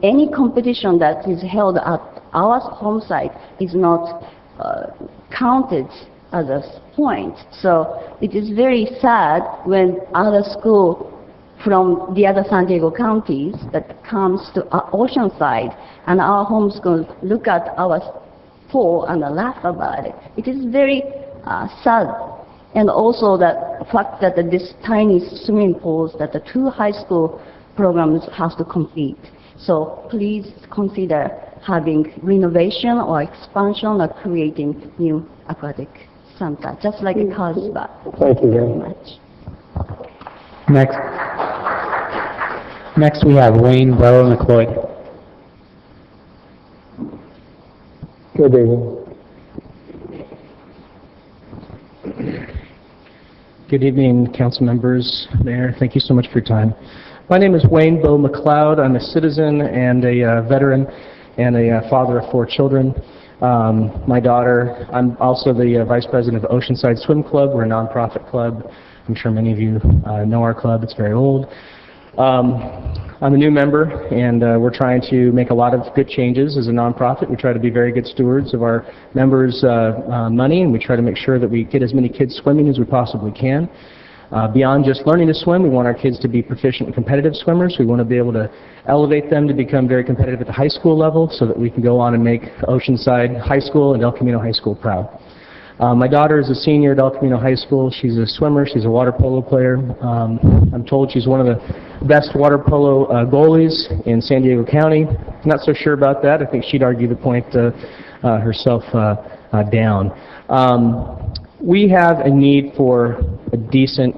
Any competition that is held at our home site is not counted as a point. So it is very sad when other schools from the other San Diego counties that comes to Oceanside and our home schools look at our pool and laugh about it. It is very sad. And also the fact that this tiny swimming pools that the two high school programs have to compete. So please consider having renovation or expansion or creating new aquatic center, just like Carlsbad. Thank you very much. Next we have Wayne Bowe McLeod. Good evening. Good evening, council members, mayor. Thank you so much for your time. My name is Wayne Bowe McLeod. I'm a citizen and a veteran and a father of 4 children. My daughter, I'm also the vice president of Oceanside Swim Club. We're a nonprofit club. I'm sure many of you know our club. It's very old. I'm a new member, and we're trying to make a lot of good changes as a nonprofit. We try to be very good stewards of our members' money, and we try to make sure that we get as many kids swimming as we possibly can. Beyond just learning to swim, we want our kids to be proficient and competitive swimmers. We want to be able to elevate them to become very competitive at the high school level so that we can go on and make Oceanside High School and El Camino High School proud. My daughter is a senior at El Camino High School. She's a swimmer. She's a water polo player. I'm told she's one of the best water polo goalies in San Diego County. Not so sure about that. I think she'd argue the point herself down. We have a need for a decent,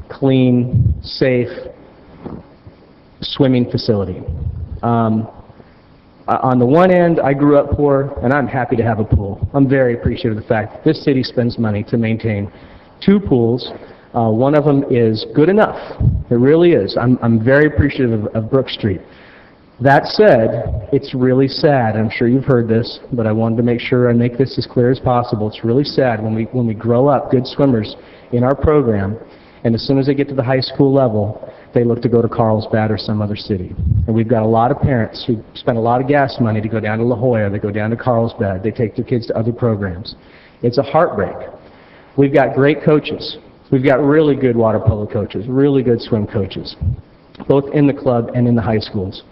clean, safe swimming facility. On the one end, I grew up poor, and I'm happy to have a pool. I'm very appreciative of the fact that this city spends money to maintain 2 pools. One of them is good enough. It really is. I'm very appreciative of Brook Street. That said, it's really sad. I'm sure you've heard this, but I wanted to make sure I make this as clear as possible. It's really sad when we grow up good swimmers in our program, and as soon as they get to the high school level, they look to go to Carlsbad or some other city. And we've got a lot of parents who spend a lot of gas money to go down to La Jolla, they go down to Carlsbad, they take their kids to other programs. It's a heartbreak. We've got great coaches. We've got really good water polo coaches, really good swim coaches, both in the club and in the high schools.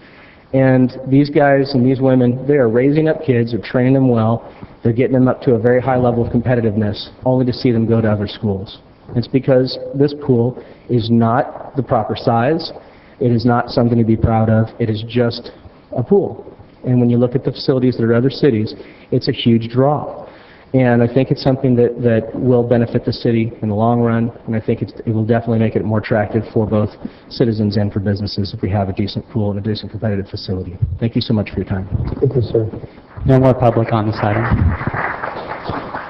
And these guys and these women, they are raising up kids, they're training them well, they're getting them up to a very high level of competitiveness, only to see them go to other schools. It's because this pool is not the proper size. It is not something to be proud of. It is just a pool. And when you look at the facilities that are in other cities, it's a huge draw. And I think it's something that will benefit the city in the long run, and I think it will definitely make it more attractive for both citizens and for businesses if we have a decent pool and a decent competitive facility. Thank you so much for your time. Thank you, sir. No more public on this item.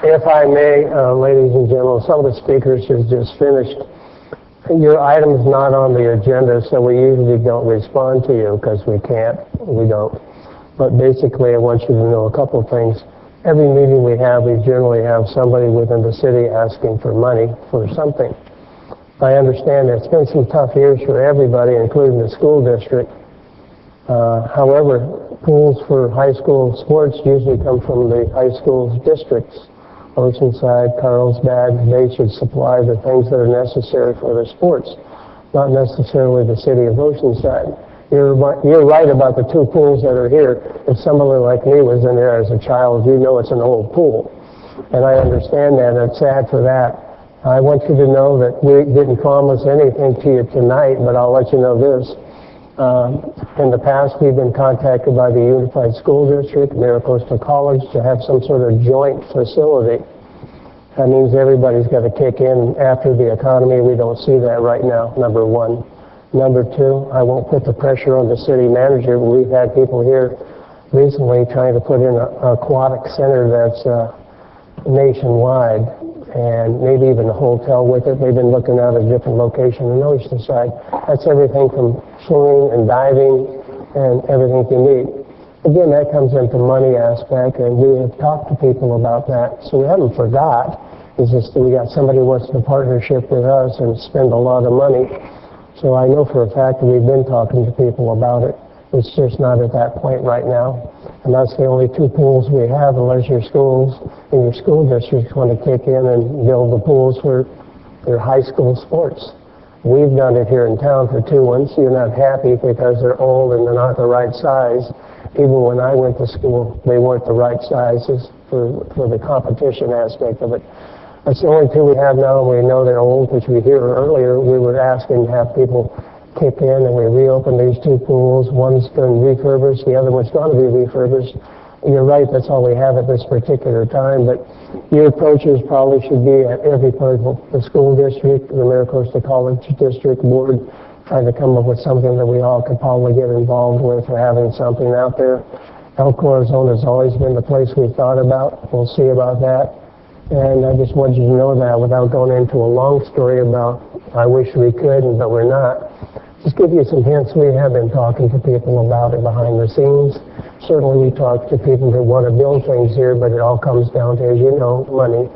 If I may, ladies and gentlemen, some of the speakers have just finished, Your item's not on the agenda, so we usually don't respond to you because we don't. But basically, I want you to know a couple of things. Every meeting we generally have somebody within the city asking for money for something. I understand it's been some tough years for everybody, including the school district. However, pools for high school sports usually come from the high school districts. Oceanside, Carlsbad, they should supply the things that are necessary for their sports, not necessarily the city of Oceanside. You're right about the two pools that are here. If somebody like me was in there as a child, you know it's an old pool. And I understand that, and it's sad for that. I want you to know that we didn't promise anything to you tonight, but I'll let you know this. In the past, we've been contacted by the Unified School District, Maricosta College, to have some sort of joint facility. That means everybody's got to kick in after the economy. We don't see that right now, number one. Number two, I won't put the pressure on the city manager, but we've had people here recently trying to put in an aquatic center that's nationwide, and maybe even a hotel with it. They've been looking at a different location in Oceanside. That's everything from swimming and diving and everything you need. Again, that comes into money aspect, and we have talked to people about that, so we haven't forgot. It's just that we got somebody who wants to partnership with us and spend a lot of money. So I know for a fact that we've been talking to people about it. It's just not at that point right now. And that's the only two pools we have, unless your schools and your school districts want to kick in and build the pools for their high school sports. We've done it here in town for 2 ones. You're not happy because they're old and they're not the right size. Even when I went to school, they weren't the right sizes for the competition aspect of it. That's the only two we have now, and we know they're old, which we hear earlier. We were asking to have people kick in, and we reopened these two pools. One's been refurbished, the other one's going to be refurbished. You're right, that's all we have at this particular time, but your approaches probably should be at every part of the school district, the Maricosta College District Board, trying to come up with something that we all could probably get involved with for having something out there. Elkhorn Zone has always been the place we thought about. We'll see about that. And I just want you to know that without going into a long story about I wish we could, but we're not. Just give you some hints. We have been talking to people about it behind the scenes. Certainly we talk to people that want to build things here, but it all comes down to, as you know, money.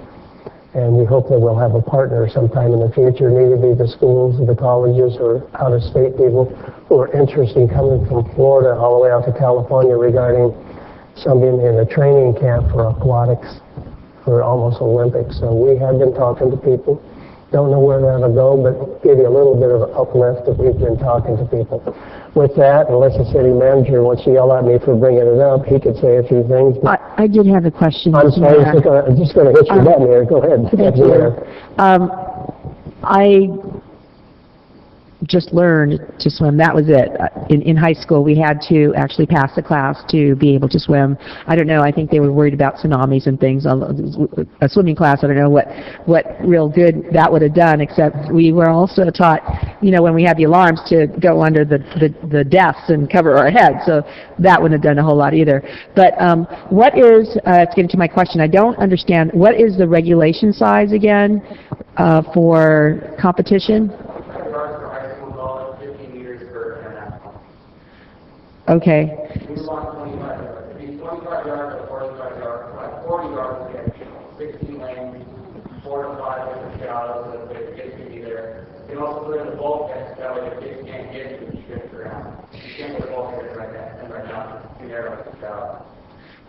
And we hope that we'll have a partner sometime in the future, maybe be the schools or the colleges or out-of-state people who are interested in coming from Florida all the way out to California regarding somebody in a training camp for aquatics for almost Olympics. So we have been talking to people. Don't know where that'll go, but give you a little bit of an uplift that we've been talking to people. With that, unless the city manager wants to yell at me for bringing it up, he could say a few things. I did have a question. I'm sorry, I'm just going to hit your button here. Go ahead. Thank you. I just learned to swim. That was it. In high school, we had to actually pass the class to be able to swim. I don't know, I think they were worried about tsunamis and things. A swimming class, I don't know what real good that would have done, except we were also taught, you know, when we had the alarms to go under the desks and cover our heads, so that wouldn't have done a whole lot either. But what is, to get into my question, I don't understand, what is the regulation size again for competition? Okay.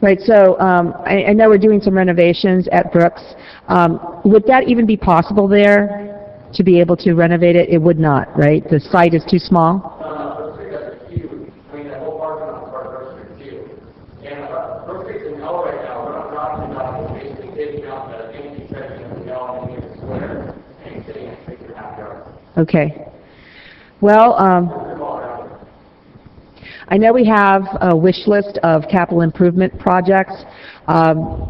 Right, so I know we're doing some renovations at Brooks. Would that even be possible there to be able to renovate it? It would not, right? The site is too small? Okay. Well, I know we have a wish list of capital improvement projects.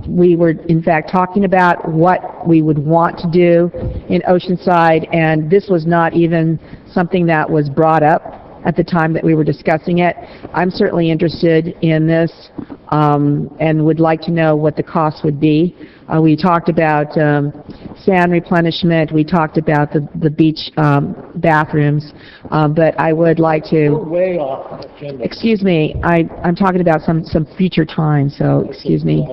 We were, in fact, talking about what we would want to do in Oceanside, and this was not even something that was brought up at the time that we were discussing it. I'm certainly interested in this and would like to know what the cost would be. We talked about sand replenishment, we talked about the beach bathrooms, but I would like to... Way off the agenda. Excuse me, I'm talking about some future time, so excuse me.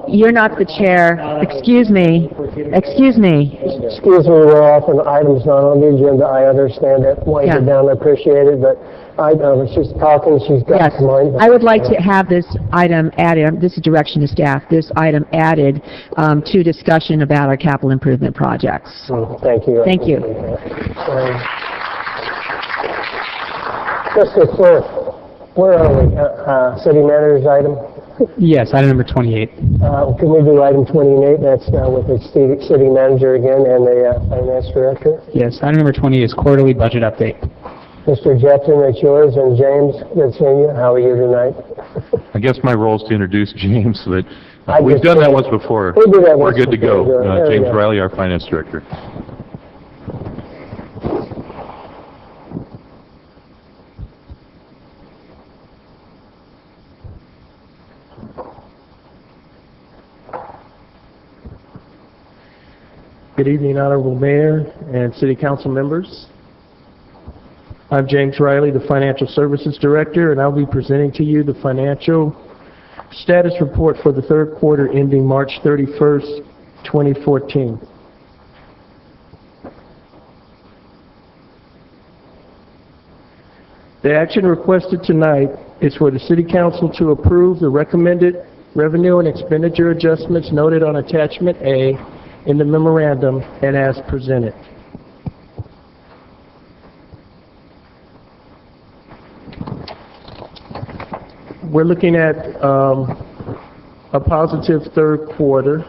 You're not the chair. Excuse me. Excuse me. Excuse me, we're off on items not on the agenda. I understand that. Wind it down, I appreciate it, but she's talking, she's got Yes, mine. I would like to have this item added, this is direction to staff, this item added to discussion about our capital improvement projects. Thank you. Thank you. Mr. Clerk, where are we? City manager's item? Yes, item number 28. Can we do item 28? That's with the city manager again and the finance director. Yes, item number 20 is quarterly budget update. Mr. Jepson, it's yours, and James, good seeing you. How are you tonight? I guess my role is to introduce James, but I we've just done that did. once before. We did that We're once good to before. go. There we James go. Riley, our finance director. Good evening, Honorable Mayor and City Council members. I'm James Riley, the Financial Services Director, and I'll be presenting to you the financial status report for the third quarter ending March 31st, 2014. The action requested tonight is for the City Council to approve the recommended revenue and expenditure adjustments noted on Attachment A in the memorandum and as presented. We're looking at a positive third quarter.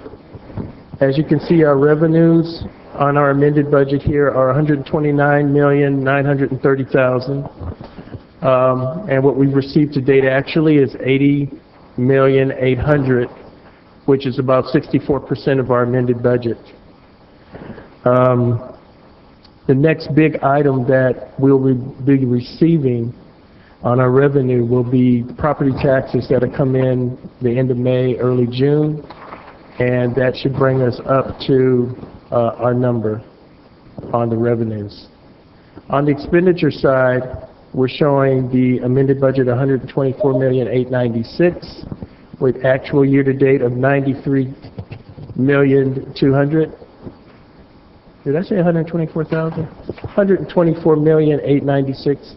As you can see, our revenues on our amended budget here are $129,930,000. And what we've received to date actually is $80,800,000, which is about 64% of our amended budget. The next big item that we'll be receiving on our revenue will be property taxes that have come in the end of May, early June, and that should bring us up to our number on the revenues. On the expenditure side, we're showing the amended budget $124,896,000 with actual year-to-date of $93,200,000. Did I say 124,000? $124,896,000.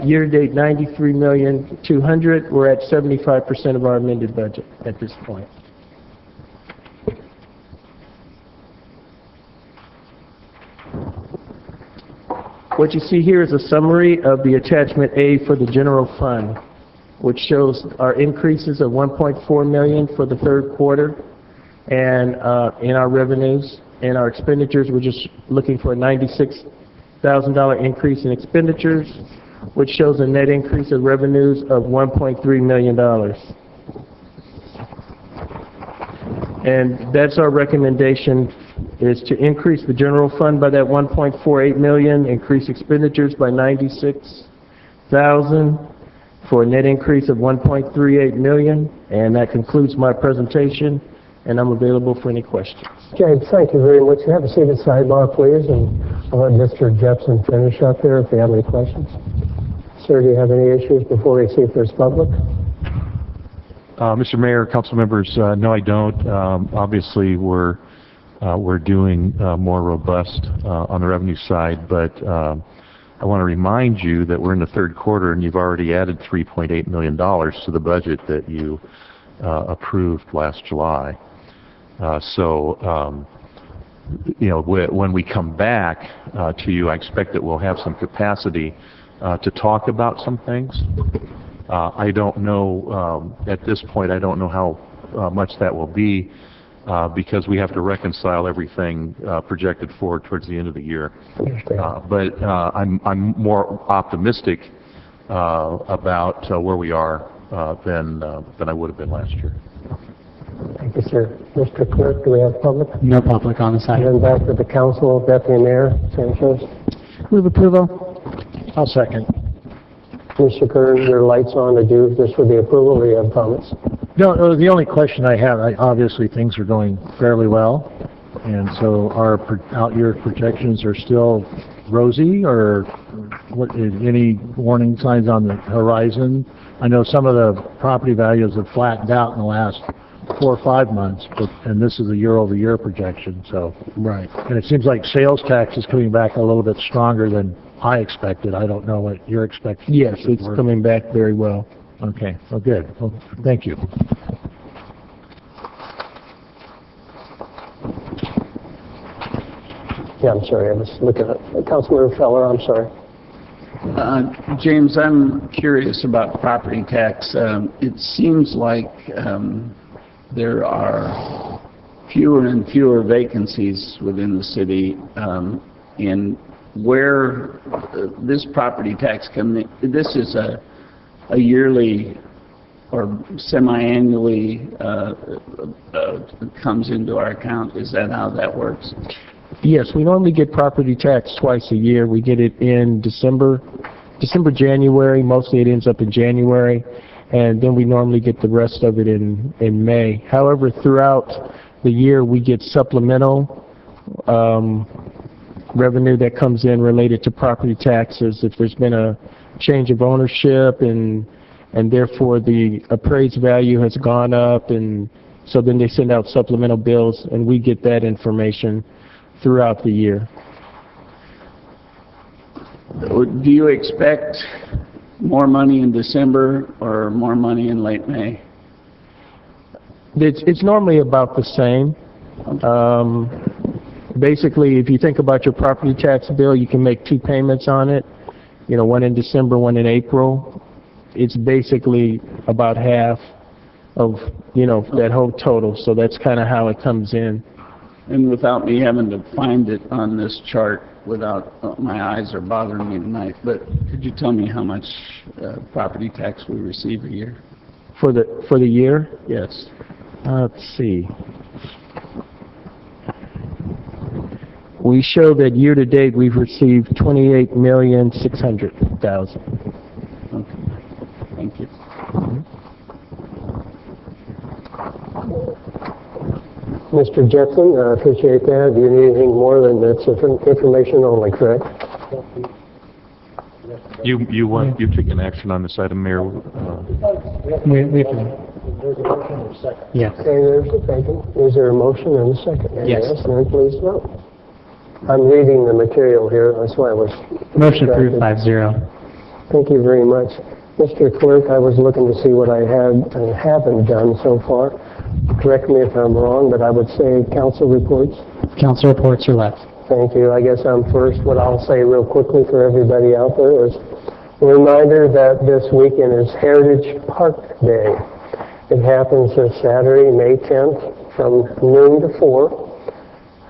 Year-to-date $93,200,000. We're at 75% of our amended budget at this point. What you see here is a summary of the Attachment A for the general fund, which shows our increases of $1.4 million for the third quarter and in our revenues. And our expenditures, we're just looking for a $96,000 increase in expenditures, which shows a net increase of revenues of $1.3 million. And that's our recommendation, is to increase the general fund by that $1.48 million, increase expenditures by $96,000 for a net increase of $1.38 million. And that concludes my presentation, and I'm available for any questions. James, thank you very much. Have a seat at the sidebar, please, and I'll let Mr. Jepson finish up there if you have any questions. Sir, do you have any issues before we see if there's public? Mr. Mayor, council members, no, I don't. Obviously, we're doing more robust on the revenue side, but I want to remind you that we're in the third quarter and you've already added $3.8 million to the budget that you approved last July. When we come back to you, I expect that we'll have some capacity to talk about some things. I don't know, at this point, I don't know how much that will be because we have to reconcile everything projected forward towards the end of the year. But I'm more optimistic about where we are than I would have been last year. Thank you, sir. Mr. Clerk, do we have public? No public on the side. And then back to the council, Deputy Mayor Sanchez. Move approval. I'll second. Mr. Kern, your light's on. To do this with the approval, or do you have comments? No, the only question I have, obviously things are going fairly well. And so our out-year projections are still rosy, or any warning signs on the horizon? I know some of the property values have flattened out in the last 4 or 5 months, and this is a year-over-year projection, so. Right. And it seems like sales tax is coming back a little bit stronger than I expected. I don't know what you're expecting. Yes, it's coming back very well. Okay, well, good. Well, thank you. Yeah, I'm sorry, I was looking at Councilmember Feller, I'm sorry. James, I'm curious about property tax. It seems like there are fewer and fewer vacancies within the city, and where this property tax this is a yearly or semi-annually comes into our account. Is that how that works? Yes, we normally get property tax twice a year. We get it in December, January. Mostly it ends up in January, and then we normally get the rest of it in May. However, throughout the year we get supplemental revenue that comes in related to property taxes if there's been a change of ownership and therefore the appraised value has gone up, and so then they send out supplemental bills and we get that information throughout the year. Do you expect more money in December or more money in late May? It's normally about the same. Basically, if you think about your property tax bill, you can make 2 payments on it, one in December, one in April. It's basically about half of, that whole total, so that's kind of how it comes in. And without me having to find it on this chart, without my eyes are bothering me tonight, but could you tell me how much property tax we receive a year? For the year? Yes. Let's see. We show that year to date we've received $28,600,000. Okay. Thank you. Mr. Jetson, I appreciate that. Do you need anything more than that's information only, correct? You've taken action on this item, Mayor. We have There's a motion and a second. Yes. Okay, there's a second. Is there a motion and a second? Yes. Then please vote. I'm reading the material here, that's why I was... Motion approved 5-0. Thank you very much. Mr. Clerk, I was looking to see what I had and haven't done so far. Correct me if I'm wrong, but I would say council reports. Council reports are left. Thank you. I guess I'm first. What I'll say real quickly for everybody out there is a reminder that this weekend is Heritage Park Day. It happens this Saturday, May 10th, from noon to 4.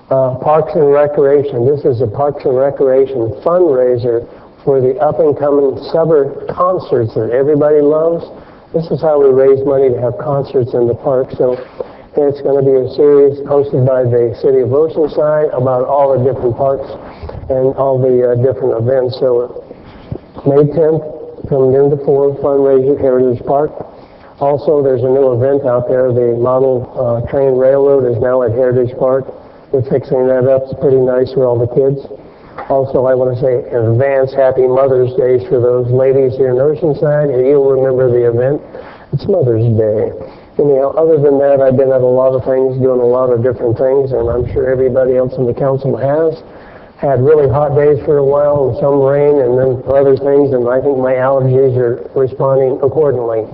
Parks and Recreation. This is a Parks and Recreation fundraiser for the up-and-coming summer concerts that everybody loves. This is how we raise money to have concerts in the park. So it's going to be a series hosted by the City of Oceanside about all the different parks and all the different events. So May 10th from noon to 4, fundraiser, Heritage Park. Also, there's a new event out there. The model train railroad is now at Heritage Park. We're fixing that up. It's pretty nice for all the kids. Also, I want to say in advance, Happy Mother's Day for those ladies here in Oceanside. And you'll remember the event. It's Mother's Day. Anyhow, other than that, I've been at a lot of things, doing a lot of different things, and I'm sure everybody else in the council has. Had really hot days for a while, and some rain, and then other things, and I think my allergies are responding accordingly.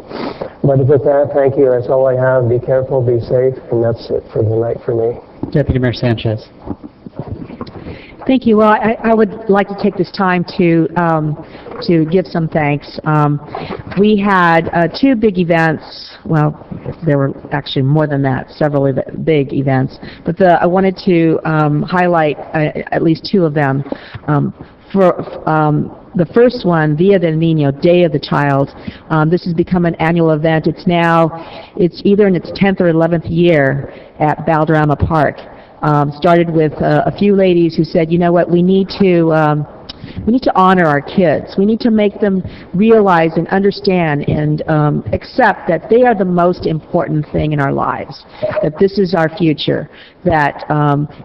But with that, thank you. That's all I have. Be careful, be safe, and that's it for the night for me. Deputy Mayor Sanchez. Thank you. Well, I would like to take this time to give some thanks. We had 2 big events. Well, there were actually more than that, several big events. But I wanted to highlight at least 2 of them. The first one, Dia del Niño, Day of the Child. This has become an annual event. It's either in its 10th or 11th year at Valderrama Park. Started with a few ladies who said, you know what, we need to we need to honor our kids. We need to make them realize and understand and accept that they are the most important thing in our lives, that this is our future, that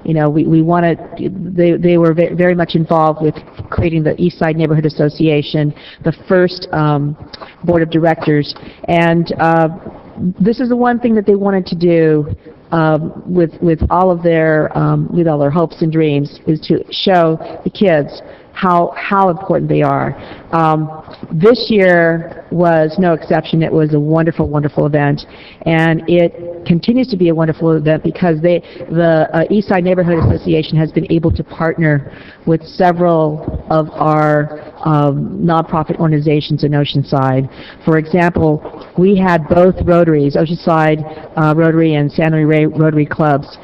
we want to, they were very much involved with creating the Eastside Neighborhood Association, the first board of directors, and this is the one thing that they wanted to do with all their hopes and dreams, is to show the kids how important they are. This year was no exception. It was a wonderful, wonderful event, and it continues to be a wonderful event because the Eastside Neighborhood Association has been able to partner with several of our nonprofit organizations in Oceanside. For example, we had both Rotaries, Oceanside Rotary and San Luis Rotary clubs,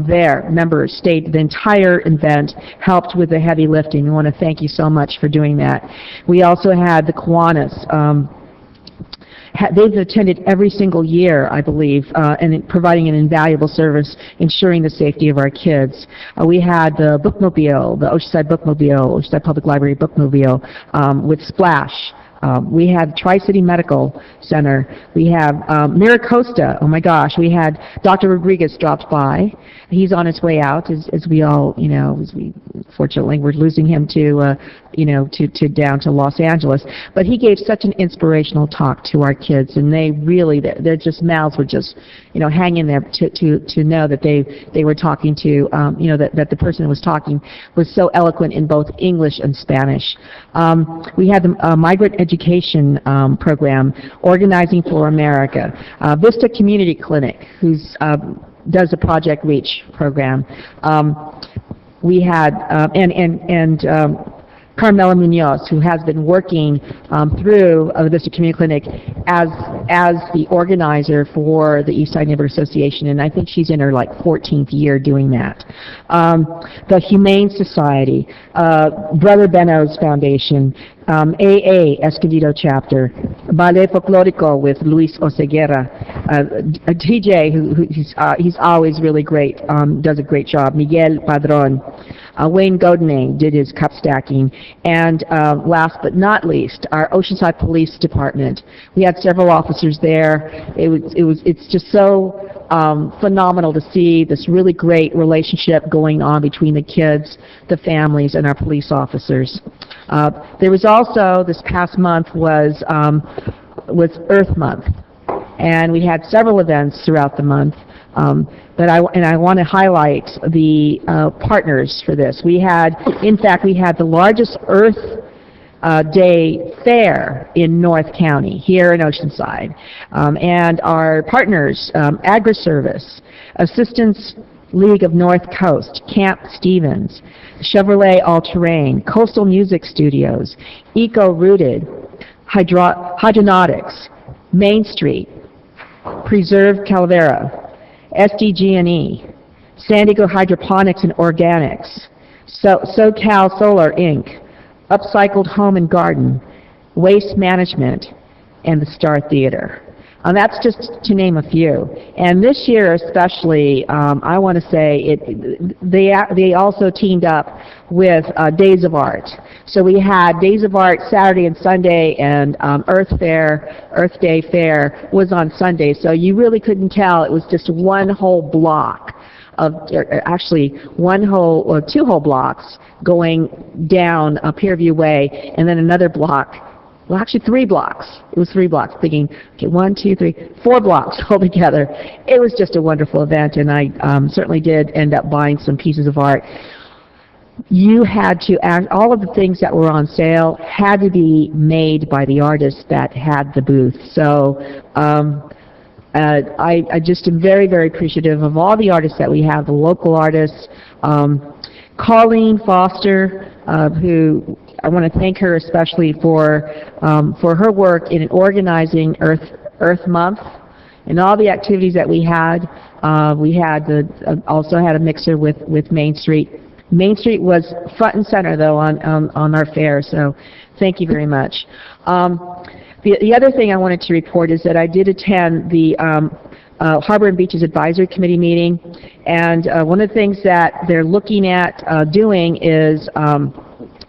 their members stayed the entire event, helped with the heavy lifting. We want to thank you so much for doing that. We also had the Kiwanis. They've attended every single year, I believe, and providing an invaluable service, ensuring the safety of our kids. We had the bookmobile, the Oceanside bookmobile, Oceanside Public Library bookmobile with Splash. We had Tri-City Medical Center. We have Miracosta. Oh my gosh, we had Dr. Rodriguez dropped by. He's on his way out, as we all, fortunately, we're losing him to down to Los Angeles. But he gave such an inspirational talk to our kids, and they really, their just mouths were just, hanging there to know that they were talking to, that the person who was talking was so eloquent in both English and Spanish. We had the migrant education program, Organizing for America. Vista Community Clinic, who's does the Project Reach program. We had, Carmela Munoz, who has been working through the Vista Community Clinic as the organizer for the Eastside Neighborhood Association, and I think she's in her 14th year doing that. The Humane Society, Brother Beno's Foundation, AA Escondido Chapter, Ballet Folklorico with Luis Oseguera, TJ, he's always really great, does a great job, Miguel Padron, Wayne Godinay did his cup stacking, and last but not least, our Oceanside Police Department. We had several officers there. It's just so phenomenal to see this really great relationship going on between the kids, the families, and our police officers. There was also, this past month was Earth Month, and we had several events throughout the month. But I want to highlight the partners for this. In fact, we had the largest Earth Day fair in North County, here in Oceanside. And our partners, Agri-Service, Assistance League of North Coast, Camp Stevens, Chevrolet All-Terrain, Coastal Music Studios, Eco-Rooted, Hydronautics, Main Street, Preserve Calavera, SDG&E, San Diego Hydroponics and Organics, SoCal Solar Inc., Upcycled Home and Garden, Waste Management, and the Star Theater. That's just to name a few. And this year especially, I want to say, they also teamed up with Days of Art. So we had Days of Art Saturday and Sunday, and Earth Day Fair was on Sunday. So you really couldn't tell. It was just one whole block of, actually two whole blocks going down Pierview Way, and then another block. Well, actually 3 blocks. It was 3 blocks, thinking, okay, 1, 2, 3, 4 blocks altogether. It was just a wonderful event, and I certainly did end up buying some pieces of art. You had to add, all of the things that were on sale had to be made by the artists that had the booth. So I just am very, very appreciative of all the artists that we have, the local artists. Colleen Foster, who I want to thank her especially for her work in organizing Earth Month and all the activities that we had. We had also had a mixer with Main Street. Main Street was front and center though on our fair, so thank you very much. The other thing I wanted to report is that I did attend the Harbor and Beaches Advisory Committee meeting, and one of the things that they're looking at doing is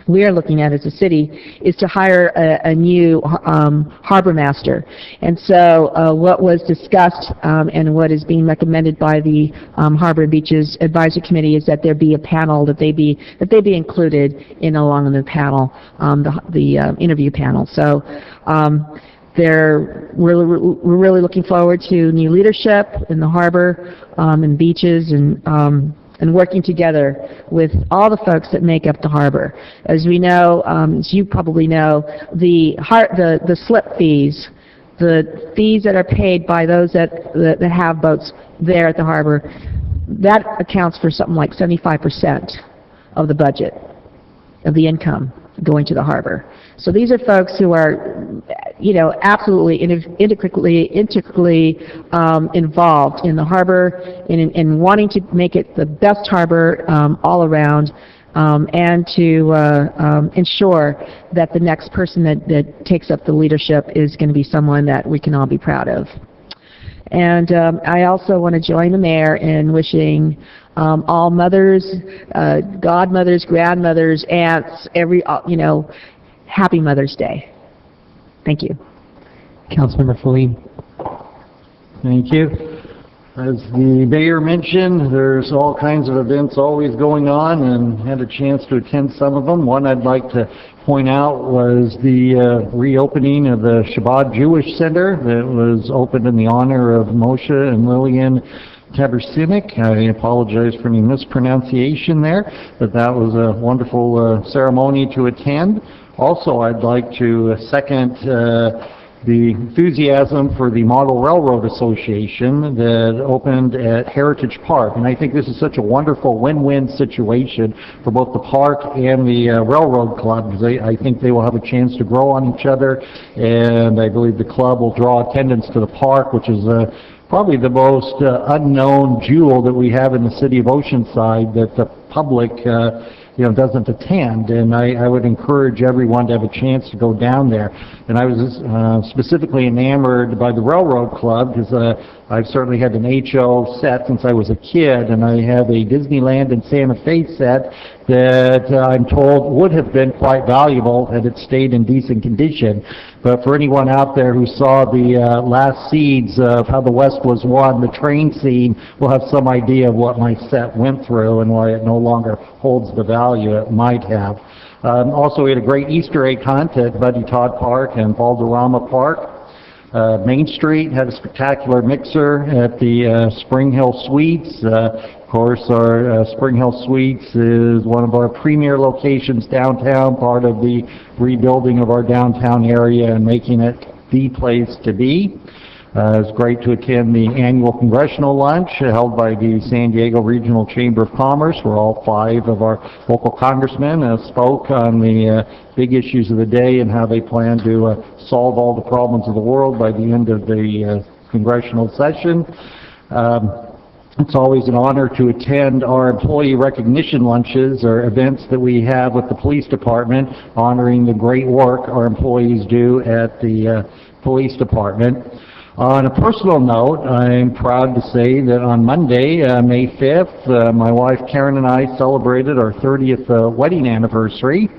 we are looking at as a city is to hire a new harbor master. And so what was discussed and what is being recommended by the Harbor and Beaches Advisory Committee is that there be a panel, that they be included in along the panel, the interview panel. So we're really looking forward to new leadership in the harbor and beaches, and working together with all the folks that make up the harbor. As we know, as you probably know, the slip fees, the fees that are paid by those that have boats there at the harbor, that accounts for something like 75% of the budget, of the income going to the harbor. So these are folks who are, absolutely integrally involved in the harbor, in wanting to make it the best harbor all around, and to ensure that the next person that takes up the leadership is going to be someone that we can all be proud of. And I also want to join the mayor in wishing all mothers, godmothers, grandmothers, aunts, happy Mother's Day. Thank you. Councilmember Feline. Thank you. As the mayor mentioned, there's all kinds of events always going on, and had a chance to attend some of them. One I'd like to point out was the reopening of the Shabbat Jewish Center that was opened in the honor of Moshe and Lillian Tabersinik. I apologize for any mispronunciation there, but that was a wonderful ceremony to attend. Also, I'd like to second the enthusiasm for the Model Railroad Association that opened at Heritage Park. And I think this is such a wonderful win-win situation for both the park and the Railroad Club, because I think they will have a chance to grow on each other, and I believe the club will draw attendance to the park, which is probably the most unknown jewel that we have in the city of Oceanside that the public doesn't attend, and I would encourage everyone to have a chance to go down there. And I was specifically enamored by the Railroad Club because I've certainly had an HO set since I was a kid, and I have a Disneyland and Santa Fe set that I'm told would have been quite valuable had it stayed in decent condition. But for anyone out there who saw the last seeds of how the West was won, the train scene, will have some idea of what my set went through and why it no longer holds the value it might have. Also, we had a great Easter egg hunt at Buddy Todd Park and Balderrama Park. Main Street had a spectacular mixer at the Spring Hill Suites. Of course, our Spring Hill Suites is one of our premier locations downtown, part of the rebuilding of our downtown area and making it the place to be. It was great to attend the annual congressional lunch held by the San Diego Regional Chamber of Commerce, where all 5 of our local congressmen spoke on the big issues of the day and how they plan to solve all the problems of the world by the end of the congressional session. It's always an honor to attend our employee recognition lunches, or events that we have with the police department, honoring the great work our employees do at the police department. On a personal note, I'm proud to say that on Monday, May 5th, my wife Karen and I celebrated our 30th wedding anniversary,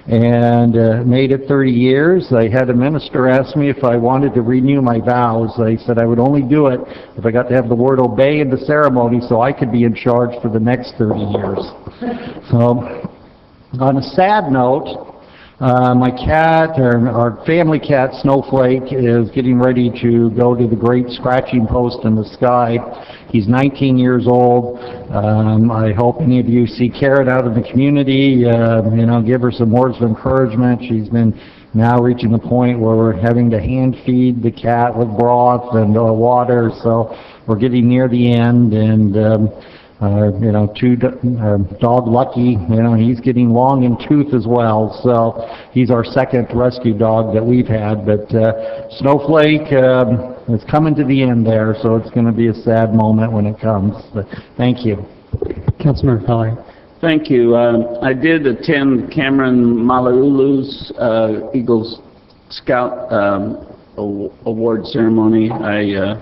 and made it 30 years. I had a minister ask me if I wanted to renew my vows. I said I would only do it if I got to have the word obey in the ceremony so I could be in charge for the next 30 years. So, on a sad note, my cat, our family cat Snowflake, is getting ready to go to the great scratching post in the sky. He's 19 years old. I hope any of you see Karen out in the community, give her some words of encouragement. She's been now reaching the point where we're having to hand feed the cat with broth and water, so we're getting near the end, and dog Lucky, he's getting long in tooth as well, so he's our second rescue dog that we've had. But Snowflake is coming to the end there, so it's going to be a sad moment when it comes. But thank you. Councilmember Feller. Thank you. I did attend Cameron Malauulu's Eagles Scout award ceremony. I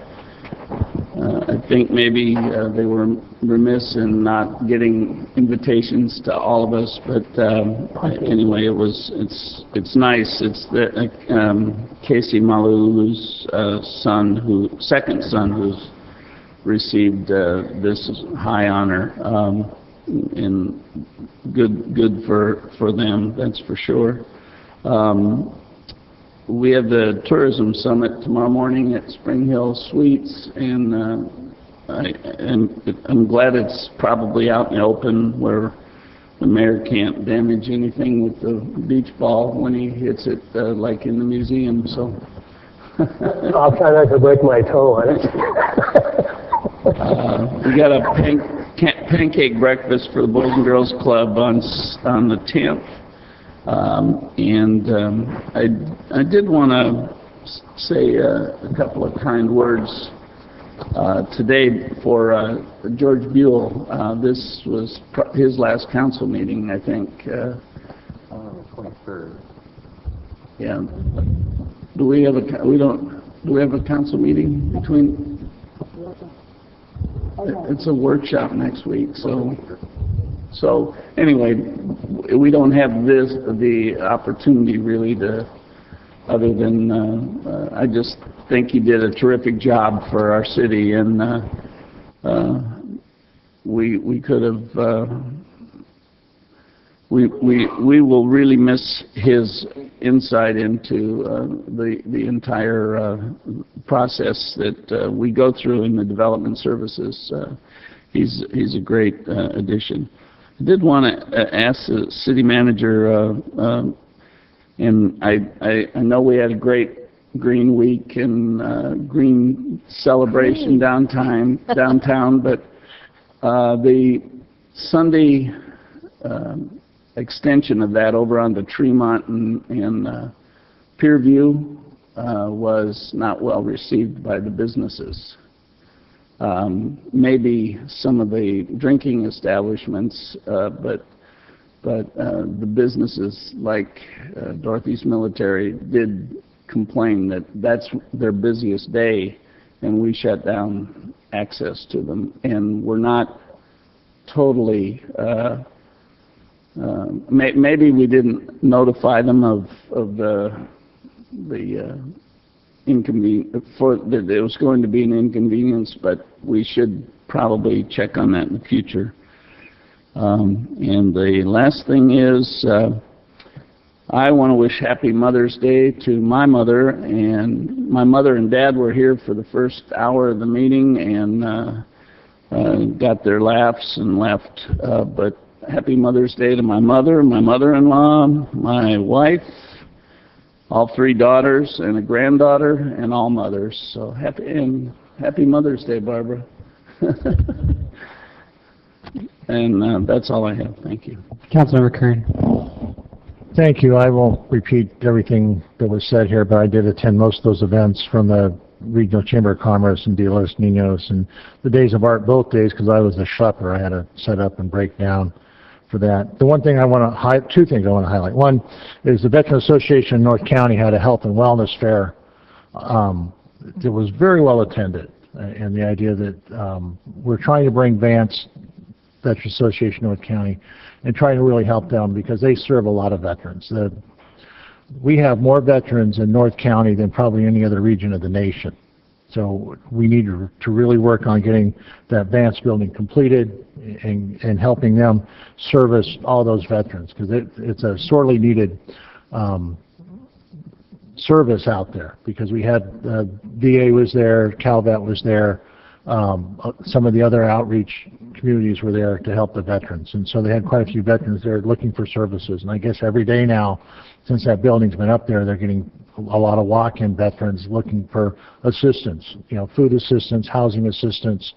I think maybe they were remiss in not getting invitations to all of us, but anyway, it's nice. It's Casey Malulu's second son who's received this high honor, and good for them, that's for sure. We have the tourism summit tomorrow morning at Spring Hill Suites, and I'm glad it's probably out in the open where the mayor can't damage anything with the beach ball when he hits it, like in the museum. So I'll try not to break my toe on it. We got a pancake breakfast for the Boys and Girls Club on the 10th. I did want to say a couple of kind words today for George Buell. This was his last council meeting, I think. 23rd. Yeah. Do we have a council meeting between? It's a workshop next week, so anyway, we don't have the opportunity really to, other than I just think he did a terrific job for our city, and we could have we will really miss his insight into the entire process that we go through in the development services. He's a great addition. I did want to ask the city manager, and I know we had a great Green Week and green celebration downtown, but the Sunday extension of that over on the Tremont and Pierview was not well received by the businesses. Maybe some of the drinking establishments, but the businesses like Dorothy's Military did complain that that's their busiest day, and we shut down access to them. And we're not totally, maybe we didn't notify them of the that it was going to be an inconvenience, but we should probably check on that in the future. And the last thing is, I want to wish Happy Mother's Day to my mother, and my mother and dad were here for the first hour of the meeting and got their laughs and left. But Happy Mother's Day to my mother, my mother-in-law, my wife, all 3 daughters and a granddaughter, and all mothers. So happy Mother's Day, Barbara. And that's all I have. Thank you. Councilmember Kern. Thank you. I won't repeat everything that was said here, but I did attend most of those events from the Regional Chamber of Commerce and Dia Los Niños and the Days of Art, both days, because I was a schlepper. I had to set up and break down for that. The one thing I want to highlight, 2 things I want to highlight. One is the Veteran Association in North County had a health and wellness fair that was very well attended, and the idea that we're trying to bring Vance, Veteran Association North County, and trying to really help them because they serve a lot of veterans. We have more veterans in North County than probably any other region of the nation. So we need to really work on getting that Vance building completed and helping them service all those veterans, because it's a sorely needed service out there, because we had VA was there, CalVet was there, some of the other outreach communities were there to help the veterans, and so they had quite a few veterans there looking for services. And I guess every day now, since that building's been up there, they're getting a lot of walk-in veterans looking for assistance, food assistance, housing assistance,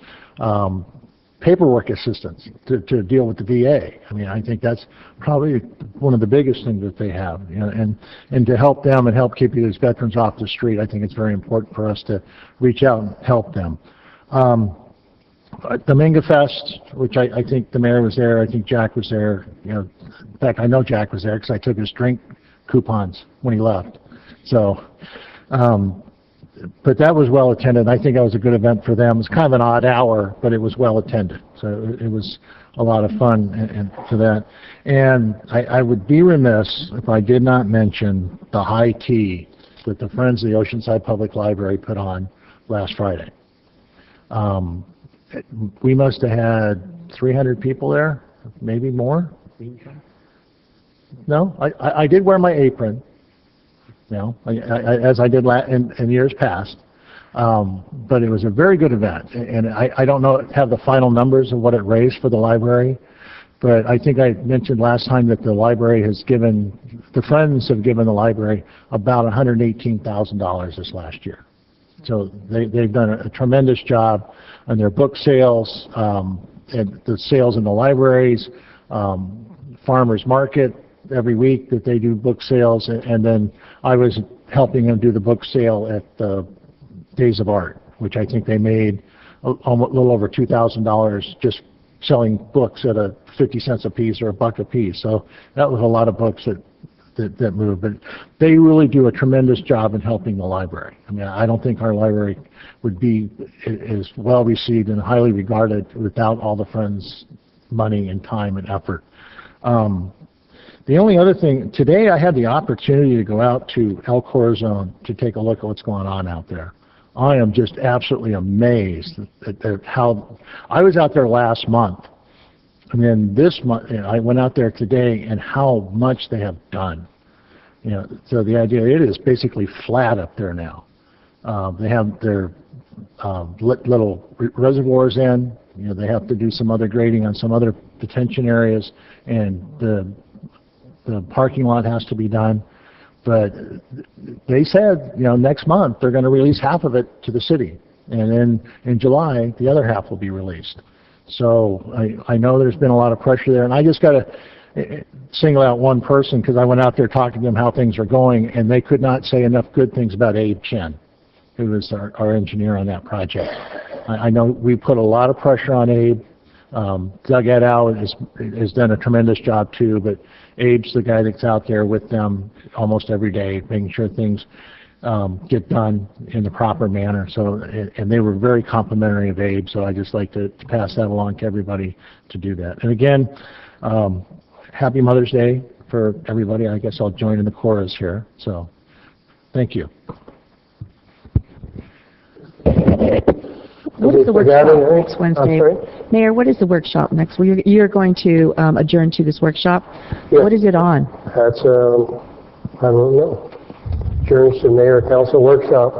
paperwork assistance to deal with the VA. I mean, I think that's probably one of the biggest things that they have, and to help them and help keep these veterans off the street. I think it's very important for us to reach out and help them. The Minga Fest, which I think the mayor was there, I think Jack was there. In fact, I know Jack was there because I took his drink coupons when he left. So but that was well attended. I think that was a good event for them. It was kind of an odd hour, but it was well attended. So it was a lot of fun and for that. And I would be remiss if I did not mention the high tea that the Friends of the Oceanside Public Library put on last Friday. We must have had 300 people there, maybe more. No, I did wear my apron, you know, as I did in years past. But it was a very good event, and I don't have the final numbers of what it raised for the library, but I think I mentioned last time that the library the Friends have given the library about $118,000 this last year. So they've done a tremendous job on their book sales, and the sales in the libraries, farmers market every week that they do book sales, and then I was helping them do the book sale at the Days of Art, which I think they made a little over $2,000 just selling books at 50 cents a piece or $1 a piece. So that was a lot of books that moved. But they really do a tremendous job in helping the library. I mean, I don't think our library would be as well received and highly regarded without all the Friends' money and time and effort. The only other thing, today I had the opportunity to go out to El Corazon to take a look at what's going on out there. I am just absolutely amazed at how, I was out there last month, and then this month, I went out there today, and how much they have done. You know, so the idea, it is basically flat up there now. They have their little reservoirs in, you know, they have to do some other grading on some other detention areas, and the parking lot has to be done. But they said, you know, next month they're going to release half of it to the city, and then in July the other half will be released. So I know there's been a lot of pressure there, and I just got to single out one person because I went out there talking to them how things are going, and they could not say enough good things about Abe Chen, who was our engineer on that project. I know we put a lot of pressure on Abe. Doug Edow has done a tremendous job too, but Abe's the guy that's out there with them almost every day, making sure things get done in the proper manner. So, and they were very complimentary of Abe, so I just like to pass that along to everybody to do that. And again, happy Mother's Day for everybody. I guess I'll join in the chorus here. So, thank you. What is the workshop next Wednesday? Mayor, what is the workshop next? Well, you're going to adjourn to this workshop. Yeah. What is it on? That's, I don't know. Adjourns to Mayor Council Workshop.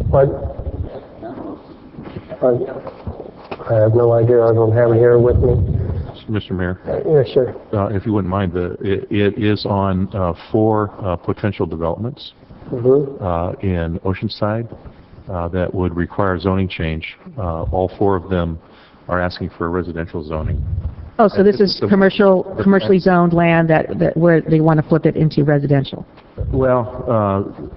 What? I have no idea. I don't have it here with me. Mr. Mayor? Yes, sir. If you wouldn't mind, it is on 4 potential developments in Oceanside that would require zoning change. All 4 of them are asking for residential zoning. Oh, so this is commercially zoned land that where they want to flip it into residential. Well,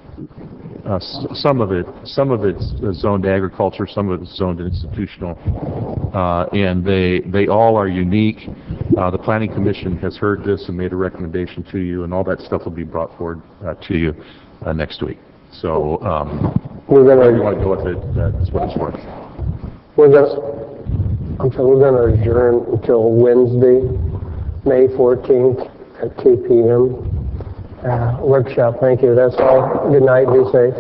some of it's zoned agriculture, some of it's zoned institutional, and they all are unique. The Planning Commission has heard this and made a recommendation to you, and all that stuff will be brought forward to you next week. So we're wherever you want to go with it, that's what it's worth. We're going to adjourn until Wednesday, May 14th at 2 p.m. Workshop. Thank you. That's all. Good night. Be safe.